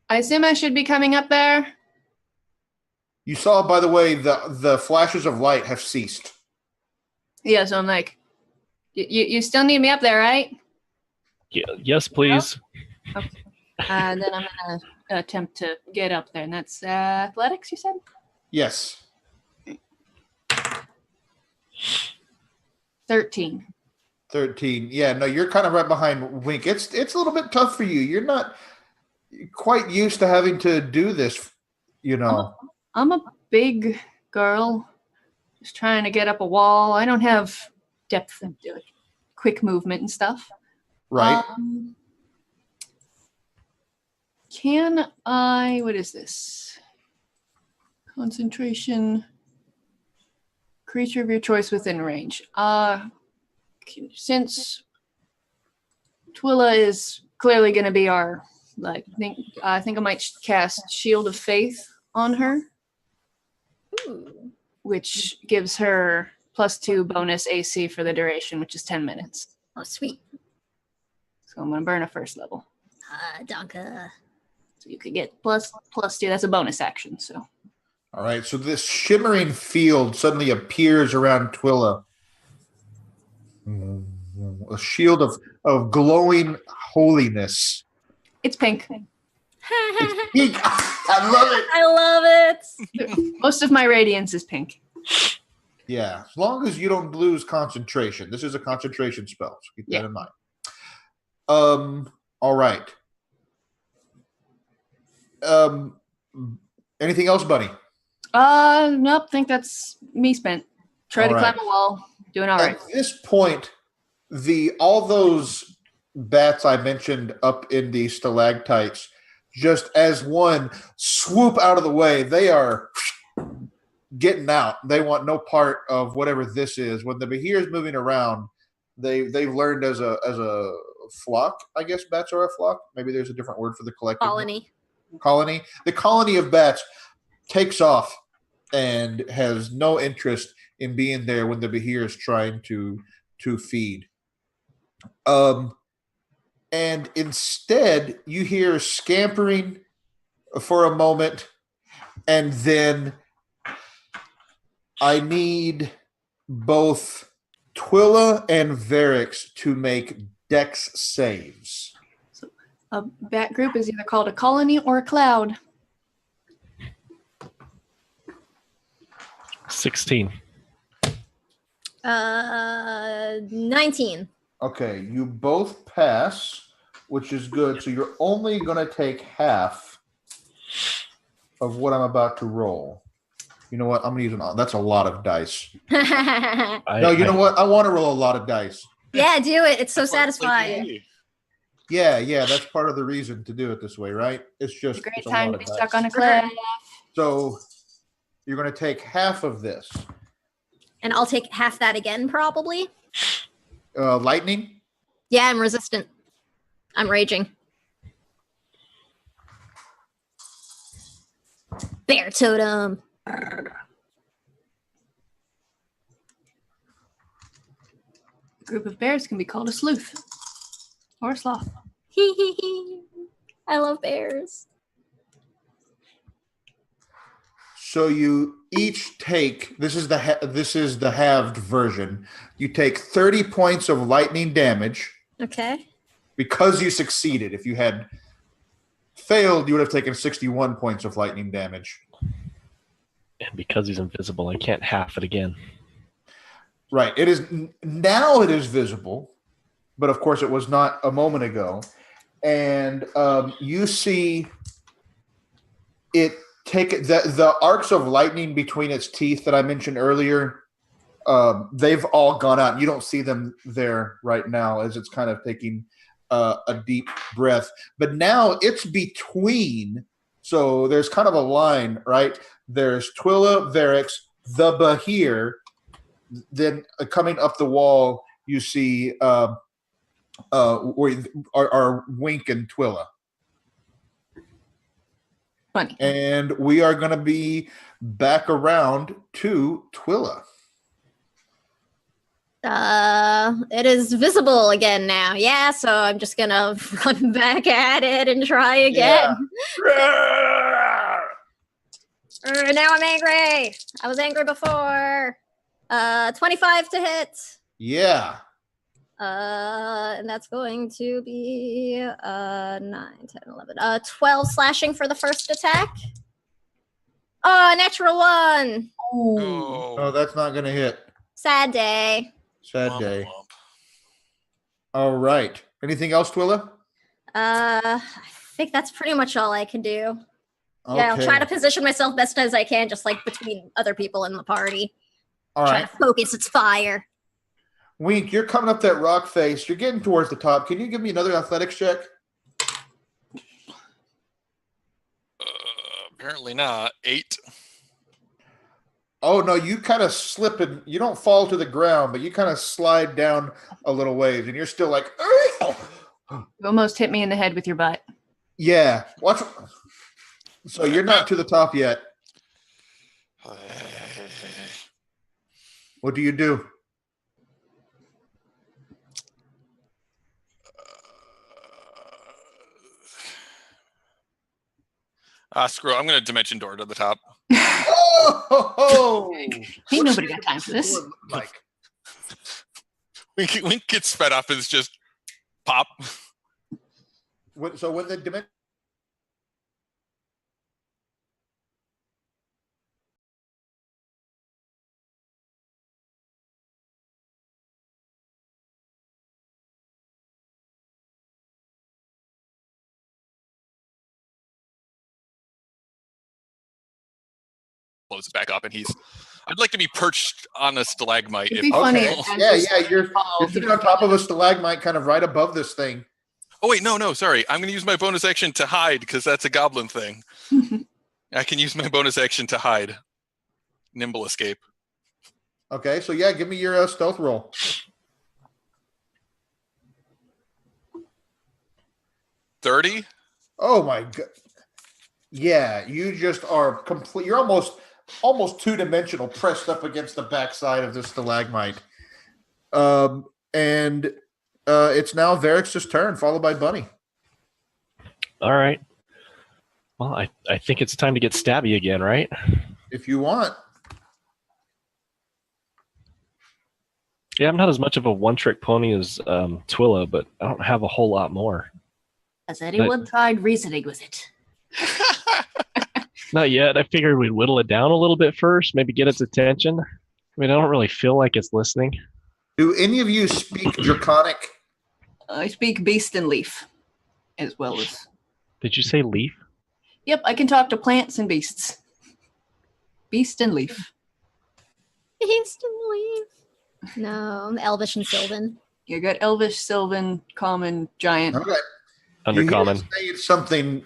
I assume I should be coming up there. You saw, by the way, the flashes of light have ceased. Yeah, so I'm like, you still need me up there, right? Yeah, yes, please. Okay. Then I'm going to attempt to get up there. And that's athletics, you said? Yes. 13. 13. Yeah, no, you're kind of right behind Wink. It's a little bit tough for you. You're not quite used to having to do this, I'm a big girl just trying to get up a wall. I don't have depth and quick movement and stuff. Right. Can I, what is this? Concentration. Creature of your choice within range. Since Twilla is clearly going to be our, I think I might cast Shield of Faith on her. Ooh. Which gives her +2 bonus AC for the duration, which is 10 minutes. Oh, sweet. So I'm going to burn a first level. Donka. So you could get +2. That's a bonus action. So. All right. So this shimmering field suddenly appears around Twilla. A shield of glowing holiness. It's pink. It's pink. I love it. I love it. Most of my radiance is pink. Yeah, as long as you don't lose concentration. This is a concentration spell, so keep that in mind. All right. Anything else, buddy? Nope. Think that's me spent. Try to climb a wall. Doing all right. At this point, all those bats I mentioned up in the stalactites, just as one swoop out of the way, they are getting out. They want no part of whatever this is. When the Bahir is moving around, they've learned as a flock. I guess bats are a flock. Maybe there's a different word for the collective. Colony. The colony of bats takes off and has no interest in being there when the Bahir is trying to feed. And instead, you hear scampering for a moment, and then I need both Twilla and Varix to make dex saves. So a bat group is either called a colony or a cloud. 16. 19. Okay, you both pass, which is good. So you're only going to take half of what I'm about to roll. You know what? I'm going to use that's a lot of dice. No, you know what? I want to roll a lot of dice. Yeah, do it. It's so satisfying. Yeah. That's part of the reason to do it this way, right? It's just Great it's time to be stuck on a cliff. So you're going to take half of this. And I'll take half that again, probably. Lightning? Yeah, I'm resistant. I'm raging. Bear totem. A group of bears can be called a sleuth or a sloth. I love bears. So you each take this is the halved version. You take 30 points of lightning damage. Okay. Because you succeeded. If you had failed, you would have taken 61 points of lightning damage. And because he's invisible, I can't half it again. Right. It is now. It is visible, but of course, it was not a moment ago. And you see it take the arcs of lightning between its teeth that I mentioned earlier. They've all gone out. You don't see them there right now as it's kind of taking a deep breath. But now it's between. So there's kind of a line, right? There's Twilla, Varix, the Bahir. Then coming up the wall, you see where are Wink and Twilla. Funny. And we are going to be back around to Twilla. It is visible again now. Yeah, so I'm just gonna run back at it and try again. Yeah. Now I'm angry. I was angry before. 25 to hit. Yeah. And that's going to be 9, 10, 11. 12 slashing for the first attack. Oh, natural 1. Oh, that's not going to hit. Sad day. Sad day. All right. Anything else, Twilla? I think that's pretty much all I can do. Okay. Yeah, I'll try to position myself best as I can, just like between other people in the party. All Try right. to focus its fire. Wink, you're coming up that rock face. You're getting towards the top. Can you give me another athletics check? Apparently not. 8. Oh, no, you kind of slip and you don't fall to the ground, but you kind of slide down a little ways, and you're still like, oh! You almost hit me in the head with your butt. Yeah. Watch. So you're not to the top yet. What do you do? Screw it. I'm going to dimension door to the top. Oh! Ain't nobody got time for this. Like, Wink gets sped up and it's just pop. so when the dimension blows it back up, and I'd like to be perched on a stalagmite. It'd If be funny. possible. You're sitting on top of a stalagmite, kind of right above this thing. Oh wait, no, sorry. I'm going to use my bonus action to hide because that's a goblin thing. I can use my bonus action to hide. Nimble escape. Okay, so yeah, give me your stealth roll. $30. Oh my god! Yeah, you just are complete. You're almost two-dimensional, pressed up against the backside of this stalagmite. And it's now Varix's turn, followed by Bunny. All right. Well, I think it's time to get stabby again, right? If you want. Yeah, I'm not as much of a one-trick pony as Twilla, but I don't have a whole lot more. Has anyone tried reasoning with it? Not yet. I figured we'd whittle it down a little bit first, maybe get its attention. I mean, I don't really feel like it's listening. Do any of you speak Draconic? I speak beast and leaf, as well as. Did you say leaf? Yep, I can talk to plants and beasts. Beast and leaf. Beast and leaf. No, Elvish and Sylvan. You got Elvish, Sylvan, Common, Giant. Okay. Undercommon. You hear it say something,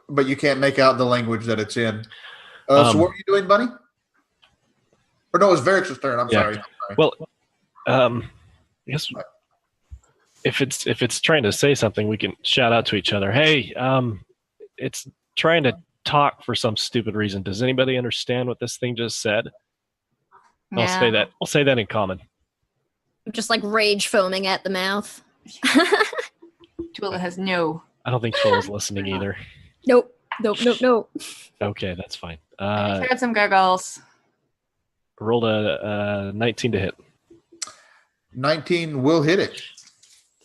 but you can't make out the language that it's in. So what were you doing, Bunny? Or no, it was Varix's turn. I'm sorry. Well, I guess if it's trying to say something, we can shout out to each other. Hey, it's trying to talk for some stupid reason. Does anybody understand what this thing just said? Yeah. I'll say that in common. Just like rage foaming at the mouth. Twilla has no. I don't think Twilla's listening either. Nope. Okay, that's fine. I heard some gargles. Rolled a 19 to hit. 19 will hit it.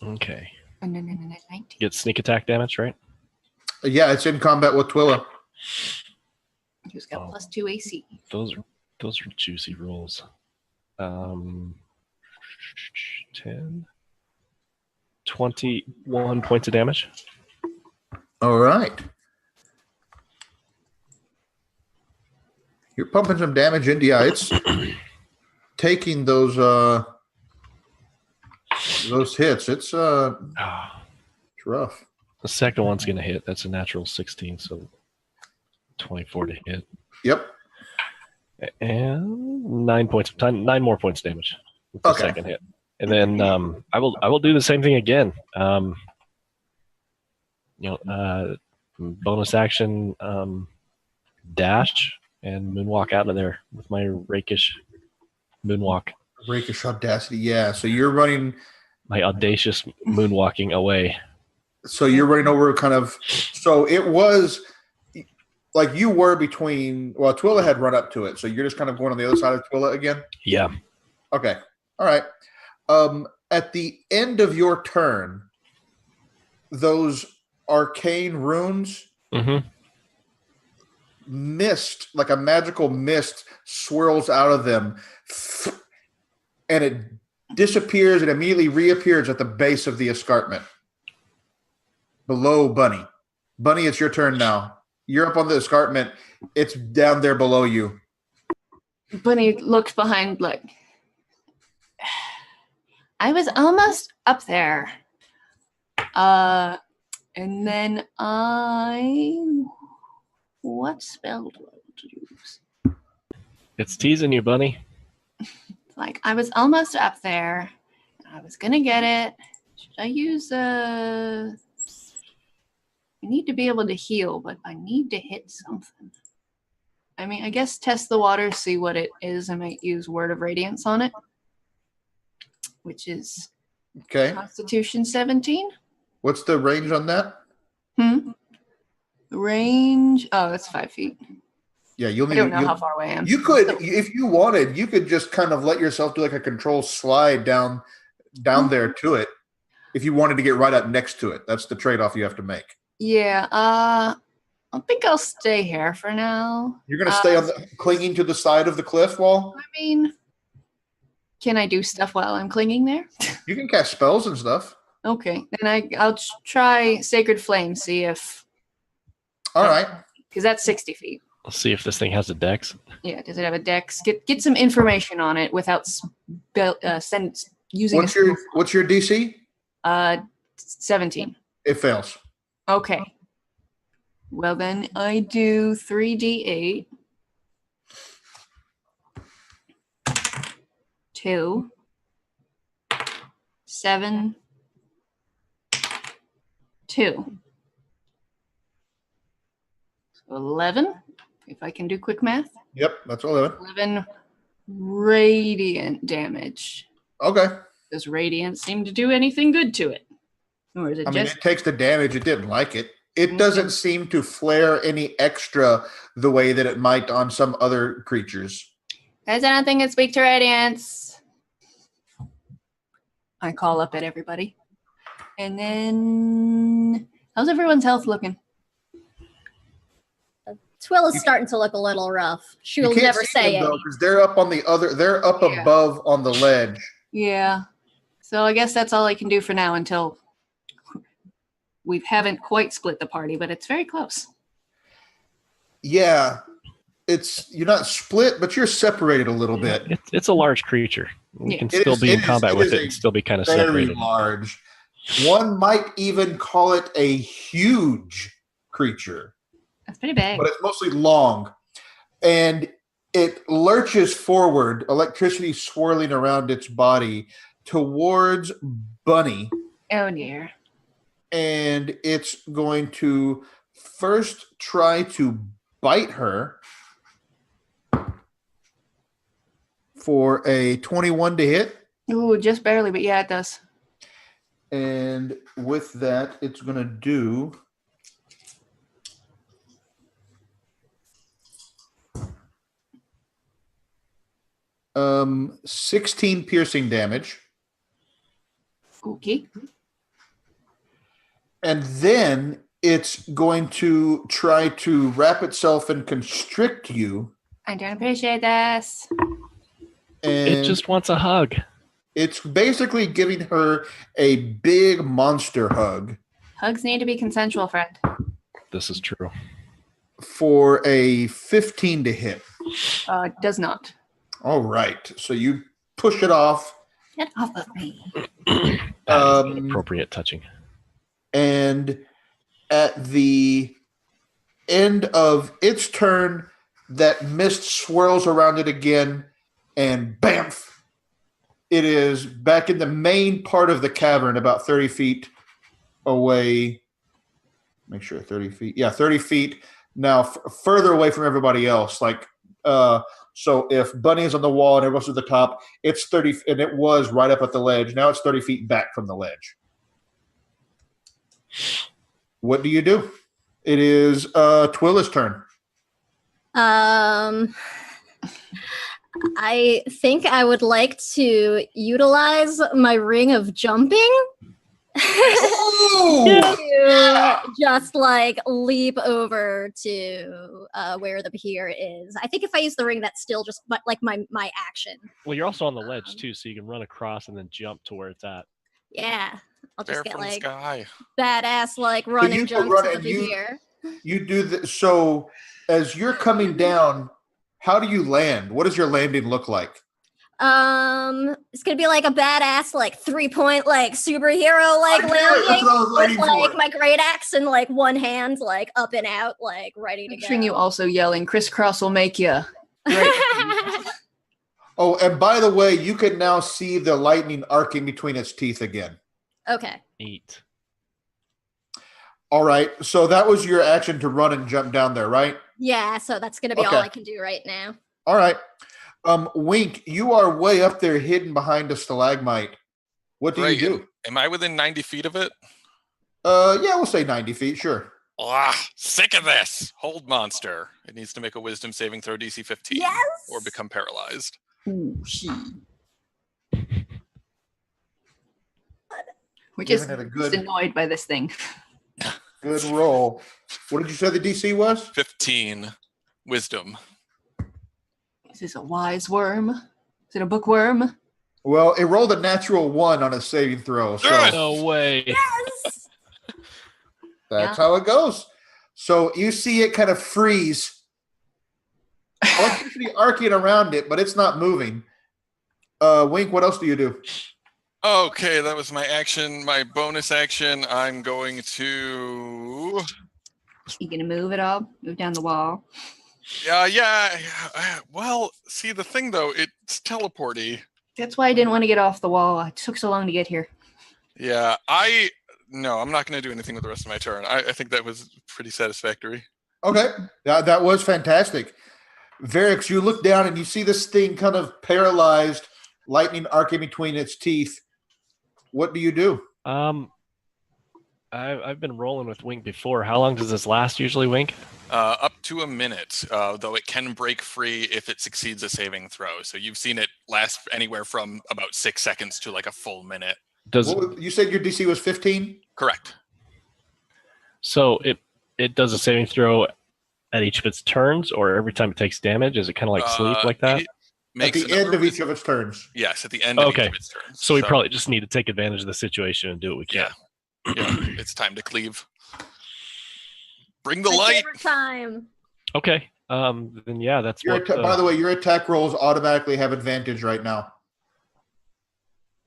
Okay. 19. Get sneak attack damage, right? Yeah, it's in combat with Twilla. Who's got +2 AC? Those are juicy rolls. 10, 21 points of damage. All right. You're pumping some damage into you. It's taking those hits. It's rough. The second one's going to hit. That's a natural 16, so 24 to hit. Yep. And 9 more points of damage with the second hit. And then I will do the same thing again. Bonus action dash and moonwalk out of there with my rakish moonwalk. Rakish audacity, yeah. So you're running. My audacious moonwalking away. So you're running over kind of. So it was like you were between. Well, Twilla had run up to it, so you're just kind of going on the other side of Twilla again. Yeah. Okay. All right. At the end of your turn, those arcane runes. Mm-hmm. Mist, like a magical mist, swirls out of them, and it disappears and immediately reappears at the base of the escarpment below Bunny. Bunny, it's your turn now. You're up on the escarpment. It's down there below you. Bunny looks behind, like, I was almost up there. And then what spell do I want to use? It's teasing you, Bunny. Like, I was almost up there. I was going to get it. Should I use I need to be able to heal, but I need to hit something. I mean, I guess test the water, see what it is. I might use Word of Radiance on it, which is Constitution 17. What's the range on that? Range. Oh, that's 5 feet. Yeah, you'll need. I don't know how far away I am. You could, if you wanted, you could just kind of let yourself do like a control slide down there to it. If you wanted to get right up next to it, that's the trade-off you have to make. Yeah. I think I'll stay here for now. You're going to stay on clinging to the side of the cliff wall. I mean, can I do stuff while I'm clinging there? You can cast spells and stuff. Okay, then I'll try Sacred Flame. See if. All right. Because that's 60 feet. Let's see if this thing has a dex. Yeah, does it have a dex? Get some information on it without using What's your DC? 17. It fails. Okay. Well, then I do 3d8. 2. 7. 2. So 11, if I can do quick math. Yep, that's 11. 11 radiant damage. Okay. Does radiant seem to do anything good to it? Or is it It takes the damage. It didn't like it. It doesn't seem to flare any extra the way that it might on some other creatures. Guys, I don't think it's weak to radiance. I call up at everybody. And then, how's everyone's health looking? Twill is starting to look a little rough. She'll never say it. Because they're up on the other, they're up above on the ledge. Yeah. So I guess that's all I can do for now until we haven't quite split the party, but it's very close. Yeah. You're not split, but you're separated a little bit. It's a large creature. You can still be in combat with it and still be kind of separated. Very large. One might even call it a huge creature. That's pretty big. But it's mostly long. And it lurches forward, electricity swirling around its body towards Bunny. Oh, dear. And it's going to first try to bite her for a 21 to hit. Ooh, just barely, but yeah, it does. And with that, it's going to do 16 piercing damage. Okay. And then it's going to try to wrap itself and constrict you. I don't appreciate this. And it just wants a hug. It's basically giving her a big monster hug. Hugs need to be consensual, friend. This is true. For a 15 to hit. Does not. All right. So you push it off. Get off of me. That is inappropriate touching. And at the end of its turn, that mist swirls around it again, and bamf! It is back in the main part of the cavern, about 30 feet away. Make sure 30 feet. Yeah, 30 feet. Now, further away from everybody else. So if Bunny is on the wall and everyone's at the top, it's 30, and it was right up at the ledge. Now it's 30 feet back from the ledge. What do you do? It is Twilla's turn. I think I would like to utilize my ring of jumping to just leap over to where the pier is. I think if I use the ring, that's still just my action. Well, you're also on the ledge too, so you can run across and then jump to where it's at. Yeah, I'll just get sky. badass running jump to the pier. You do that. So as you're coming down, how do you land? What does your landing look like? It's gonna be like a badass 3-point superhero landing with my great axe in one hand up and out ready to go. Picturing you also yelling, "Crisscross will make you." Oh, and by the way, you can now see the lightning arcing between its teeth again. Okay. Neat. All right. So that was your action to run and jump down there, right? Yeah, so that's going to be all I can do right now. All right. Wink, you are way up there hidden behind a stalagmite. What do you do? Am I within 90 feet of it? Yeah, we'll say 90 feet, sure. Sick of this. Hold monster. It needs to make a wisdom saving throw DC 15. Yes! Or become paralyzed. Ooh, We're just annoyed by this thing. Good roll. What did you say the DC was? 15. Wisdom. Is this a wise worm? Is it a bookworm? Well, it rolled a natural 1 on a saving throw. So no way. Yes! That's how it goes. So you see it kind of freeze electricity arcing around it, but it's not moving. Wink, what else do you do? Okay, that was my action. My bonus action, I'm going to... You gonna move at all? Move down the wall? Yeah. Well, see, the thing, though, it's teleporty. That's why I didn't want to get off the wall. It took so long to get here. Yeah, No, I'm not going to do anything with the rest of my turn. I think that was pretty satisfactory. Okay, that was fantastic. Varix, you look down and you see this thing kind of paralyzed, lightning arcing between its teeth. What do you do? I've been rolling with Wink before. How long does this last usually, Wink? Up to a minute, though it can break free if it succeeds a saving throw. So you've seen it last anywhere from about 6 seconds to like a full minute. You said your DC was 15? Correct. So it does a saving throw at each of its turns, or every time it takes damage? Is it kind of like sleep like that? At the end of each of its turns. Yes, at the end of each of its turns. So we probably just need to take advantage of the situation and do what we can. Yeah, it's time to cleave. Bring the My light. favorite time. Okay. Then yeah, that's by the way, your attack rolls automatically have advantage right now.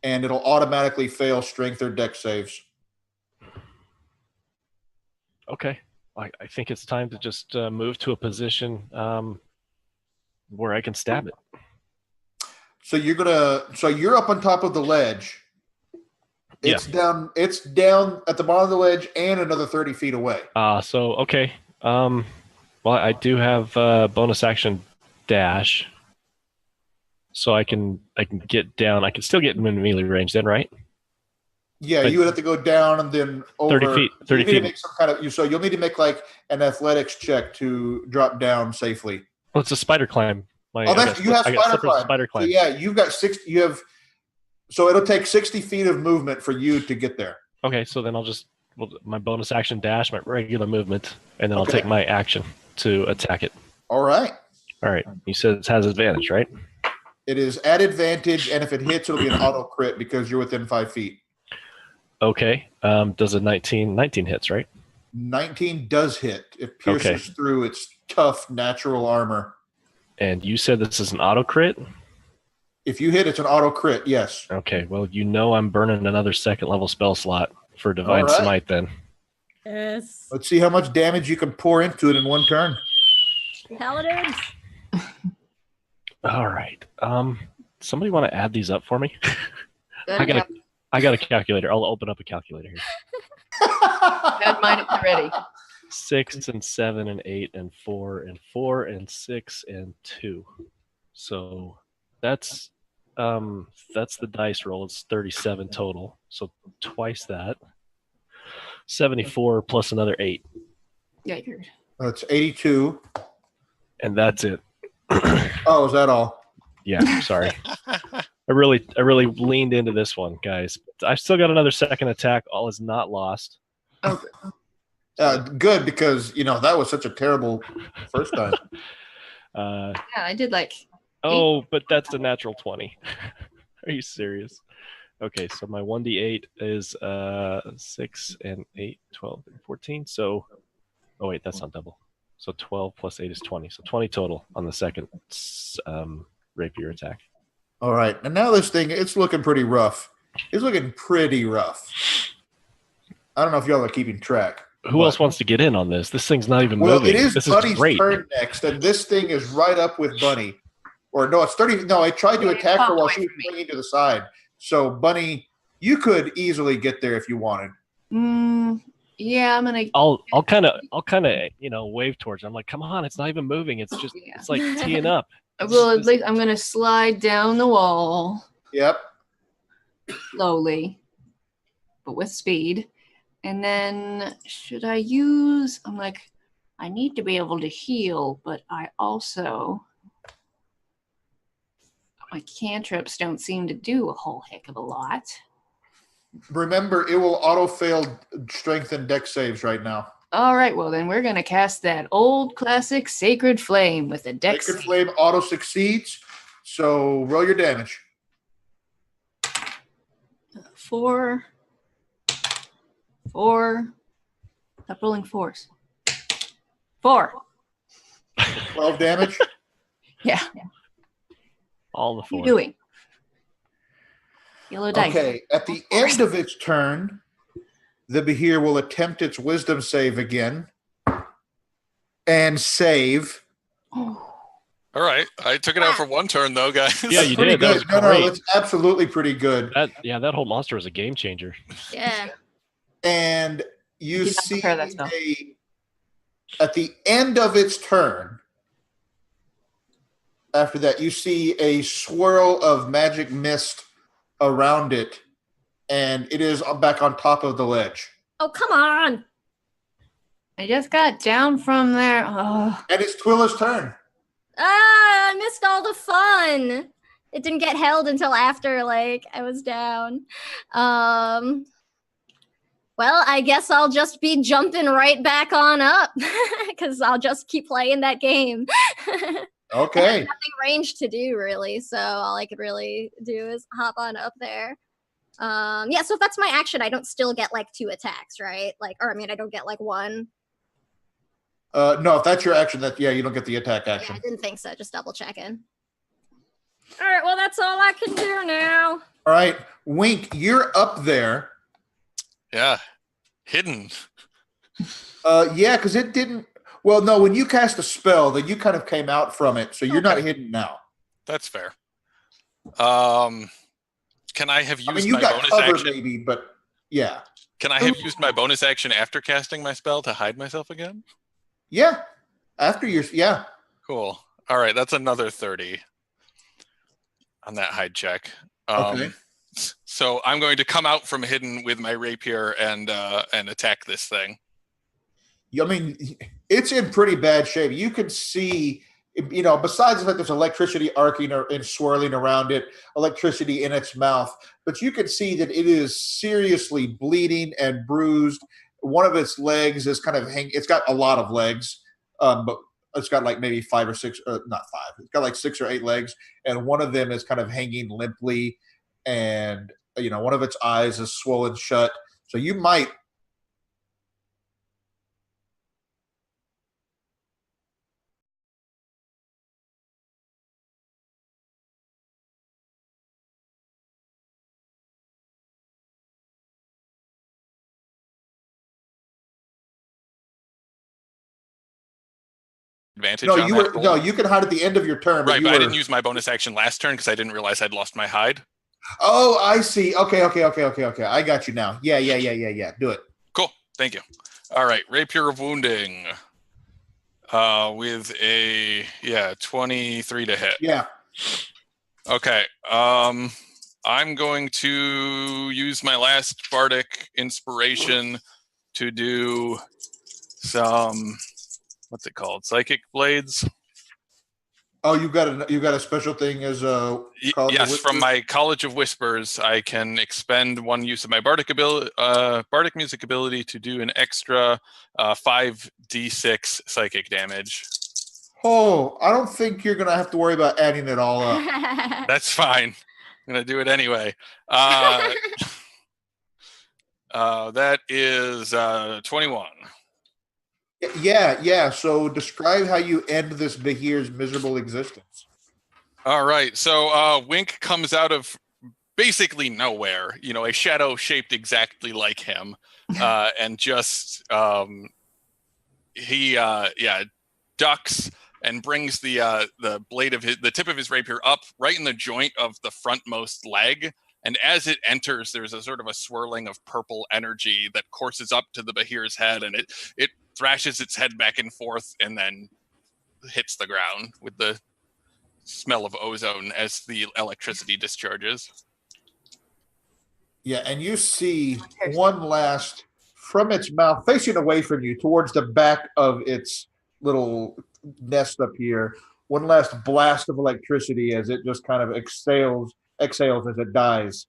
And it'll automatically fail strength or dex saves. Okay. I think it's time to just move to a position where I can stab it. So you're up on top of the ledge. It's down at the bottom of the ledge and another 30 feet away. Okay. Well, I do have bonus action dash. So I can get down. I can still get in melee range then, right? Yeah, but you would have to go down and then over 30 feet. 30 feet. Make some kind of, so you'll need to make like an athletics check to drop down safely. Well, it's a spider climb. You have spider climb. So yeah, you've got so it'll take 60 feet of movement for you to get there. Okay, so then my bonus action dash, my regular movement, and then I'll take my action to attack it. All right. You said it has advantage, right? It is at advantage, and if it hits, it'll be an auto crit because you're within 5 feet. Okay. Does a 19 hits, right? 19 does hit. It pierces through its tough natural armor. And you said this is an auto crit? If you hit, it's an auto crit, yes. Okay, well, I'm burning another second level spell slot for Divine Smite then. Yes. Let's see how much damage you can pour into it in one turn. Paladins. All right. Somebody want to add these up for me? I got a calculator. I'll open up a calculator here. Had mine at the ready. 6 and 7 and 8 and 4 and 4 and 6 and 2. So that's the dice roll. It's 37 total. So twice that. 74 plus another 8. Yeah, you're... That's 82. And that's it. Oh, is that all? Yeah, sorry. I really leaned into this one, guys. I've still got another second attack. All is not lost. Oh, good, because that was such a terrible first time. yeah, I did like. Oh, but that's a natural 20. Are you serious? Okay, so my 1d8 is 6 and 8, 12 and 14. So, oh wait, that's not double. So 12 plus 8 is 20. So 20 total on the second rapier attack. All right, and now this thing, it's looking pretty rough. It's looking pretty rough. I don't know if y'all are keeping track. Who else wants to get in on this? This thing's not even moving. Well, it is this Bunny's is great. turn next, and this thing is right up with Bunny. Or no, it's 30. No, I tried to attack her while she was swinging to the side. So, Bunny, you could easily get there if you wanted. Yeah, I'm gonna. I'll kind of wave towards her. I'm like, come on, it's not even moving. It's just it's like teeing up. Well, at least I'm gonna slide down the wall. Yep. Slowly, but with speed. And then should I use? I'm like, I need to be able to heal, but I also my cantrips don't seem to do a whole heck of a lot. Remember, it will auto-fail strength and dex saves right now. All right, well, then we're going to cast that old classic Sacred Flame with a dex Sacred Flame auto-succeeds, so roll your damage. 4. Stop rolling 4s. 4. 12 damage? Yeah. All the What are you four. doing? Yellow dice. Okay, at the end of its turn, the Behir will attempt its wisdom save again and save. All right, I took it out for one turn though, guys. Yeah, you Pretty did. That good. was No, great. it's absolutely pretty good. That whole monster was a game changer. Yeah. And you Did not see prepare that spell. at the end of its turn, after that, you see a swirl of magic mist around it, and it is back on top of the ledge. Oh, come on. I just got down from there. Oh. And it's Twilla's turn. Ah, I missed all the fun. It didn't get held until after, like, I was down. Well, I guess I'll just be jumping right back on up because I'll just keep playing that game. Okay. Nothing ranged to do, really, so all I could really do is hop on up there. Yeah, so if that's my action, I don't still get, like, 2 attacks, right? Like, or, I mean, I don't get, like, 1. No, if that's your action, you don't get the attack Yeah, action. I didn't think so. Just double checking. All right, well, that's all I can do now. All right, Wink, you're up there. Yeah, hidden. Yeah, because it didn't. Well, no, when you cast a spell, then you kind of came out from it, so you're not hidden now. That's fair. Can I have used You my got bonus covered action? maybe, but yeah. Can I have used my bonus action after casting my spell to hide myself again? Yeah. After your, yeah. Cool. All right, that's another 30 on that hide check. Okay. So I'm going to come out from hidden with my rapier and attack this thing. I mean, it's in pretty bad shape. You can see, besides the fact there's electricity arcing and swirling around it, electricity in its mouth, but you can see that it is seriously bleeding and bruised. One of its legs is kind of it's got a lot of legs, but it's got like maybe 5 or 6, not 5. It's got like 6 or 8 legs, and one of them is kind of hanging limply, and one of its eyes is swollen shut. So you might. Advantage No, on that roll? you can hide at the end of your turn. Right, but I didn't use my bonus action last turn because I didn't realize I'd lost my hide. Oh, I see. Okay. I got you now. Yeah. Do it. Cool. Thank you. All right, rapier of wounding. With a 23 to hit. Yeah. Okay. I'm going to use my last bardic inspiration to do some, what's it called? Psychic blades. Oh, you got a special thing as yes, from my College of Whispers, I can expend one use of my bardic music ability to do an extra 5d6 psychic damage. Oh, I don't think you're gonna have to worry about adding it all up. That's fine. I'm gonna do it anyway. That is 21. Yeah. So describe how you end this Behir's miserable existence. All right. So Wink comes out of basically nowhere, a shadow shaped exactly like him. And just he ducks and brings the blade of the tip of his rapier up right in the joint of the frontmost leg. And as it enters, there's a sort of a swirling of purple energy that courses up to the Behir's head, and it thrashes its head back and forth and then hits the ground with the smell of ozone as the electricity discharges. Yeah, and you see one last, from its mouth, facing away from you, towards the back of its little nest up here, one last blast of electricity as it just kind of exhales as it dies,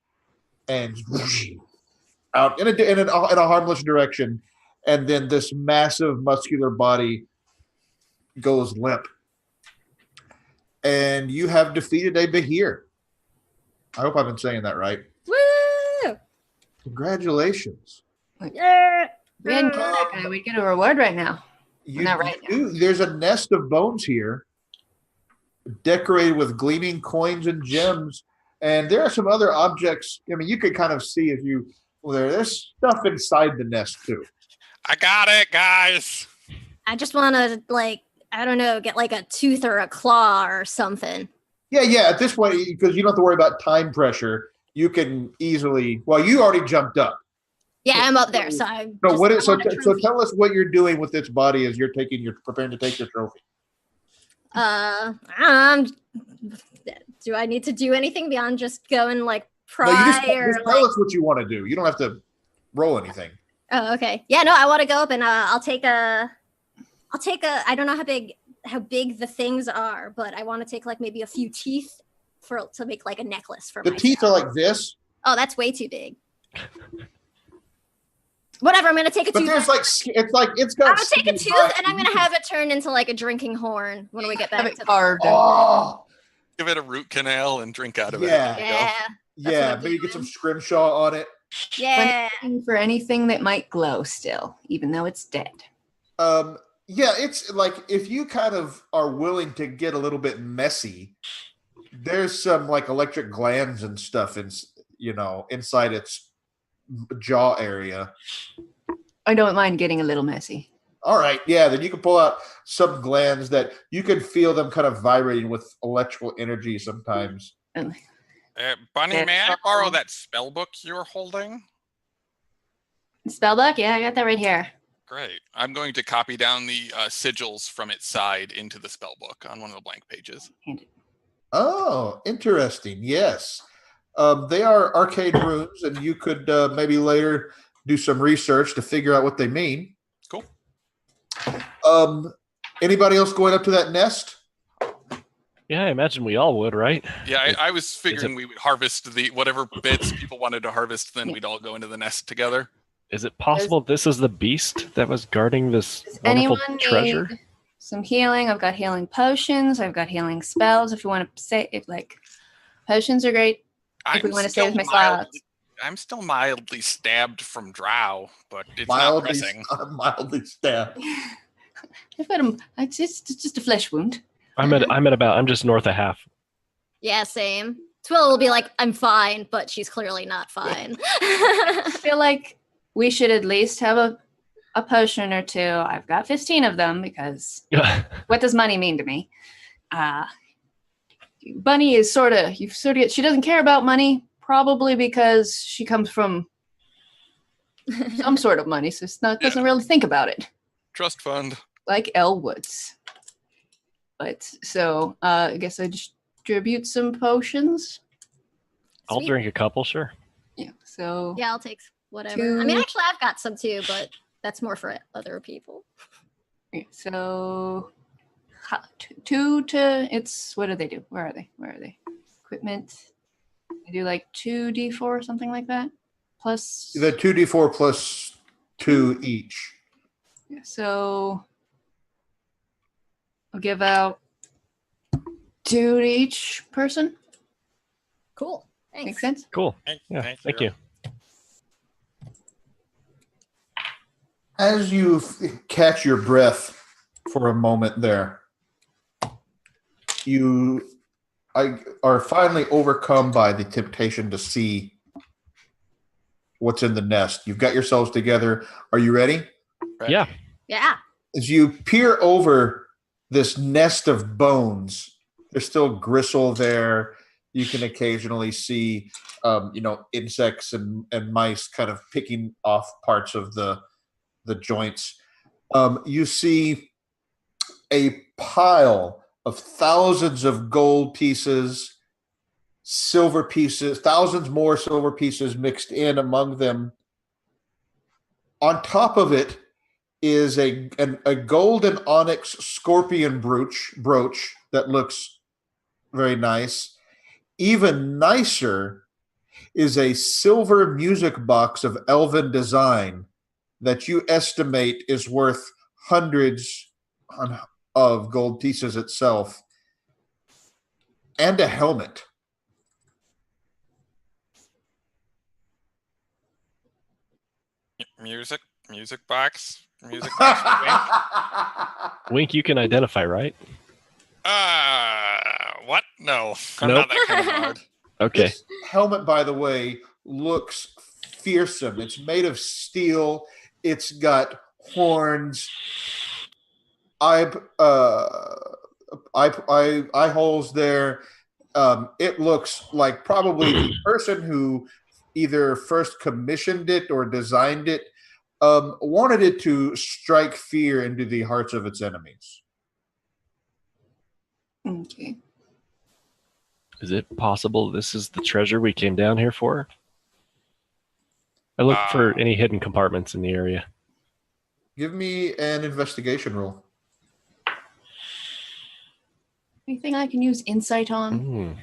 and whoosh, out in a harmless direction. And then this massive muscular body goes limp. And you have defeated a Behir. I hope I've been saying that right. Woo! Congratulations. Yeah. We hadn't killed that guy. We'd get a reward right now. You, Not right there's a nest of bones here. decorated with gleaming coins and gems. And there are some other objects. I mean, you could kind of see if you there's stuff inside the nest too. I got it, guys. I just want to, like, I don't know, get like a tooth or a claw or something. Yeah. At this point, because you don't have to worry about time pressure, you can easily. Well, you already jumped up. Yeah, I'm up there, so I. So what is so tell us what you're doing with this body as you're preparing to take your trophy. Do I need to do anything beyond just go and like pry No, you just or tell like? us what you want to do. You don't have to roll anything. Oh, okay. Yeah, no, I want to go up and I'll take a. I don't know how big the things are, but I want to take like maybe a few teeth to make like a necklace for the myself. teeth are like this. Oh, that's way too big. Whatever, I'm gonna take a But tooth. there's like it's got. I'm gonna take a tooth and I'm gonna have it turn into like a drinking horn when we get back to carved. Oh, Give it a root canal and drink out of Yeah. it. There you go. Yeah. yeah. Maybe get some scrimshaw on it. Yeah. Looking for anything that might glow still, even though it's dead. Yeah, it's like if you kind of are willing to get a little bit messy, there's some like electric glands and stuff inside its jaw area. I don't mind getting a little messy. All right, yeah, then you can pull out some glands that you can feel them kind of vibrating with electrical energy sometimes. And Bunny, may I borrow that spell book you're holding? spellbook? Yeah, I got that right here. Great. I'm going to copy down the sigils from its side into the spell book on one of the blank pages. Hand it. Oh, interesting. Yes. They are arcane runes, and you could maybe later do some research to figure out what they mean. Cool. Anybody else going up to that nest? Yeah, I imagine we all would, right? Yeah, I was figuring we would harvest the whatever bits people wanted to harvest, then we'd all go into the nest together. Is it possible this is the beast that was guarding this Does wonderful anyone treasure? need some healing? I've got healing potions. I've got healing spells. If you want to say, potions are great. If we want to stay with my slots. I'm still mildly stabbed from drow, but it's not Mildly, pressing. mildly stabbed. I've got them. It's just a flesh wound. I'm just north of half. Yeah, same. Twilla will be like, I'm fine, but she's clearly not fine. I feel like we should at least have a potion or two. I've got 15 of them because what does money mean to me? Bunny is she doesn't care about money, probably because she comes from some sort of money, so doesn't really think about it. Trust fund. Like Elle Woods. But so I guess I distribute some potions. I'll Sweet. drink a couple, sure. Yeah. So Yeah, I'll take whatever. I mean, actually, I've got some too, but that's more for other people. yeah, so two to it's what do they do? Where are they? Equipment. They do like 2d4 or something like that. Plus The 2d4 plus 2 each. yeah, so I'll give out 2 to each person. Cool. Thanks. Makes sense? Cool. Yeah, thank you. As you catch your breath for a moment there, you are finally overcome by the temptation to see what's in the nest. You've got yourselves together. Are you ready? Right. Yeah. Yeah. As you peer over this nest of bones, there's still gristle there. You can occasionally see, insects and mice kind of picking off parts of the joints. You see a pile of thousands of gold pieces, silver pieces, thousands more silver pieces mixed in among them. On top of it is a golden onyx scorpion brooch that looks very nice. Even nicer is a silver music box of elven design that you estimate is worth hundreds of gold pieces itself, and a helmet. Music box. Music box. Wink, you can identify, right? What? No, I'm Nope. not that kind of bard. Okay. This helmet, by the way, looks fearsome. It's made of steel. It's got horns, eye holes there. It looks like probably the person who either first commissioned it or designed it wanted it to strike fear into the hearts of its enemies. Okay. Is it possible this is the treasure we came down here for? I look for any hidden compartments in the area. Give me an investigation roll. Anything I can use insight on?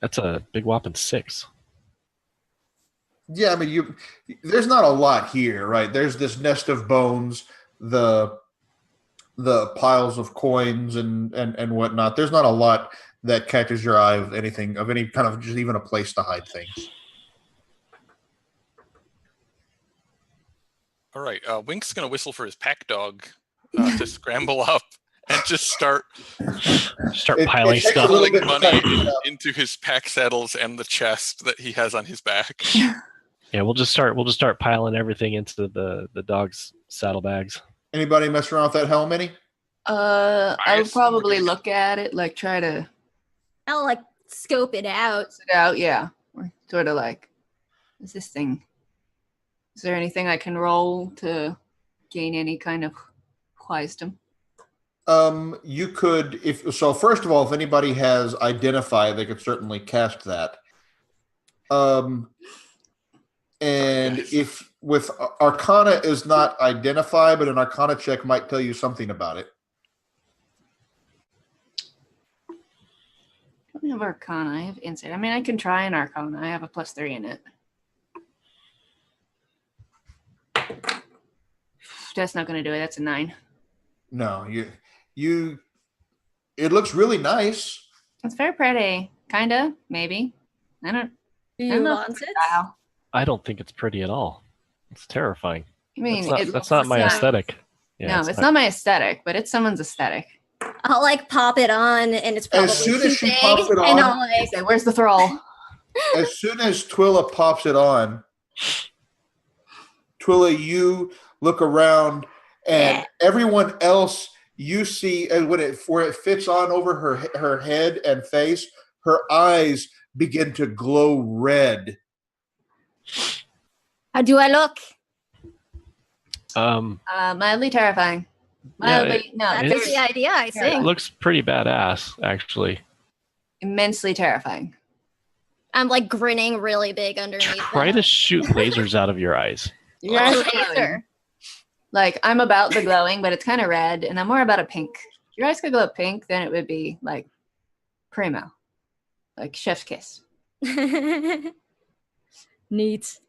That's a big whopping 6. Yeah, I mean, there's not a lot here, right? There's this nest of bones, the piles of coins and whatnot. There's not a lot that catches your eye of anything of any kind of just even a place to hide things. All right, Wink's gonna whistle for his pack dog to scramble up and just start Piling takes a stuff. little pulling bit to money cut it up. into his pack saddles and the chest that he has on his back. Yeah, we'll just start piling everything into the dog's saddlebags. Anybody mess around with that helm any? I would assume probably we're gonna- look at it, like try to I'll like scope it out. sit out. Yeah, or sort of like, is this thing? Is there anything I can roll to gain any kind of wisdom? You could, if so. First of all, if anybody has identify, they could certainly cast that. And Yes. if with Arcana is not identify, but an Arcana check might tell you something about it. I don't have Arcana. I have insight. I mean, I can try an Arcana. I have a +3 in it. That's not going to do it. That's a 9. No, you. It looks really nice. It's very pretty. Kinda, maybe. I don't Do I you don't know want if it? it's style. I don't think it's pretty at all. It's terrifying. I mean, That's not my aesthetic. Yeah, No, it's not my aesthetic, but it's someone's aesthetic. I'll like pop it on, and it's probably As soon too as she big, pops it and on- I'll I like say, where's the thrall? As soon as Twilla pops it on, Twilla, you look around, and everyone else you see, and where it fits on over her head and face, her eyes begin to glow red. how do I look? Mildly terrifying. Yeah, Mildly, no, That's it's- the idea, I It think. looks pretty badass, actually. immensely terrifying. I'm like grinning really big underneath. Try to shoot lasers out of your eyes. Your eyes are Laser. glowing. Like, I'm about the glowing, but it's kind of red, and I'm more about a pink. If your eyes could glow pink, then it would be like primo, like chef's kiss. Neat.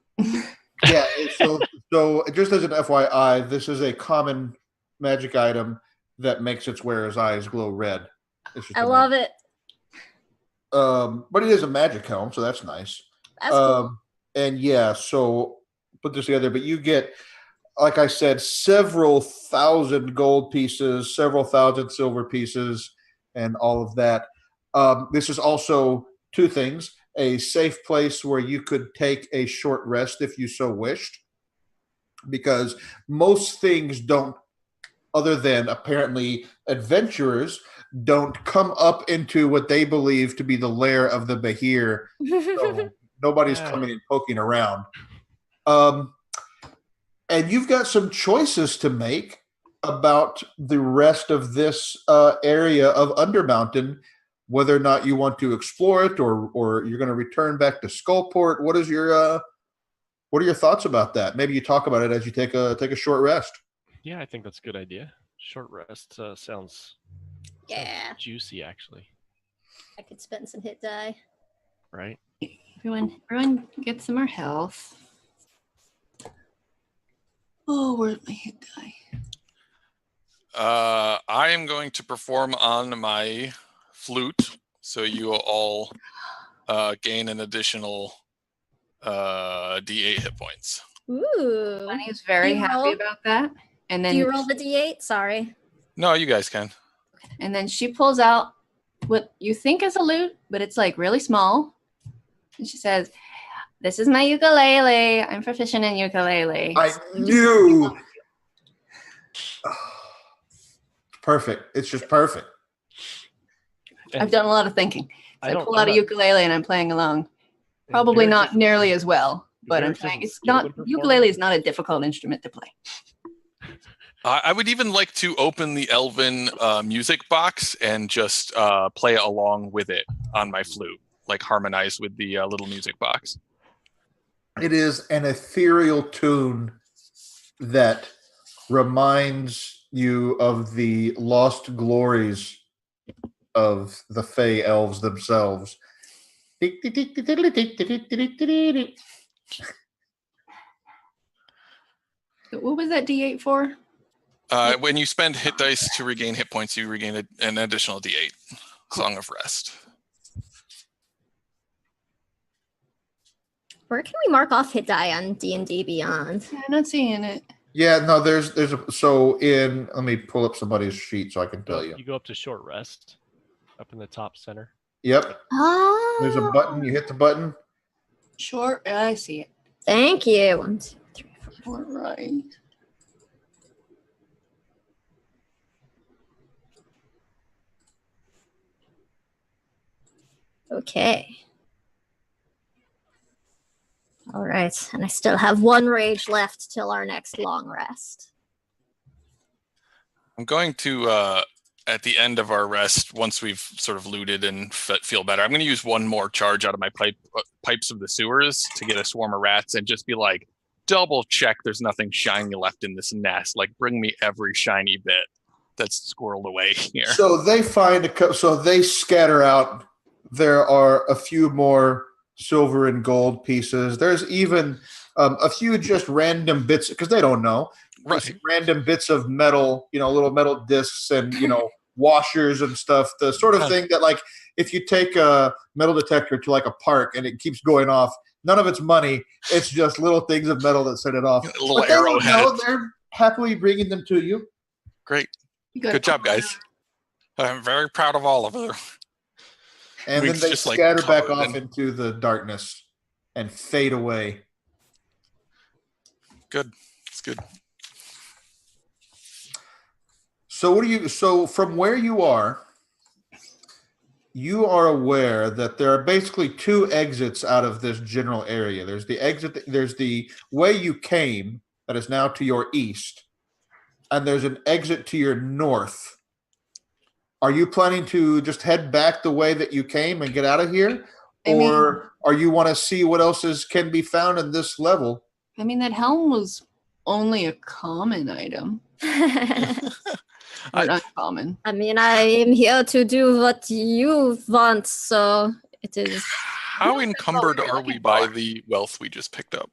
Yeah. So just as an FYI, this is a common magic item that makes its wearer's eyes glow red. I love it. But it is a magic helm, so that's nice. That's cool. And yeah, so put this together, but you get, like I said, several thousand gold pieces, several thousand silver pieces, and all of that. This is also two things: a safe place where you could take a short rest if you so wished, because most things don't, other than apparently adventurers, don't come up into what they believe to be the lair of the Bahir. So nobody's Yeah. coming and poking around. And you've got some choices to make about the rest of this area of Undermountain, whether or not you want to explore it or you're going to return back to Skullport. What are your thoughts about that? Maybe you talk about it as you take a short rest. Yeah, I think that's a good idea. Short rest sounds Yeah, juicy, actually. I could spend some hit die. Right? Everyone get some more health. Oh, where's my hit die? I am going to perform on my flute, so you will all gain an additional D8 hit points. Ooh. Bunny is very You happy roll? about that. And Do then you roll the d8? Sorry. No, you guys can. she pulls out what you think is a lute, but it's like really small. And she says, "This is my ukulele. I'm proficient in ukulele." I knew. Perfect. It's just perfect. I've done a lot of thinking. So I pull out a ukulele and I'm playing along. Probably not nearly as well, but I'm trying. It's not ukulele is not a difficult instrument to play. I would even like to open the Elven music box and just play along with it on my flute, like harmonize with the little music box. It is an ethereal tune that reminds you of the lost glories of the Fey elves themselves. What was that D8 for? When you spend hit dice to regain hit points, you regain an additional D8. Song of Rest. Where can we mark off hit die on D&D Beyond? I'm not seeing it. Yeah, no, there's let me pull up somebody's sheet so I can tell you. You go up to short rest, up in the top center. Yep. Oh. There's a button. You hit the button. Short. I see it. Thank you. 1, 2, 3, 4. All right. Okay. All right, and I still have 1 rage left till our next long rest. I'm going to, at the end of our rest, once we've sort of looted and feel better, I'm going to use 1 more charge out of my pipes of the sewers to get a swarm of rats and just be like, double check there's nothing shiny left in this nest. Like, bring me every shiny bit that's squirreled away here. So they find so they scatter out. There are a few more silver and gold pieces. There's even a few just random bits because they don't know. Right. Just random bits of metal, little metal discs and washers and stuff. The sort of thing that, like, if you take a metal detector to like a park and it keeps going off, none of it's money. It's just little things of metal that set it off. A little arrowhead. They're happily bringing them to you. Great. Good job, guys. I'm very proud of all of you. And then they scatter back off into the darkness and fade away. Good. It's good. So from where you are aware that there are basically 2 exits out of this general area. There's the exit, there's the way you came that is now to your east, and there's an exit to your north. Are you planning to just head back the way that you came and get out of here? Or are you want to see what else can be found in this level? I mean, that helm was only a common item. Not uncommon. I mean, I am here to do what you want, so it is. How encumbered are we by the wealth we just picked up?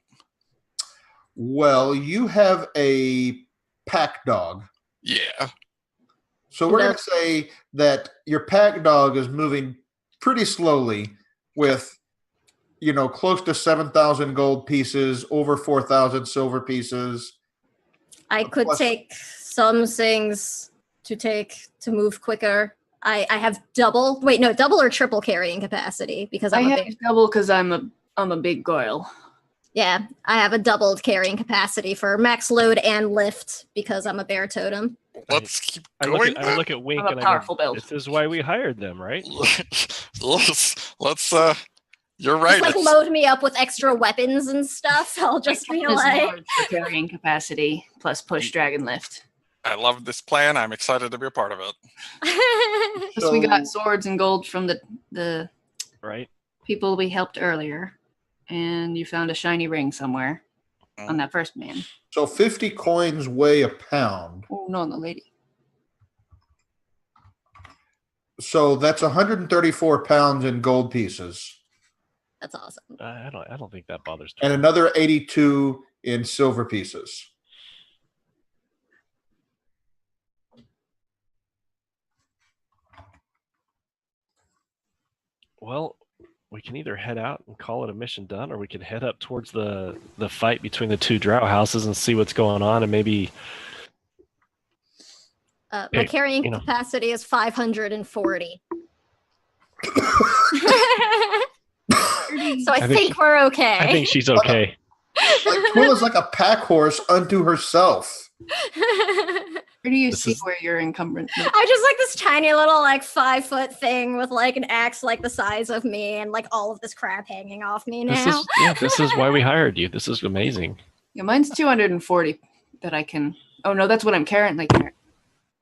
Well, you have a pack dog. Yeah. So we're going to say that your pack dog is moving pretty slowly with, close to 7,000 gold pieces, over 4,000 silver pieces. I could take some things to move quicker. I have double or triple carrying capacity because I have double because I'm a big girl. Yeah, I have a doubled carrying capacity for max load and lift because I'm a bear totem. Let's keep going. I look at Wink and I go, this is why we hired them, right? let's you're right. Just load me up with extra weapons and stuff. I'll just be like carrying capacity plus push dragon lift. I love this plan. I'm excited to be a part of it. So we got swords and gold from the right people we helped earlier, and you found a shiny ring somewhere on that first man. So 50 coins weigh a pound. Oh, no, the lady. So that's 134 pounds in gold pieces. That's awesome. I don't think that bothers me. And another 82 in silver pieces. Well, we can either head out and call it a mission done, or we can head up towards the fight between the 2 drow houses and see what's going on, and maybe. My carrying capacity is 540. So I think we're okay. I think she's okay. Like Twilla's like a pack horse unto herself. Where do you see where you're encumbered? I just like this tiny little like 5-foot thing with like an axe like the size of me and like all of this crap hanging off me now. This is why we hired you. This is amazing. Yeah, mine's 240 that I can. Oh no, that's what I'm currently carrying.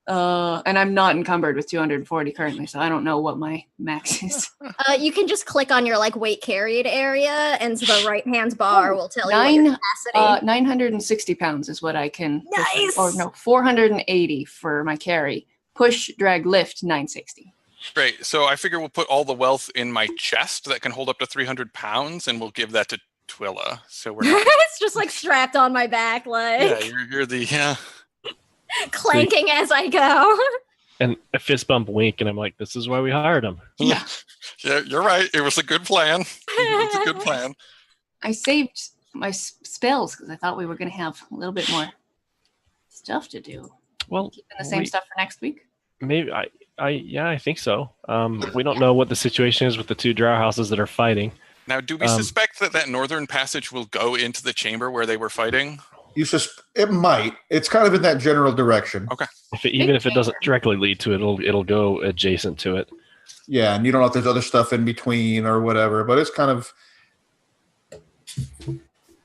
And I'm not encumbered with 240 currently, so I don't know what my max is. You can just click on your like weight carried area, and the right hand bar will tell you your capacity. 960 pounds is what I can. Nice. Or no, 480 for my carry. Push, drag, lift, 960. Great. So I figure we'll put all the wealth in my chest that can hold up to 300 pounds, and we'll give that to Twilla. So we're not. It's just like strapped on my back, like you're the clanking as I go. And a fist bump wink, and I'm like, this is why we hired him. Yeah. Yeah, you're right. It was a good plan. It's a good plan. I saved my spells because I thought we were going to have a little bit more stuff to do. Well, keeping the same stuff for next week. Maybe I think so. We don't know what the situation is with the two drow houses that are fighting. Now, do we suspect that northern passage will go into the chamber where they were fighting? It might. It's kind of in that general direction. Okay. Even if it doesn't directly lead to it, it'll go adjacent to it. Yeah, and you don't know if there's other stuff in between or whatever, but it's kind of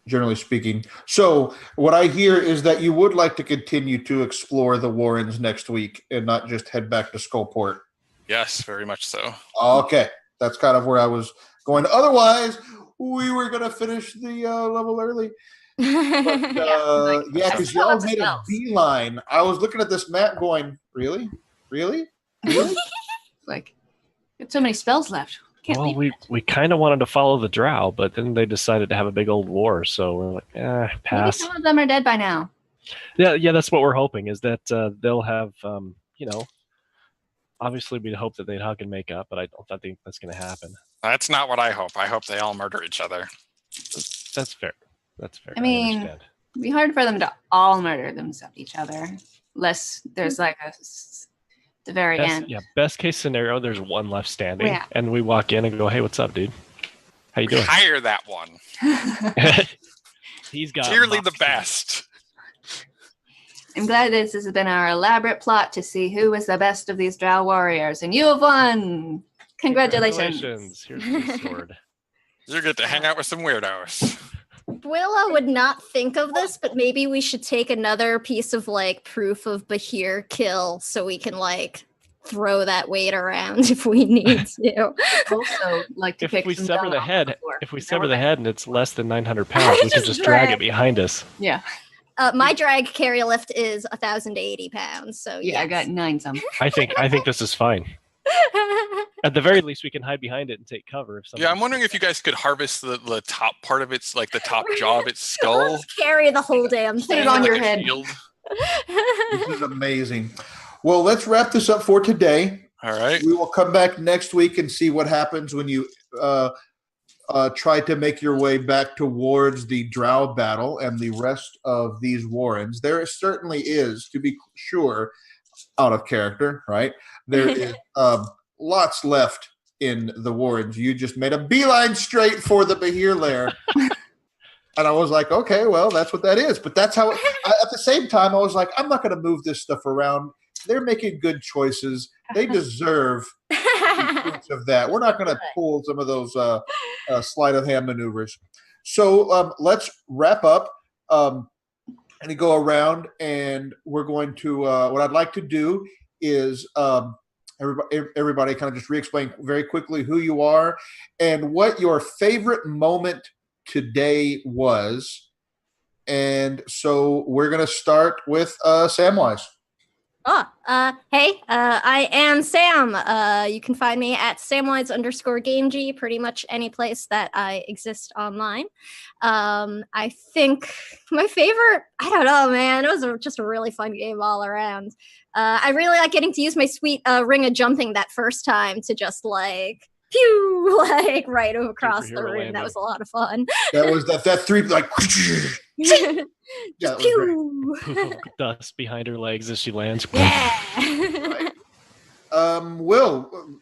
generally speaking. So what I hear is that you would like to continue to explore the Warrens next week and not just head back to Skullport. Yes, very much so. Okay. That's kind of where I was going. Otherwise, we were going to finish the level early. But, because y'all made a beeline. I was looking at this map going, really? Like, got so many spells left. We kind of wanted to follow the drow, but then they decided to have a big old war, so we're like, pass. Maybe some of them are dead by now. Yeah, that's what we're hoping, is that they'll have, obviously we'd hope that they'd hug and make up, but I don't think that's going to happen. That's not what I hope. I hope they all murder each other. That's fair. I mean, it'd be hard for them to all murder each other, unless there's like the very end. Yeah, best case scenario, there's one left standing, and we walk in and go, "Hey, what's up, dude? How you doing?" Hire that one. He's got clearly the best. I'm glad this has been our elaborate plot to see who is the best of these drow warriors, and you have won. Congratulations. Here's the sword. You get to hang out with some weirdos. Willa would not think of this, but maybe we should take another piece of like proof of Bahir kill so we can like throw that weight around if we need to. Also, like to if we sever the head, and it's less than 900 pounds, we can just drag it behind us. Yeah. My drag carry lift is 1,080 pounds. So yeah, yes. I got 9 some. I think this is fine. At the very least, we can hide behind it and take cover. Yeah, I'm wondering if you guys could harvest the top part of its, like the top jaw of its skull. Let's carry the whole damn thing. Put it on your head. This is amazing. Well, let's wrap this up for today. All right. We will come back next week and see what happens when you try to make your way back towards the drow battle and the rest of these warrens. There certainly is, to be sure, out of character, right? There is lots left in the warrens. You just made a beeline straight for the Bahir lair. And I was like, okay, well, that's what that is. But that's how, at the same time, I was like, I'm not going to move this stuff around. They're making good choices. They deserve the fruits of that. We're not going to pull some of those sleight of hand maneuvers. So let's wrap up and go around. And we're going to, what I'd like to do is everybody kind of just re-explain very quickly who you are and what your favorite moment today was. And so we're going to start with Samwise. Hey, I am Sam. You can find me at Samwise_GameG, pretty much any place that I exist online. I think my favorite, I don't know, man, it was just a really fun game all around. I really like getting to use my sweet ring of jumping that first time to just like pew, like right across the room. That was a lot of fun. That was that three like just pew. Dust behind her legs as she lands. Yeah. Right. Will,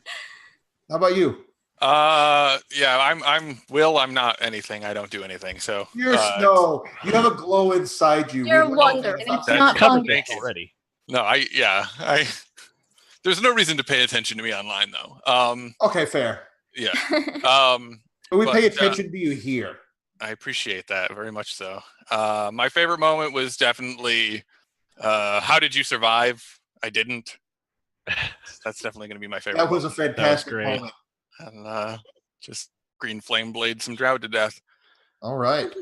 How about you? Yeah, I'm Will. I'm not anything. I don't do anything. So You're Snow. You have a glow inside you. You're We love wonderful. it. And it's That's not Covered fungus. this already. no, I. There's no reason to pay attention to me online though. Okay, fair. Yeah. Um, But we But, pay attention to you here. I appreciate that very much. So, my favorite moment was definitely, how did you survive? I didn't. That's definitely going to be my favorite. That was a moment. fantastic great. moment. And just green flame blade some drought to death. All right.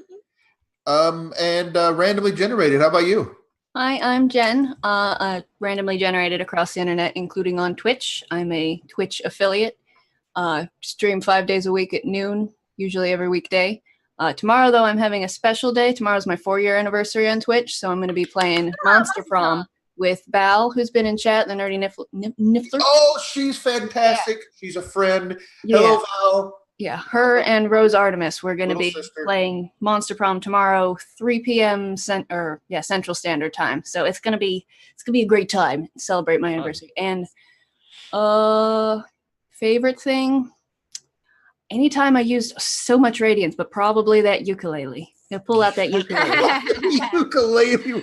And randomly generated. How about you? Hi, I'm Jen. Randomly generated across the internet, including on Twitch. I'm a Twitch affiliate. Stream 5 days a week at noon, usually every weekday. Tomorrow, though, I'm having a special day. Tomorrow's my 4-year anniversary on Twitch, so I'm going to be playing Monster Prom with Bal, who's been in chat, the Nerdy Niffler. Oh, she's fantastic. She's a friend. Yeah. Hello, Val. Yeah, her and Rose Artemis. We're going to Little be sister. playing Monster Prom tomorrow, 3 p.m. Central Standard Time. So it's gonna be a great time. Celebrate my anniversary. And favorite thing. Anytime I used so much radiance, but probably that ukulele. Now pull out that ukulele. Ukulele.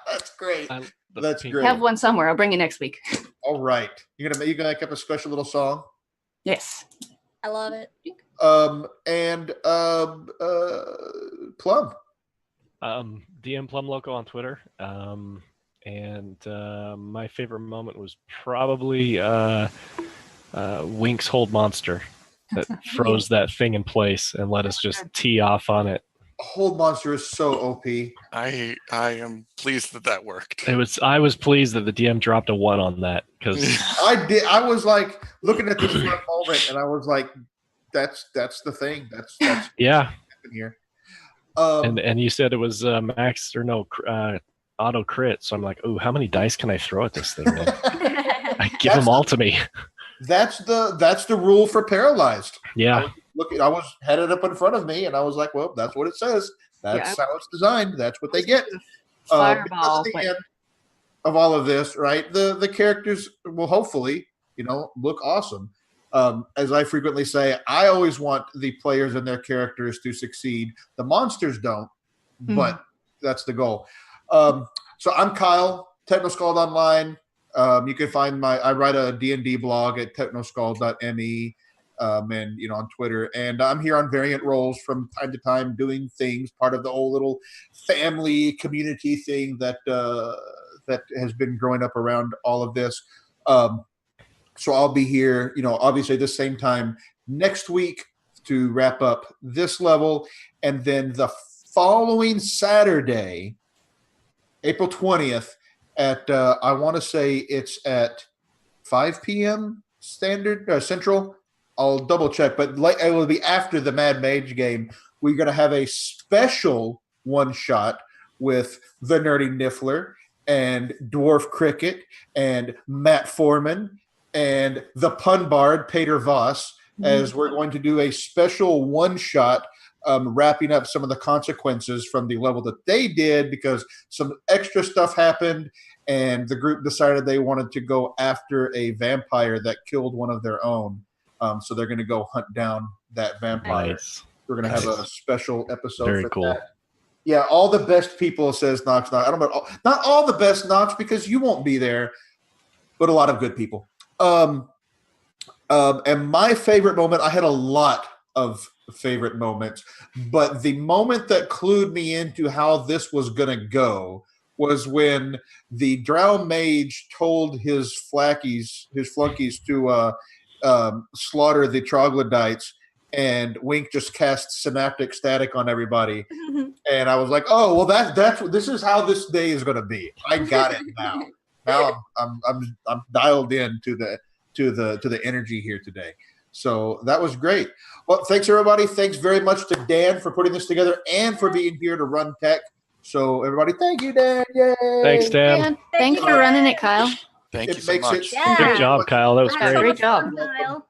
That's great. That's great. Have one somewhere. I'll bring you next week. All right. You're gonna make up a special little song. Yes. I love it. Plum. DM Plum Loco on Twitter. And my favorite moment was probably Wink's Hold Monster that froze that thing in place and let us just tee off on it. Hold Monster is so OP. I am pleased that worked. I was pleased that the DM dropped a 1 on that because I was like looking at this for a moment, and I was like, "That's the thing. That's yeah." here." And you said it was max or no auto crit, so I'm like, "Oh, how many dice can I throw at this thing?" I give them all to me. That's the rule for paralyzed. Yeah. I was headed up in front of me, and I was like, "Well, that's what it says. That's how it's designed. That's what they get." Fireball. Because at the end of all of this, right? The characters will hopefully, look awesome. As I frequently say, I always want the players and their characters to succeed. The monsters don't, but that's the goal. So I'm Kyle, Technoscald Online. You can find I write a D&D blog at technoscald.me. And on Twitter, and I'm here on Variant Roles from time to time doing things, part of the whole little family community thing that has been growing up around all of this. So I'll be here, obviously the same time next week to wrap up this level, and then the following Saturday, April 20th, at I want to say it's at 5 p.m. Central. I'll double check, but it will be after the Mad Mage game. We're going to have a special one-shot with the Nerdy Niffler and Dwarf Cricket and Matt Foreman and the Pun Bard, Peter Voss, as we're going to do a special one-shot wrapping up some of the consequences from the level that they did because some extra stuff happened and the group decided they wanted to go after a vampire that killed one of their own. So they're going to go hunt down that vampire. Nice. We're going to have a special episode Very for cool. that. Yeah, all the best people, says Knox. I don't know, not all the best Knox because you won't be there, but a lot of good people. And my favorite moment, I had a lot of favorite moments, but the moment that clued me into how this was going to go was when the Drow Mage told his flunkies to slaughter the troglodytes, and Wink just cast synaptic static on everybody. And I was like, oh, well, this is how this day is going to be. I got it now. Now I'm dialed in to the energy here today. So that was great. Well, thanks everybody. Thanks very much to Dan for putting this together and for being here to run tech. So everybody, thank you, Dan. Yay! Thanks, Dan. Thanks for running it, Kyle. Thank you so much. Yeah. Good job, Kyle. That was great. Great job. Kyle.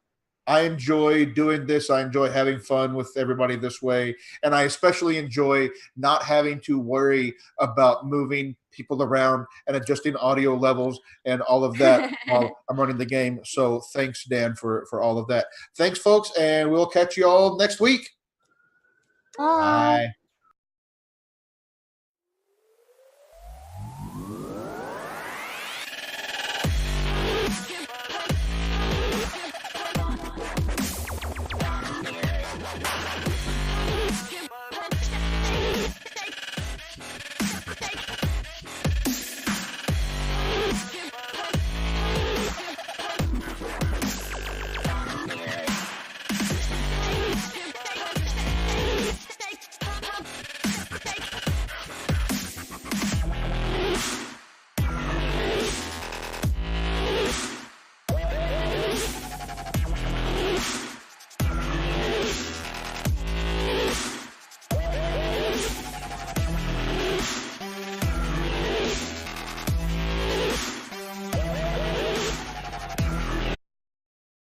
I enjoy doing this. I enjoy having fun with everybody this way. And I especially enjoy not having to worry about moving people around and adjusting audio levels and all of that while I'm running the game. So thanks, Dan, for all of that. Thanks, folks, and we'll catch you all next week. Bye. Bye.